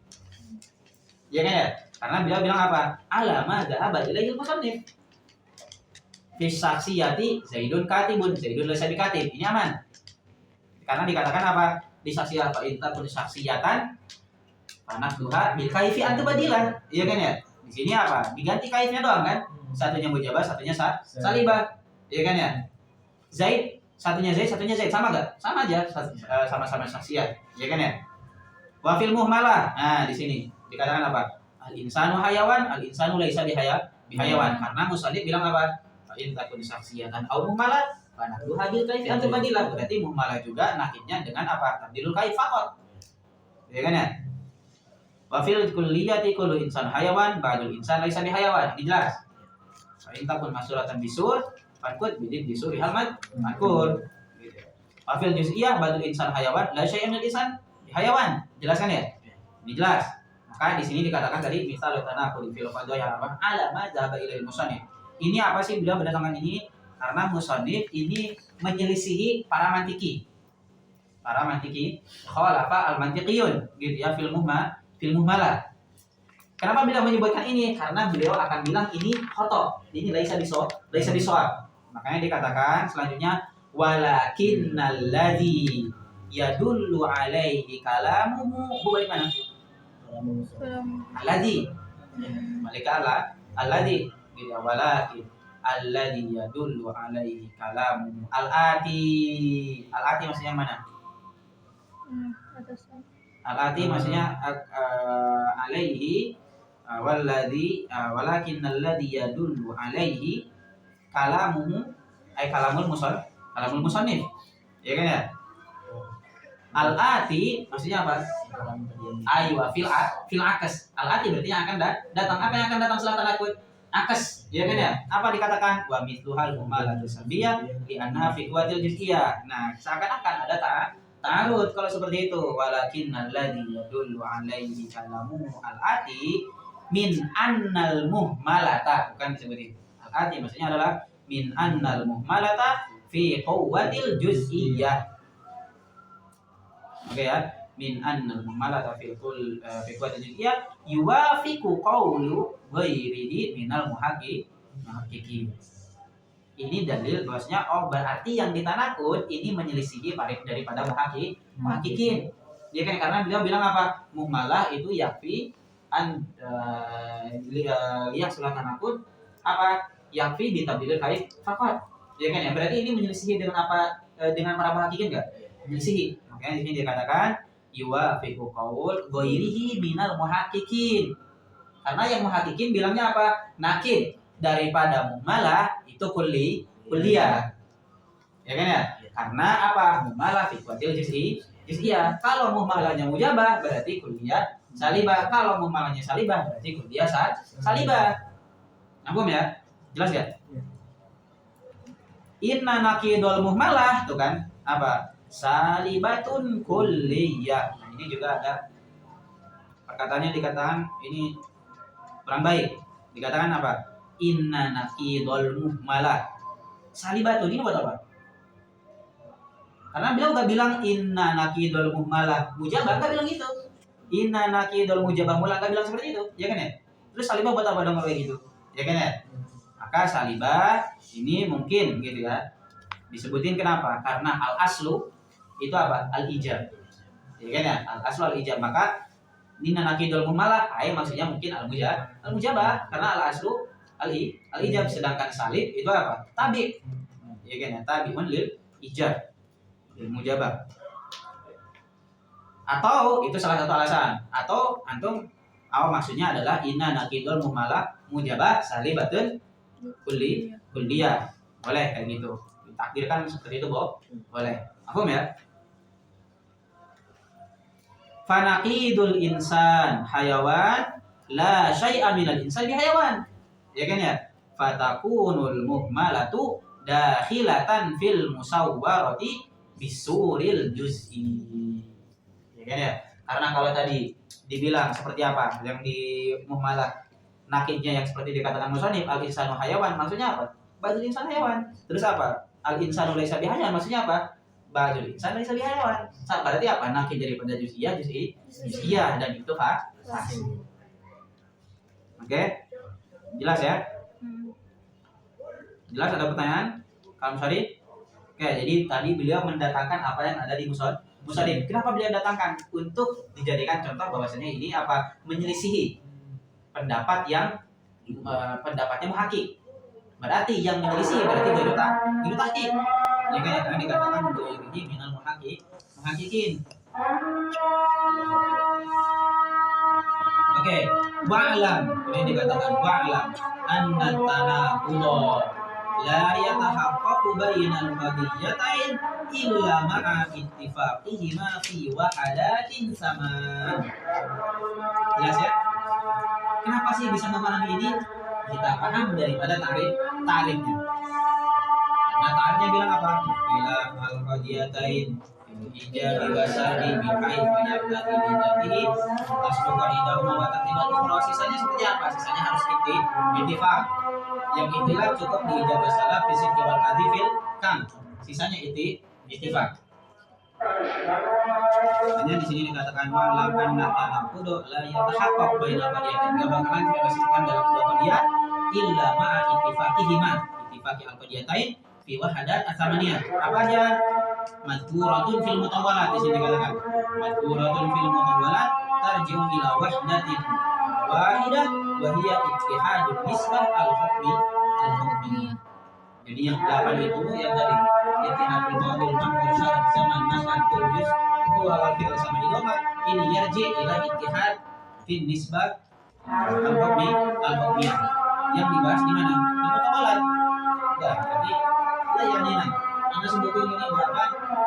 Ya kan ya? Karena beliau bilang apa? Ala ma dhahaba ilaihi al-musannif. Fi saksiyati Zaidun katibun, Zaidun laysa bikatib. Ini aman. Karena dikatakan apa? Di saksiyah fa inta kun saksiyatan panakduha bil kaifi antu badilan. Iya kan ya? Di sini apa? Diganti kaifnya doang kan? Satunya mujabah, satunya salibah. Iya kan ya? Zaid, satunya Zaid, sama enggak? Sama aja, sama-sama saksiyah. Iya kan ya? Wa fil muhmalah. Nah, di sini dikatakan apa? Al insanu hayawan, al insanu laisa hayawan. Karena musannif bilang apa? Fa in takun syakhsiyatan au muhmalah fa nakduha bil kaifi antum badilah. Berarti muhmalah juga nakidnya dengan apa? Tabdilul kaif faqat. Ya kan ya? Wa fil kulliyati kullu insan hayawan ba'dul insan laisa bi hayawan. Ini jelas. Fa in takun masuratan bisur fakut bidin bisuri halmat makur. Gitu. Wa fil juz'iyah ba'dul insan hayawan la syai'un min insan bi hayawan. Jelaskan ya? Ini jelas. Maka di sini dikatakan tadi misal tanaqul fil qadaya apa? Ala ma dzahaba ilal musannif. Ini apa sih beliau mendatangkan ini? Karena musannif ini menyelisihi para mantiki. Para mantiki khalafa al-mantiqiyun gitu ya fil muhmalah. Kenapa beliau menyebutkan ini? Karena beliau akan bilang ini khoto. Ini laisa bisawab. Makanya dikatakan selanjutnya walakinnal ladzi yadullu alaihi kalamuhu balik mana? Alladzi. Malika alladzi gitu ya, walakin alladzi yadullu alaihi kalamuhu al-ati maksudnya mana? Al-ati maksudnya alaihi walladzi walakin alladzi yadullu alaihi kalamuhu ay kalamul musannif. Ya kan ya? Al-ati maksudnya apa? Aywa fil akas. Al-ati berarti yang akan datang. Apa yang akan datang setelah tanakut? Akas, ya kan ya? Apa dikatakan? Wa mithluhal mumalatu sabiyah li annaha fi quwwatil juz'iyah. Nah, seakan-akan ada ta'arud kalau seperti itu. Walakin alladzi yadullu alaihi kalamu al-ati min annal muhmalata. Bukan disebut al-ati maksudnya adalah min annal muhmalata fi quwwatil juz'iyah. Oke ya, min annal muhmalata fi quwwatil juz'iyah yuwafiqu qawlu ghairihi minal muhaqqiqin. Ini dalil bahwasanya berarti yang ditanakut ini menyelisihi daripada muhaqqiqin. Ya kan karena beliau bilang apa? Muhmalah itu yakfi an liyak sulah tanakut apa? Yakfi ditabdilil kaif faqat. Ya kan ya berarti ini menyelisihi dengan apa? Dengan para muhaqqiqin enggak? Menyelisihi. Makanya di sini dikatakan yuwafiqu qaul ghairihi minal muhaqqiqin. Karena yang muhaqqiqin bilangnya apa? Nakid daripada muhmalah itu kulliyah. Ya kan ya? Karena apa? Muhmalah fi quwwatil juz'iyah. Kalau muhmalahnya mujabah berarti kulliyah salibah. Kalau muhmalahnya salibah berarti kulliyah salibah. Paham ya? Jelas ya? Inna nakidul muhmalah tuh kan apa? Salibatun kulliyah. Nah, ini juga ada perkataannya dikatakan ini kurang baik. Dikatakan apa? Inna nakidul muhmalah salibatun. Ini buat apa? Karena beliau gak bilang inna nakidul muhmalah mujabah, gak bilang gitu. Inna nakidul mujabah mulah, gak bilang seperti itu, ya kan ya? Terus salibah buat apa dong kayak gitu? Ya kan ya? Maka salibah ini mungkin gitu ya. Disebutin kenapa? Karena al-aslu itu apa? Al-ijab. Ya kan ya? Al-aslu al-ijab. Maka inna nakidul muhmalah maksudnya mungkin al-mujabah karena al-aslu al-ijab, sedangkan salib itu apa? Tabi. Ya kan ya? Tabi'un lil ijab. Lil mujabah. Atau itu salah satu alasan. Atau antum maksudnya adalah inna nakidul muhmalah mujabah salibatun kulliyah. Boleh kayak gitu. Ditakdirkan seperti itu, Bob. Boleh. Paham ya? Fanaqidul insan hayawan la syai'a minal insan bihayawan. Ya kan ya? Fatakunul muhmalatu dakhilatan fil musawwarati bisuril juz'i. Ya kan ya? Karena kalau tadi dibilang seperti apa? Yang di muhmalah nakidnya yang seperti dikatakan musannif al-insanu hayawan, maksudnya apa? Ba'dul insan hayawan. Terus apa? Al-insanu laisa bihayawan, maksudnya apa? Ba'dul insan laisa bihayawan. Berarti apa? Nakid daripada juz'iyah dan itu fasid. Oke? Jelas ya? Jelas, ada pertanyaan? Kamu sorry? Oke, jadi tadi beliau mendatangkan apa yang ada di musannif. Kenapa beliau datangkan? Untuk dijadikan contoh bahwasanya ini apa? Menyelisihi pendapat yang pendapatnya muhaqqiq. Berarti yang menyelisih berarti ghairu tahqiq. Ya kan yang dikatakan ini minal muhaqqiqin. Oke, wa'lam. Ini dikatakan wa'lam. anna tanaqudha la yatahaqqaqu bainal qadiyatain illa ma'a ittifaqihima fi wahadatin sama. Jelas ya? Kenapa sih bisa memahami ini? Kita paham daripada tariknya. Nah, tariknya bilang apa? Bila al-qadiyatain ijabi wasadi bikai fayabdati bidatihi tasbuka idahuma wa tatibatu ukhra. Sisanya seperti apa? Sisanya harus ittifaq. Yang ittifaq cukup di ijabah salah fisik wal kadifil kan. Sisanya ittifaq. Hanya di sini dikatakan malam anna tanaqud la yatahaqqaq baina qadiyatain. Enggak bakalan dipastikan dalam dua qadiyah illa ma'a ittifaqihima. Ittifaqi al-qadiyatain fi wahadat atsamaniyah. Apa aja? Madzuratun fil mutawwalat, di sini dikatakan madzuratun fil mutawwalat tarji'u ila wahdatin wahidah wa hiya ittihadun nisbah al-hukmi. Jadi yang 8 itu yang tadi ittihadul ma'dul ma'mur syarat zaman nas'an turjus huwa wal fi'l sama idhamah, ini yarji ila ittihad fin nisbah al-hukmiyah yang dibahas di mana? Di mutawwalat. Enggak, jadi layarnya nah. Anda sebutin ini berapa?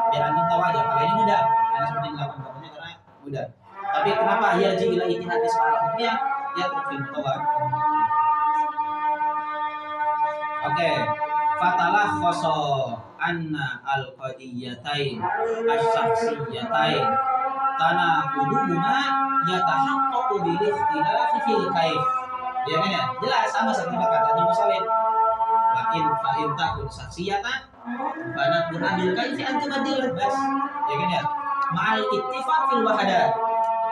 Biar Anda tahu aja. Kalau ini mudah, Anda sebutin 8 pokoknya karena mudah. Tapi kenapa yarji ila ittihad nisbah al-hukmiyah? Ya fil mutawwalat. Oke. Fatalah khoso anna al-qadiyatain as-syakhsiyatain tanaquduhuma yatahaqqaqu bil ikhtilafi fil kaif. Ya kan ya? Jelas sama seperti perkataannya Musallim. Wa in fa in takun syakhsiyatan banat bil kaifi antum adil bas. Ya kan ya? Ma'al ittifaq fil wahadat.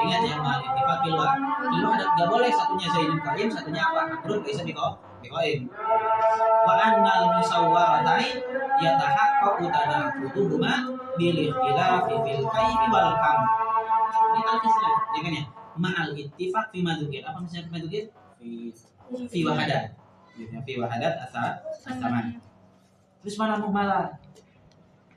Ingat ya, ma'al ittifaq fil wahadat. Enggak boleh satunya zaidun qaim, satunya apa? Makruh bisa diqaim. Wa annal musawwaratain yatahaqqaqu tanaquduhuma bil ikhtilafi fil kaifi wal kam. Ini al-kisah, ya kan ya? Ma'al ittifaq fi madzukir. Apa maksudnya madzukir? Fi wahadat. Ya, fi wahadat as-saman. Terus mana muhmalah?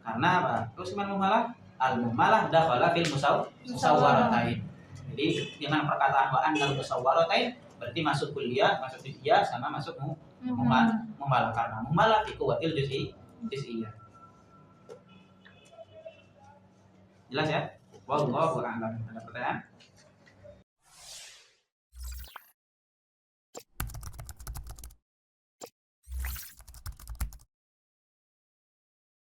Karena apa? Terus mana muhmalah? Al-muhmalah dakhala fil musawwaratain. Jadi dengan perkataan wa annal musawwaratain berarti masuk kuliah, masuk juz'iyah sama masuk muhmalah karena muhmalah fi quwwatil juz'iyah. Jelas ya? Wallahu a'lam. Ada pertanyaan?